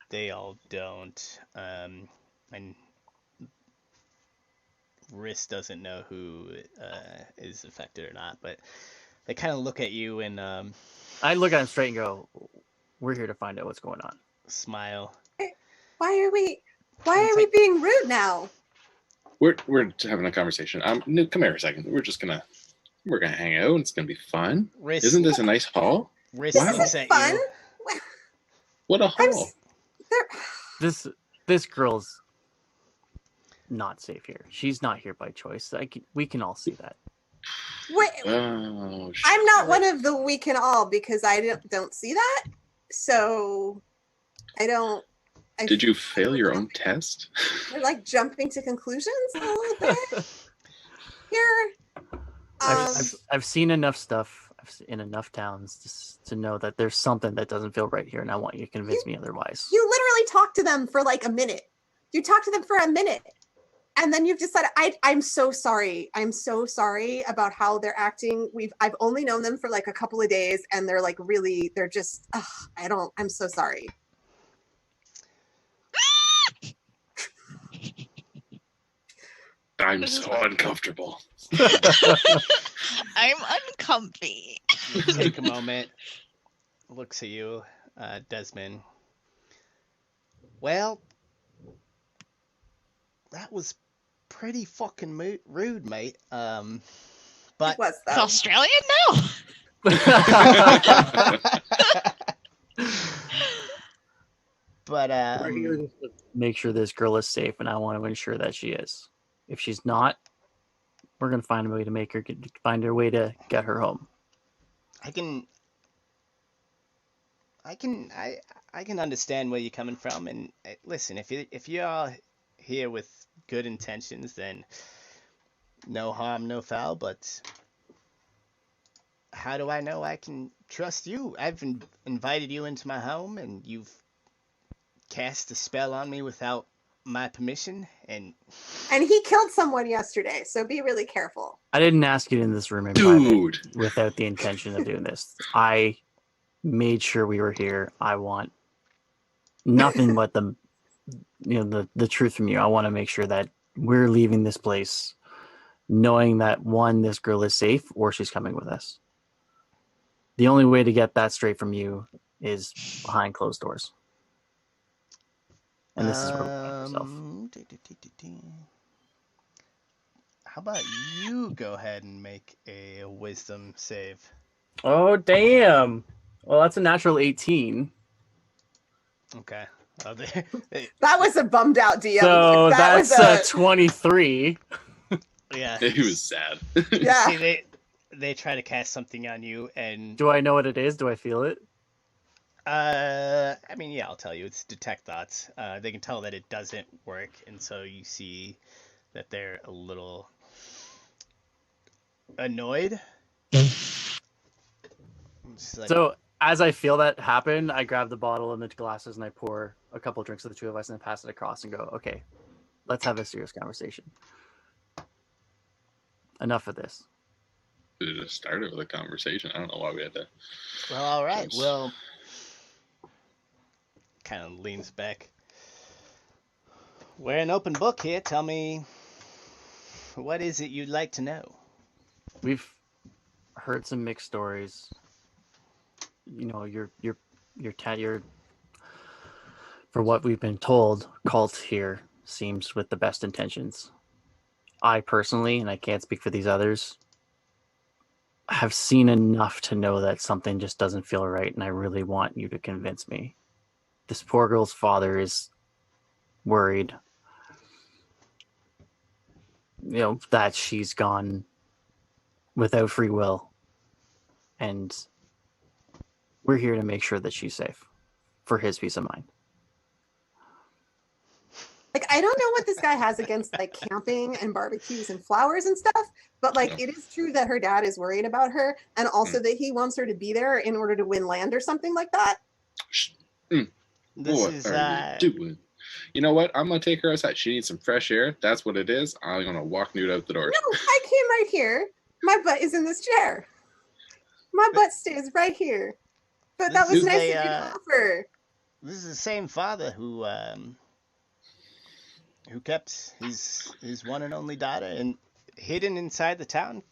A: they all don't. And Riss doesn't know who is affected or not. But they kind of look at you and
D: I look at him straight and go, "We're here to find out what's going on."
A: Smile.
E: Why are we being rude now?
B: We're having a conversation. Newt, come here a second. We're gonna hang out. It's gonna be fun.
A: Riss,
B: Isn't this a nice hall?
A: Riss
E: This
A: looks
E: isn't
A: at
E: fun.
A: you.
B: What a hall!
D: This girl's not safe here. She's not here by choice. We can all see that.
E: Wait,
B: Oh,
E: I'm not one of the we can all because I don't see that. So I don't.
B: Did you fail your own test?
E: We're like jumping to conclusions a little bit here.
D: I've seen enough stuff in enough towns to know that there's something that doesn't feel right here, and I want you to convince me otherwise.
E: You literally talked to them for like a minute. You talked to them for a minute, and then you've decided. I'm so sorry. I'm so sorry about how they're acting. I've only known them for like a couple of days, and they're like really. They're just. I'm so sorry.
B: I'm so uncomfortable.
C: I'm uncomfy.
A: Take a moment. Looks at you, Desmond. Well, that was pretty fucking rude, mate. But
E: It was
C: It's
E: though.
C: Australian now.
A: but
D: We're here to make sure this girl is safe, and I want to ensure that she is. If she's not, we're gonna find a way to find her way to get her home.
A: I can understand where you're coming from, and listen, if you're here with good intentions, then no harm, no foul. But how do I know I can trust you? I've invited you into my home, and you've cast a spell on me without my permission, and
E: he killed someone yesterday, so be really careful.
D: I didn't ask you in this room in
B: Dude.
D: private without the intention of doing this. I made sure we were here. I want nothing but the truth from you. I want to make sure that we're leaving this place knowing that one, this girl is safe, or she's coming with us. The only way to get that straight from you is behind closed doors. And this is where we find ourselves.
A: How about you go ahead and make a wisdom save?
D: Oh, damn. Well, that's a natural 18.
A: Okay.
E: That was a bummed out DM.
D: So
E: that
D: that's
E: was
D: 23.
A: Yeah.
B: He was sad.
E: Yeah.
A: See, they try to cast something on you, and
D: Do I know what it is? Do I feel it?
A: I mean, yeah, I'll tell you. It's detect thoughts. They can tell that it doesn't work, and so you see that they're a little annoyed. Like,
D: So as I feel that happen, I grab the bottle and the glasses and I pour a couple drinks of the two of us and then pass it across and go, okay, let's have a serious conversation. Enough of this.
B: It just started with a conversation. I don't know why we had to.
A: well, all right. Well, kind of leans back. We're an open book here. Tell me, what is it you'd like to know?
D: We've heard some mixed stories. You know, your for what we've been told, cult here seems with the best intentions. I personally, and I can't speak for these others, have seen enough to know that something just doesn't feel right, and I really want you to convince me. This poor girl's father is worried, that she's gone without free will, and we're here to make sure that she's safe for his peace of mind.
E: Like, I don't know what this guy has against like camping and barbecues and flowers and stuff, but like it is true that her dad is worried about her, and also that he wants her to be there in order to win land or something like that.
A: This
B: What are you doing? You know what? I'm gonna take her outside. She needs some fresh air. That's what it is. I'm gonna walk Newt out the door.
E: No, I came right here. My butt is in this chair. My butt stays right here. But that was nice of you to offer.
A: This is the same father who kept his one and only daughter and hidden inside the town.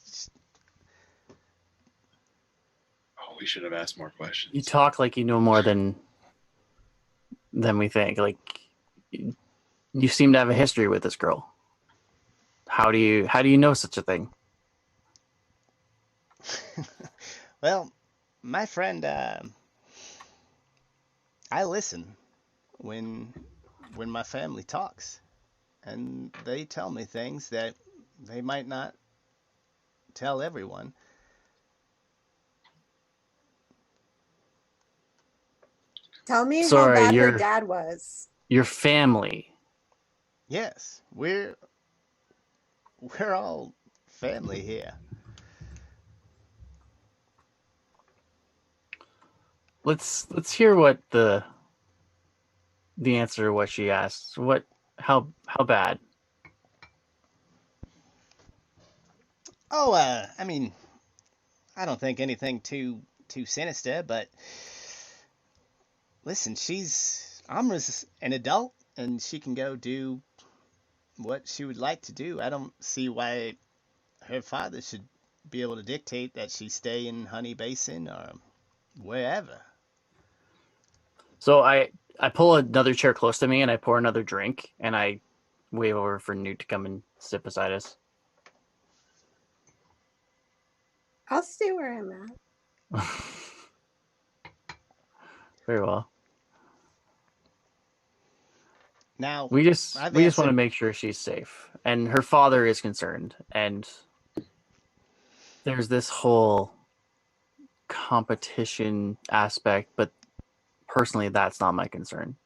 B: Oh, we should have asked more questions.
D: You talk like you know more than we think. Like, you seem to have a history with this girl. How do you know such a thing?
A: Well, my friend, I listen when my family talks, and they tell me things that they might not tell everyone.
E: Tell me
D: Sorry,
E: how bad her dad was.
D: Your family.
A: Yes, we're all family here.
D: Let's hear what the answer to what she asked. How bad?
A: Oh, I mean, I don't think anything too sinister, but listen, Amra's an adult, and she can go do what she would like to do. I don't see why her father should be able to dictate that she stay in Honey Basin or wherever.
D: So I pull another chair close to me and I pour another drink and I wave over for Newt to come and sit beside us.
E: I'll stay where I'm at.
D: Very well.
A: Now
D: we just want to make sure she's safe, and her father is concerned, and there's this whole competition aspect, but personally that's not my concern.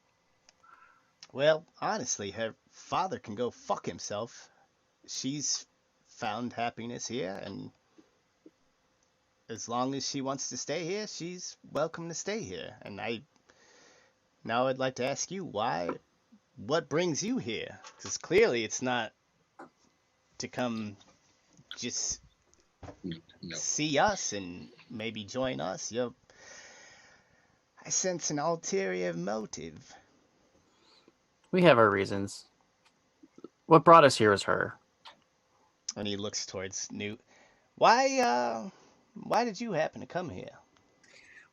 A: Well, honestly, her father can go fuck himself. She's found happiness here, and as long as she wants to stay here, she's welcome to stay here. And now I'd like to ask you what brings you here? Because clearly it's not to come just see us and maybe join us. I sense an ulterior motive.
D: We have our reasons. What brought us here is her.
A: And he looks towards Newt. Why did you happen to come here?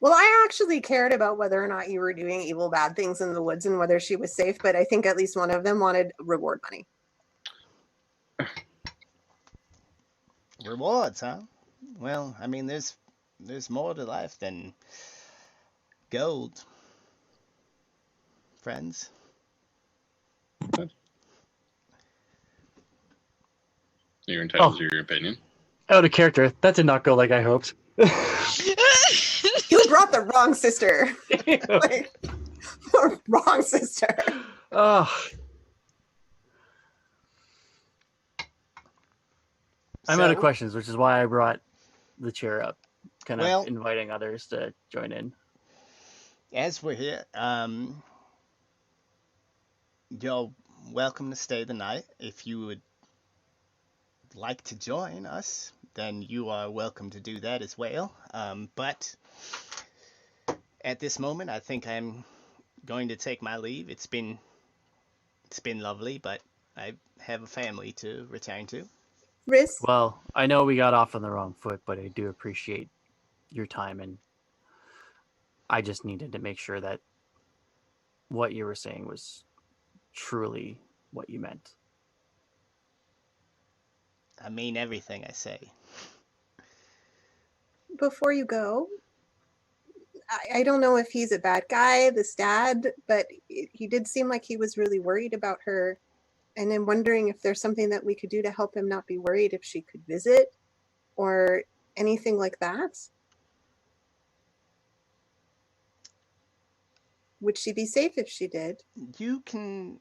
E: Well, I actually cared about whether or not you were doing evil, bad things in the woods and whether she was safe, but I think at least one of them wanted reward money.
A: Rewards, huh? Well, I mean, there's more to life than gold, friends.
B: You're entitled to your opinion.
D: Out of character. That did not go like I hoped.
E: You brought the wrong sister. Wrong sister.
D: Oh. I'm out of questions, which is why I brought the chair up, kind of inviting others to join in.
A: As we're here, you're welcome to stay the night. If you would like to join us, then you are welcome to do that as well. But at this moment, I think I'm going to take my leave. It's been lovely, but I have a family to return to.
E: Riz?
D: Well, I know we got off on the wrong foot, but I do appreciate your time, and I just needed to make sure that what you were saying was truly what you meant.
A: I mean everything I say.
E: Before you go, I don't know if he's a bad guy, this dad, but he did seem like he was really worried about her. And I'm wondering if there's something that we could do to help him not be worried, if she could visit or anything like that. Would she be safe if she did?
A: You can.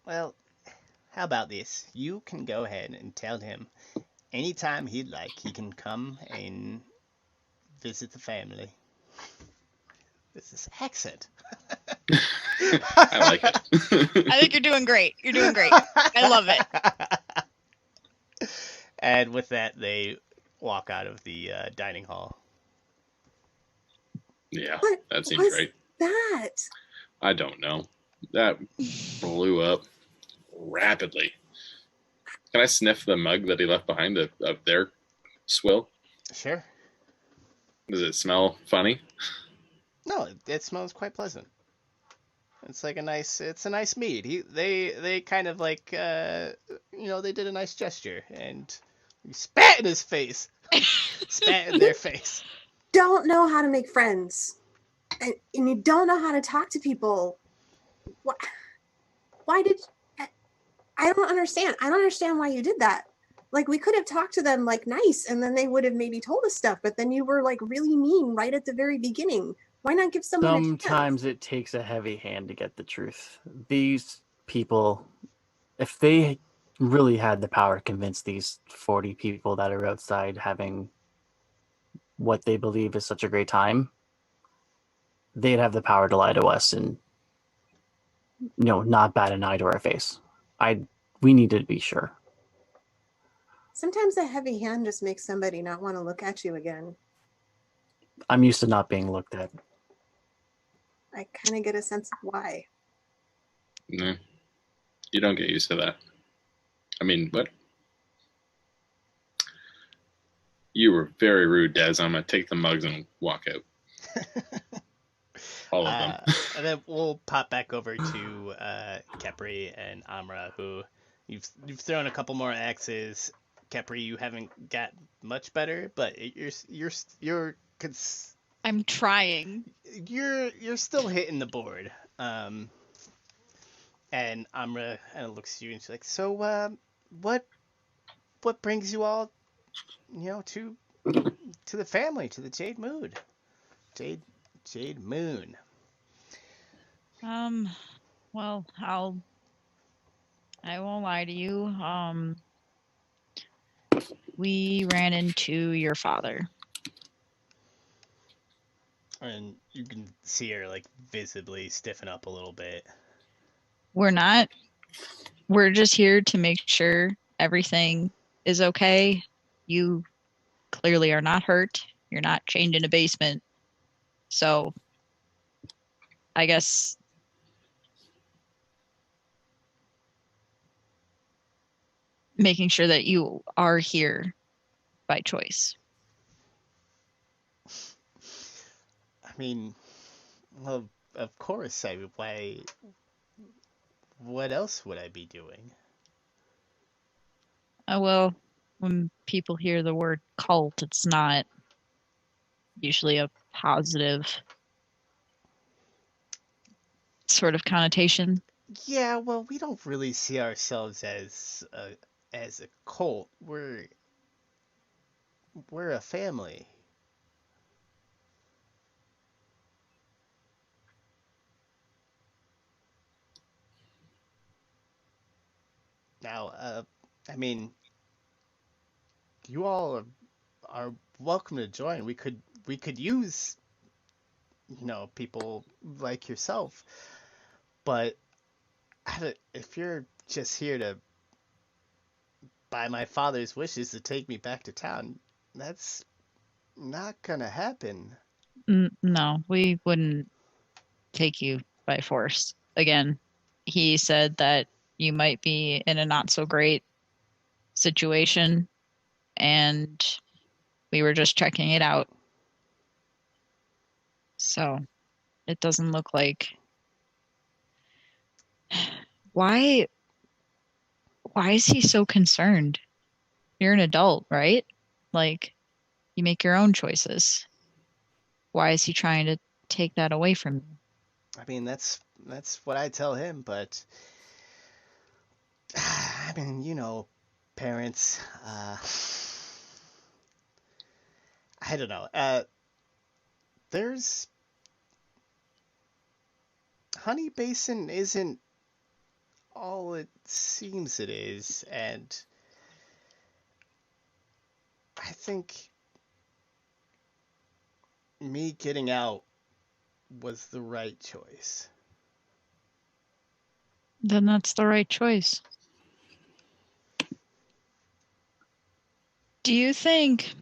A: Well, how about this? You can go ahead and tell him anytime he'd like, he can come and visit the family. This accent.
B: I like it.
C: I think you're doing great. You're doing great. I love it.
A: And with that, they walk out of the dining hall.
B: Yeah,
E: What
B: that seems
E: was
B: right.
E: that?
B: I don't know. That blew up rapidly. Can I sniff the mug that he left behind of their swill?
A: Sure.
B: Does it smell funny?
A: No, it smells quite pleasant. It's like it's a nice mead. They kind of like, they did a nice gesture and he spat in his face. Spat in their face.
E: Don't know how to make friends. And you don't know how to talk to people. Why did... I don't understand. I don't understand why you did that. Like, we could have talked to them, like, nice, and then they would have maybe told us stuff, but then you were, like, really mean right at the very beginning. Why not give someone a chance?
D: Sometimes it takes a heavy hand to get the truth. These people, if they really had the power to convince these 40 people that are outside having what they believe is such a great time, they'd have the power to lie to us and, not bat an eye to our face. We need to be sure.
E: Sometimes a heavy hand just makes somebody not want to look at you again.
D: I'm used to not being looked at.
E: I kind of get a sense of why.
B: No. You don't get used to that. I mean, what? You were very rude, Des. I'm going to take the mugs and walk out. All of them.
A: And then we'll pop back over to Kepri and Amra, who you've thrown a couple more axes. Kepri, you haven't got much better, but
C: I'm trying.
A: You're still hitting the board. And Amra kind of looks at you and she's like, "So, what brings you all, to the family, to the Jade Moon? Jade Moon."
C: Well, I won't lie to you. We ran into your father.
A: And you can see her, like, visibly stiffen up a little bit.
C: We're just here to make sure everything is okay. You clearly are not hurt. You're not chained in a basement. So, I guess making sure that you are here by choice.
A: I mean, well, of course, what else would I be doing?
C: Well, when people hear the word cult, it's not usually a positive sort of connotation.
A: Yeah, well, we don't really see ourselves as a cult. We're a family. Now, I mean, you all are welcome to join. We could use, people like yourself, but if you're just here to by my father's wishes to take me back to town, that's not gonna happen.
C: No, we wouldn't take you by force. Again, he said that you might be in a not so great situation, and we were just checking it out. So it doesn't look like Why is he so concerned? You're an adult, right? Like, you make your own choices. Why is he trying to take that away from you?
A: I mean, that's what I tell him, but I mean, parents. I don't know. There's Honey Basin isn't all it seems it is, and I think me getting out was the right choice.
C: Then that's the right choice. Do you think,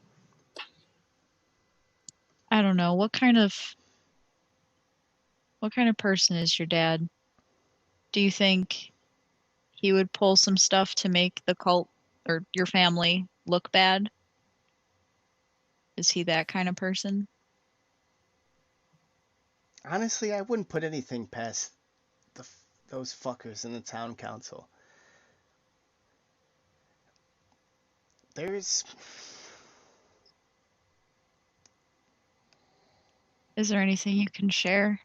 C: I don't know, what kind of person is your dad? Do you think he would pull some stuff to make the cult or your family look bad? Is he that kind of person?
A: Honestly, I wouldn't put anything past those fuckers in the town council. There's
C: Is there anything you can share?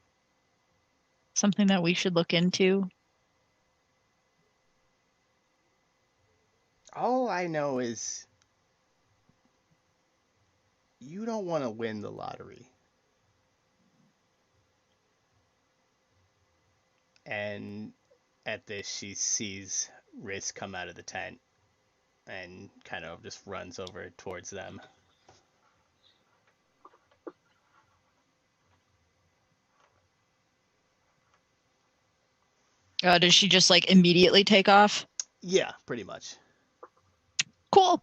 C: Something that we should look into?
A: all I know is you don't want to win the lottery. And at this, she sees Riz come out of the tent and kind of just runs over towards them.
C: Does she just like immediately take off?
A: Yeah, pretty much.
C: Cool.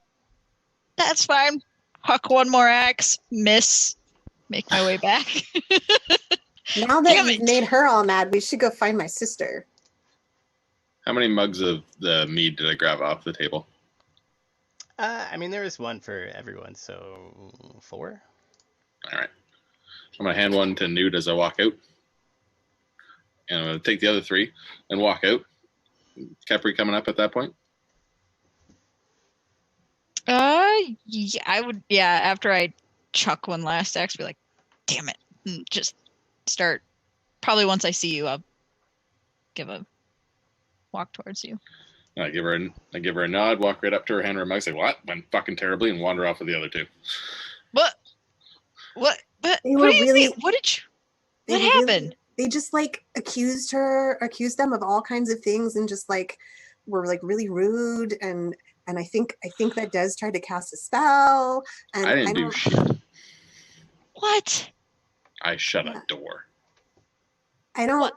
C: That's fine. Huck one more axe, miss, make my way back.
E: Now that you've made her all mad, we should go find my sister.
B: How many mugs of the mead did I grab off the table?
A: I mean, there is one for everyone, so 4.
B: All right. I'm going to hand one to Newt as I walk out. And I'm going to take the other 3 and walk out. Capri coming up at that point?
C: Yeah, I would, after I chuck one last axe, be like, damn it. And just start, probably once I see you, I'll give a walk towards you.
B: I give her a nod, walk right up to her, hand her a mug, say, what? Went fucking terribly, and wander off with the other 2.
C: What
E: They were really.
C: What happened?
E: They just like accused them of all kinds of things, and just like were like really rude, and I think that Des tried to cast a spell, and
B: I didn't do shit.
C: What?
B: I shut a door.
E: I don't.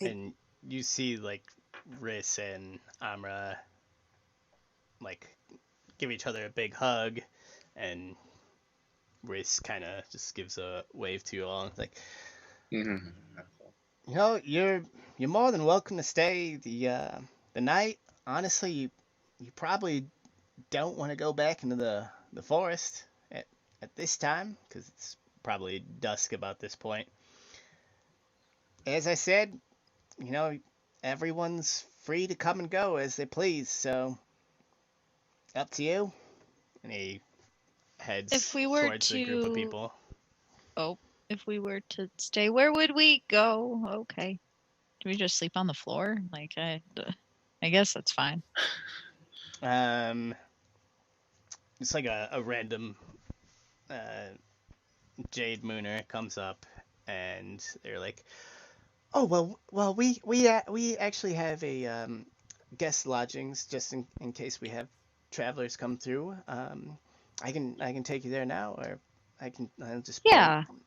A: And you see like Riz and Amra like give each other a big hug, and Riz kind of just gives a wave to you all. It's like, you're more than welcome to stay the night. Honestly, you probably don't want to go back into the forest at this time, because it's probably dusk about this point. As I said, everyone's free to come and go as they please, so up to you. And he heads towards the group of people.
C: Oh, if we were to stay, where would we go? Okay. Do we just sleep on the floor? Like, I guess that's fine.
A: It's like a random Jade Mooner comes up, and they're like, "Oh well, we actually have a guest lodgings just in case we have travelers come through. I can take you there now, or I'll just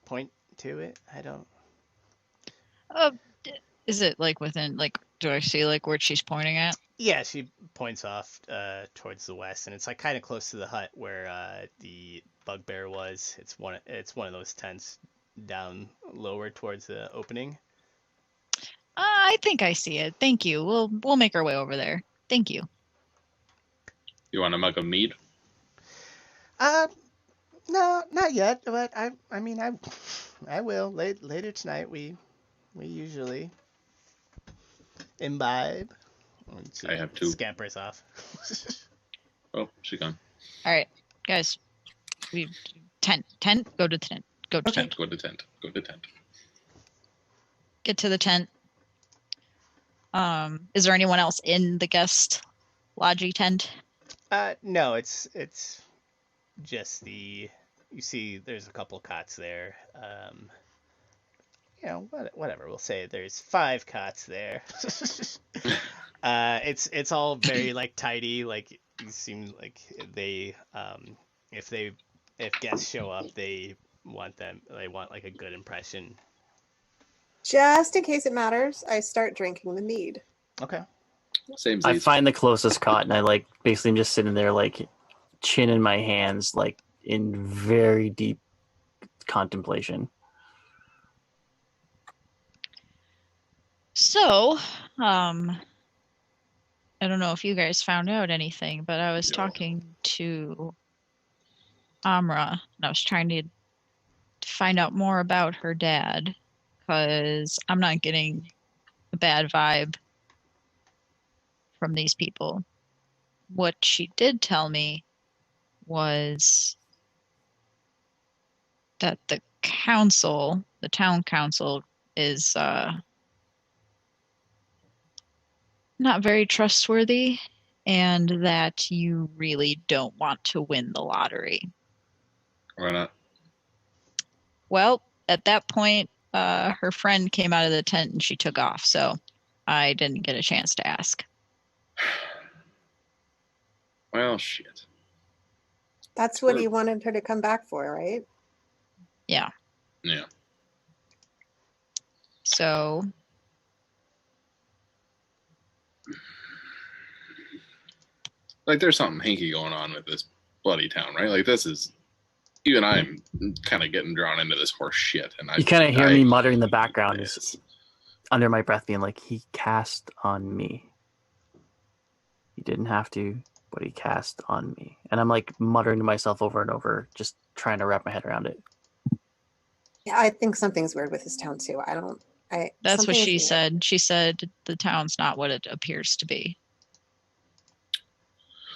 A: point to it. I don't."
C: Is it like within, like, do I see like where she's pointing at?
A: Yeah, she points off towards the west, and it's like kind of close to the hut where the bugbear was. It's one of those tents down lower towards the opening.
C: I think I see it. Thank you. We'll make our way over there. Thank you.
B: You want a mug of mead?
A: No, not yet. But I mean, I will. Later tonight, we usually imbibe. And she
B: I have two.
A: scampers off.
B: Oh, she gone.
C: All right, guys. We tent. Go to tent. Go to tent.
B: Go to tent. Go to tent.
C: Get to the tent. Is there anyone else in the guest lodging tent?
A: No, it's just the. You see, there's a couple cots there. Whatever. We'll say there's 5 cots there. It's all very like tidy. Like you seem like they if guests show up, they want like a good impression.
E: Just in case it matters, I start drinking the mead.
A: Okay.
B: Same.
D: I find the closest cot, and I like basically I'm just sitting there like chin in my hands, like in very deep contemplation.
C: So, I don't know if you guys found out anything, but I was talking to Amra, and I was trying to find out more about her dad, because I'm not getting a bad vibe from these people. What she did tell me was that the town council, is not very trustworthy, and that you really don't want to win the lottery.
B: Why not?
C: Well, at that point, her friend came out of the tent and she took off, so I didn't get a chance to ask.
B: Well, shit.
E: That's what he wanted her to come back for, right?
C: Yeah.
B: Yeah.
C: So
B: Like, there's something hinky going on with this bloody town, right? Like, this is... Even I'm kind of getting drawn into this horse shit. And
D: You kind of hear me muttering in the background, is under my breath, being like, he cast on me. He didn't have to, but he cast on me. And I'm like muttering to myself over and over, just trying to wrap my head around it.
E: Yeah, I think something's weird with this town too.
C: that's what she said. She said the town's not what it appears to be.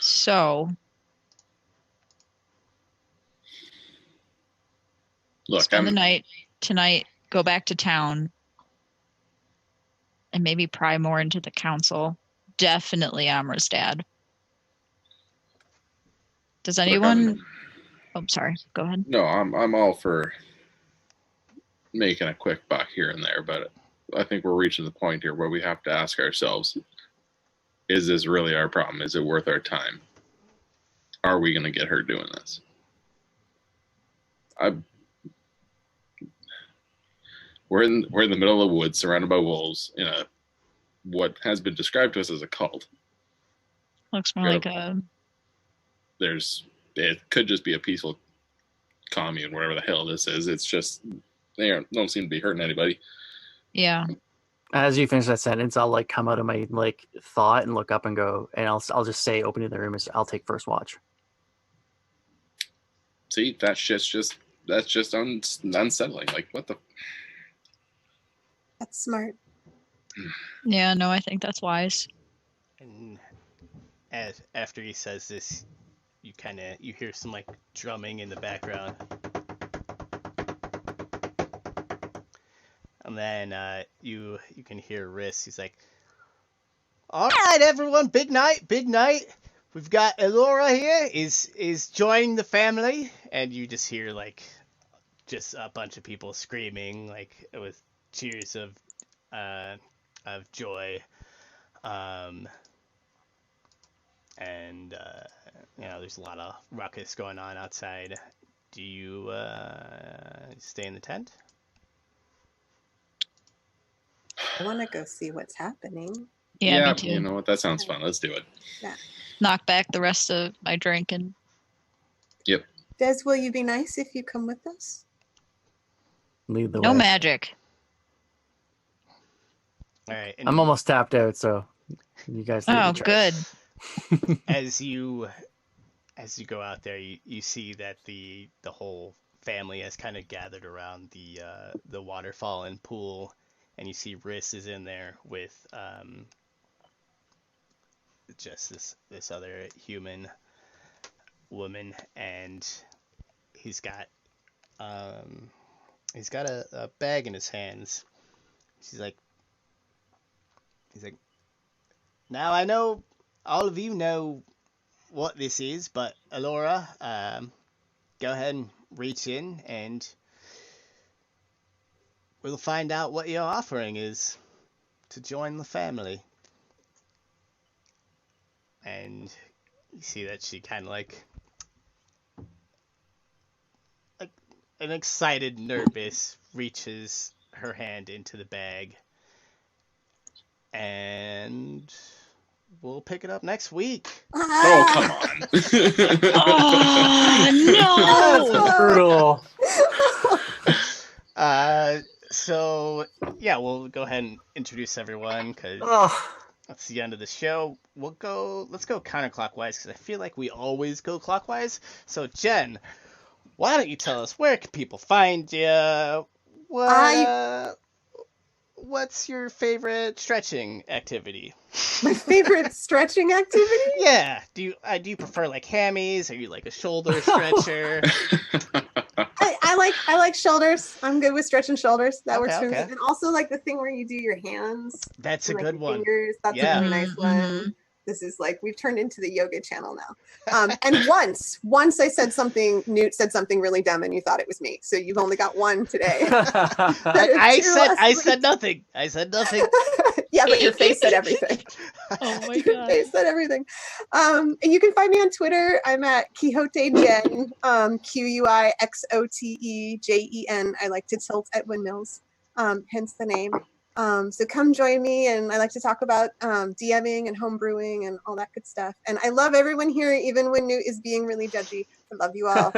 C: So
B: look,
C: spend the night tonight, go back to town, and maybe pry more into the council. Definitely Amra's dad. Does anyone... Oh, sorry. Go ahead.
B: No, I'm all for making a quick buck here and there, but I think we're reaching the point here where we have to ask ourselves, is this really our problem? Is it worth our time? Are we going to get her doing this? We're in the middle of the woods, surrounded by wolves, in what has been described to us as a cult.
C: Looks more like a...
B: It could just be a peaceful commune, whatever the hell this is. It's just they don't seem to be hurting anybody.
C: Yeah.
D: As you finish that sentence, I'll like come out of my like thought and look up and go, and I'll just say, opening the room is, I'll take first watch.
B: See, that's just unsettling. Like, what the?
E: That's smart.
C: Yeah, no, I think that's wise.
A: And after he says this, you hear some like drumming in the background, and then you can hear Riss. He's like, "All right, everyone, big night. We've got Elora here is joining the family," and you just hear like just a bunch of people screaming like with cheers of joy, and there's a lot of ruckus going on outside. Do you stay in the tent?
E: I want to go see what's happening.
C: Yeah, me too.
B: You know what? That sounds fun. Let's do it.
E: Yeah.
C: Knock back the rest of my drink and...
B: Yep.
E: Des, will you be nice if you come with us?
D: Lead the
C: No
D: way.
C: magic.
A: All right.
D: I'm almost tapped out, so you guys.
C: Oh, good.
A: As you go out there, you see that the whole family has kind of gathered around the waterfall and pool, and you see Riss is in there with just this other human woman, and he's got a bag in his hands. He's like, now I know all of you know what this is, but Alora, go ahead and reach in and we'll find out what your offering is to join the family. And you see that she kind of like an excited, nervous, reaches her hand into the bag. And we'll pick it up next week.
B: Oh, come on.
C: Oh
D: Brutal.
A: So yeah, we'll go ahead and introduce everyone because
D: Oh,
A: that's the end of the show. Let's go counterclockwise because I feel like we always go clockwise. So Jen, why don't you tell us where can people find you? What's your favorite stretching activity?
E: My favorite stretching activity?
A: Yeah. Do you prefer like hammies? Are you like a shoulder stretcher?
E: I like shoulders. I'm good with stretching shoulders. That works for me.
A: Okay.
E: And also like the thing where you do your hands.
A: That's a
E: and, like,
A: good
E: your
A: one.
E: Fingers. That's
A: Yeah.
E: a really nice one. This is like we've turned into the yoga channel now. And once I said something, Newt said something really dumb, and you thought it was me. So you've only got one today.
A: I said nothing. I said nothing.
E: Yeah, but your face said everything.
C: Oh my
E: Your
C: god.
E: face said everything. And you can find me on Twitter. I'm at Quixote Jen, QUIXOTEJEN. I like to tilt at windmills, hence the name. So come join me, and I like to talk about DMing and homebrewing and all that good stuff. And I love everyone here, even when Newt is being really judgy. I love you all.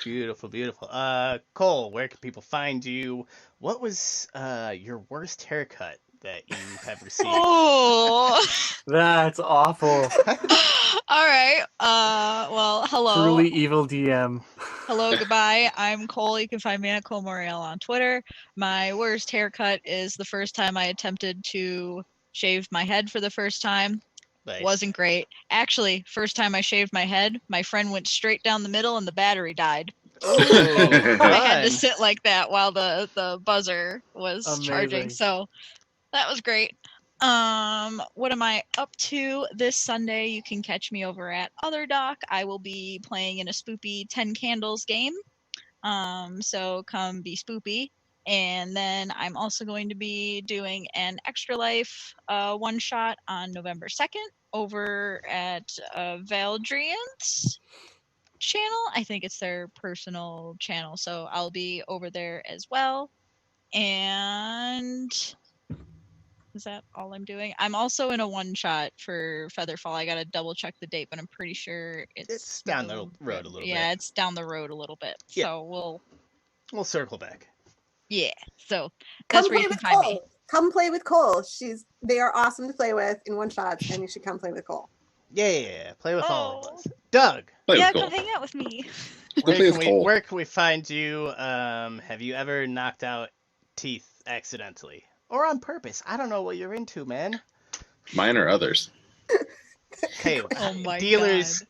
A: Beautiful, beautiful. Cole, where can people find you? What was your worst haircut that you have received?
C: Oh.
D: that's awful.
C: All right. Well, hello.
D: Truly evil DM.
C: Hello, goodbye. I'm Cole. You can find me at Cole Moriel on Twitter. My worst haircut is the first time I attempted to shave my head for the first time.
A: Nice.
C: Wasn't great. Actually, first time I shaved my head, my friend went straight down the middle and the battery died.
A: Ooh,
C: I had to
A: fun.
C: sit like that while the buzzer was charging.
D: Amazing.
C: So that was great. What am I up to this Sunday? You can catch me over at Other Doc. I will be playing in a spoopy 10 Candles game. So come be spoopy. And then I'm also going to be doing an Extra Life one shot on November 2nd over at Valdrian's channel. I think it's their personal channel. So I'll be over there as well. And is that all I'm doing? I'm also in a one shot for Featherfall. I gotta double check the date, but I'm pretty sure
A: It's down the road a little
C: Yeah,
A: bit.
C: it's down the road a little bit.
A: Yeah.
C: So
A: We'll circle back.
C: so
E: Come
C: that's where
E: play
C: you can
E: with
C: find me.
E: Cole. Come play with Cole. They are awesome to play with in one shots, and you should come play with Cole.
A: Yeah. Play with all of
C: Oh.
A: us. Doug,
B: Play
C: Yeah,
B: with
C: come
B: Cole.
C: hang out with me.
A: where can we find you? Have you ever knocked out teeth accidentally or on purpose? I don't know what you're into, man.
B: Mine or others?
A: Hey,
C: Oh my
A: dealer's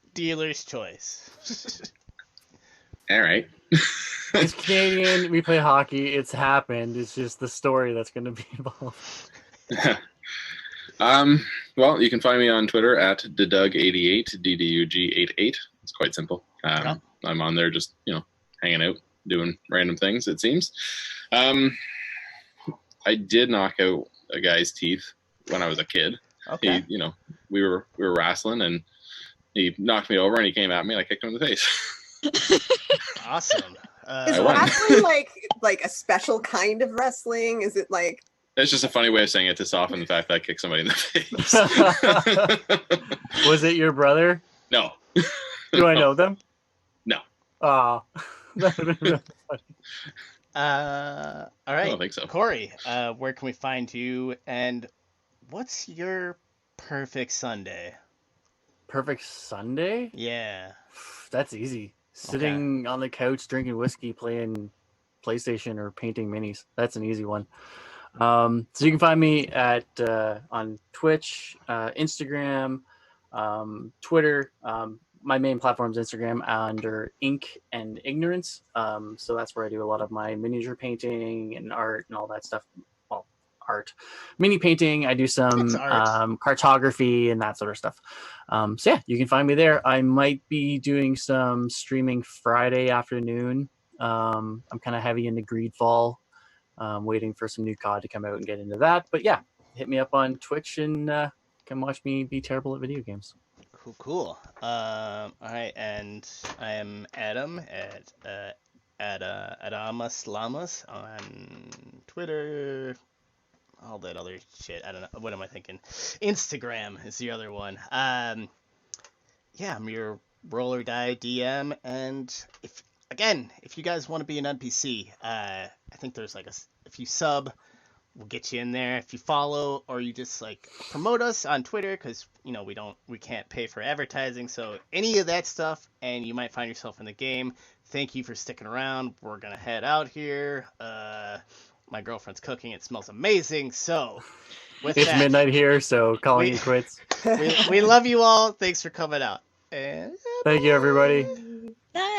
A: choice.
B: All right.
D: It's Canadian. We play hockey. It's happened. It's just the story that's going to be involved.
B: Well, you can find me on Twitter at ddug88, DDUG88. It's quite simple.
A: Yeah.
B: I'm on there just, hanging out, doing random things, it seems. I did knock out a guy's teeth when I was a kid.
A: Okay.
B: He, we were wrestling, and he knocked me over, and he came at me, and I kicked him in the face.
A: Awesome.
E: Is
B: I won.
E: wrestling like a special kind of wrestling? Is it like
B: It's just a funny way of saying it to soften the fact that I kicked somebody in the face.
D: Was it your brother?
B: No.
D: Do I know them?
B: No.
D: Ah.
A: All right.
B: I don't think so.
A: Corey, where can we find you? And what's your perfect Sunday?
D: Perfect Sunday?
A: Yeah.
D: That's easy. Sitting on the couch, drinking whiskey, playing PlayStation or painting minis. That's an easy one. So you can find me at on Twitch, Instagram, Twitter. My main platform is Instagram under Ink and Ignorance. So that's where I do a lot of my miniature painting and art and all that stuff. Well, art, mini painting. I do some cartography and that sort of stuff. So yeah, you can find me there. I might be doing some streaming Friday afternoon. I'm kind of heavy into Greedfall. Waiting for some new COD to come out and get into that. But yeah, hit me up on Twitch and come watch me be terrible at video games.
A: Cool. All right, and I am Adam at Adamas Lamas on Twitter. All that other shit. I don't know. What am I thinking? Instagram is the other one. Yeah, I'm your roll or die DM, and if you guys want to be an NPC, I think there's like if you sub, we'll get you in there. If you follow or you just like promote us on Twitter, because we can't pay for advertising, so any of that stuff, and you might find yourself in the game. Thank you for sticking around. We're gonna head out here. My girlfriend's cooking. It smells amazing. So
D: It's midnight here, so calling it quits.
A: we love you all. Thanks for coming out. And
D: thank you, everybody.
C: Bye.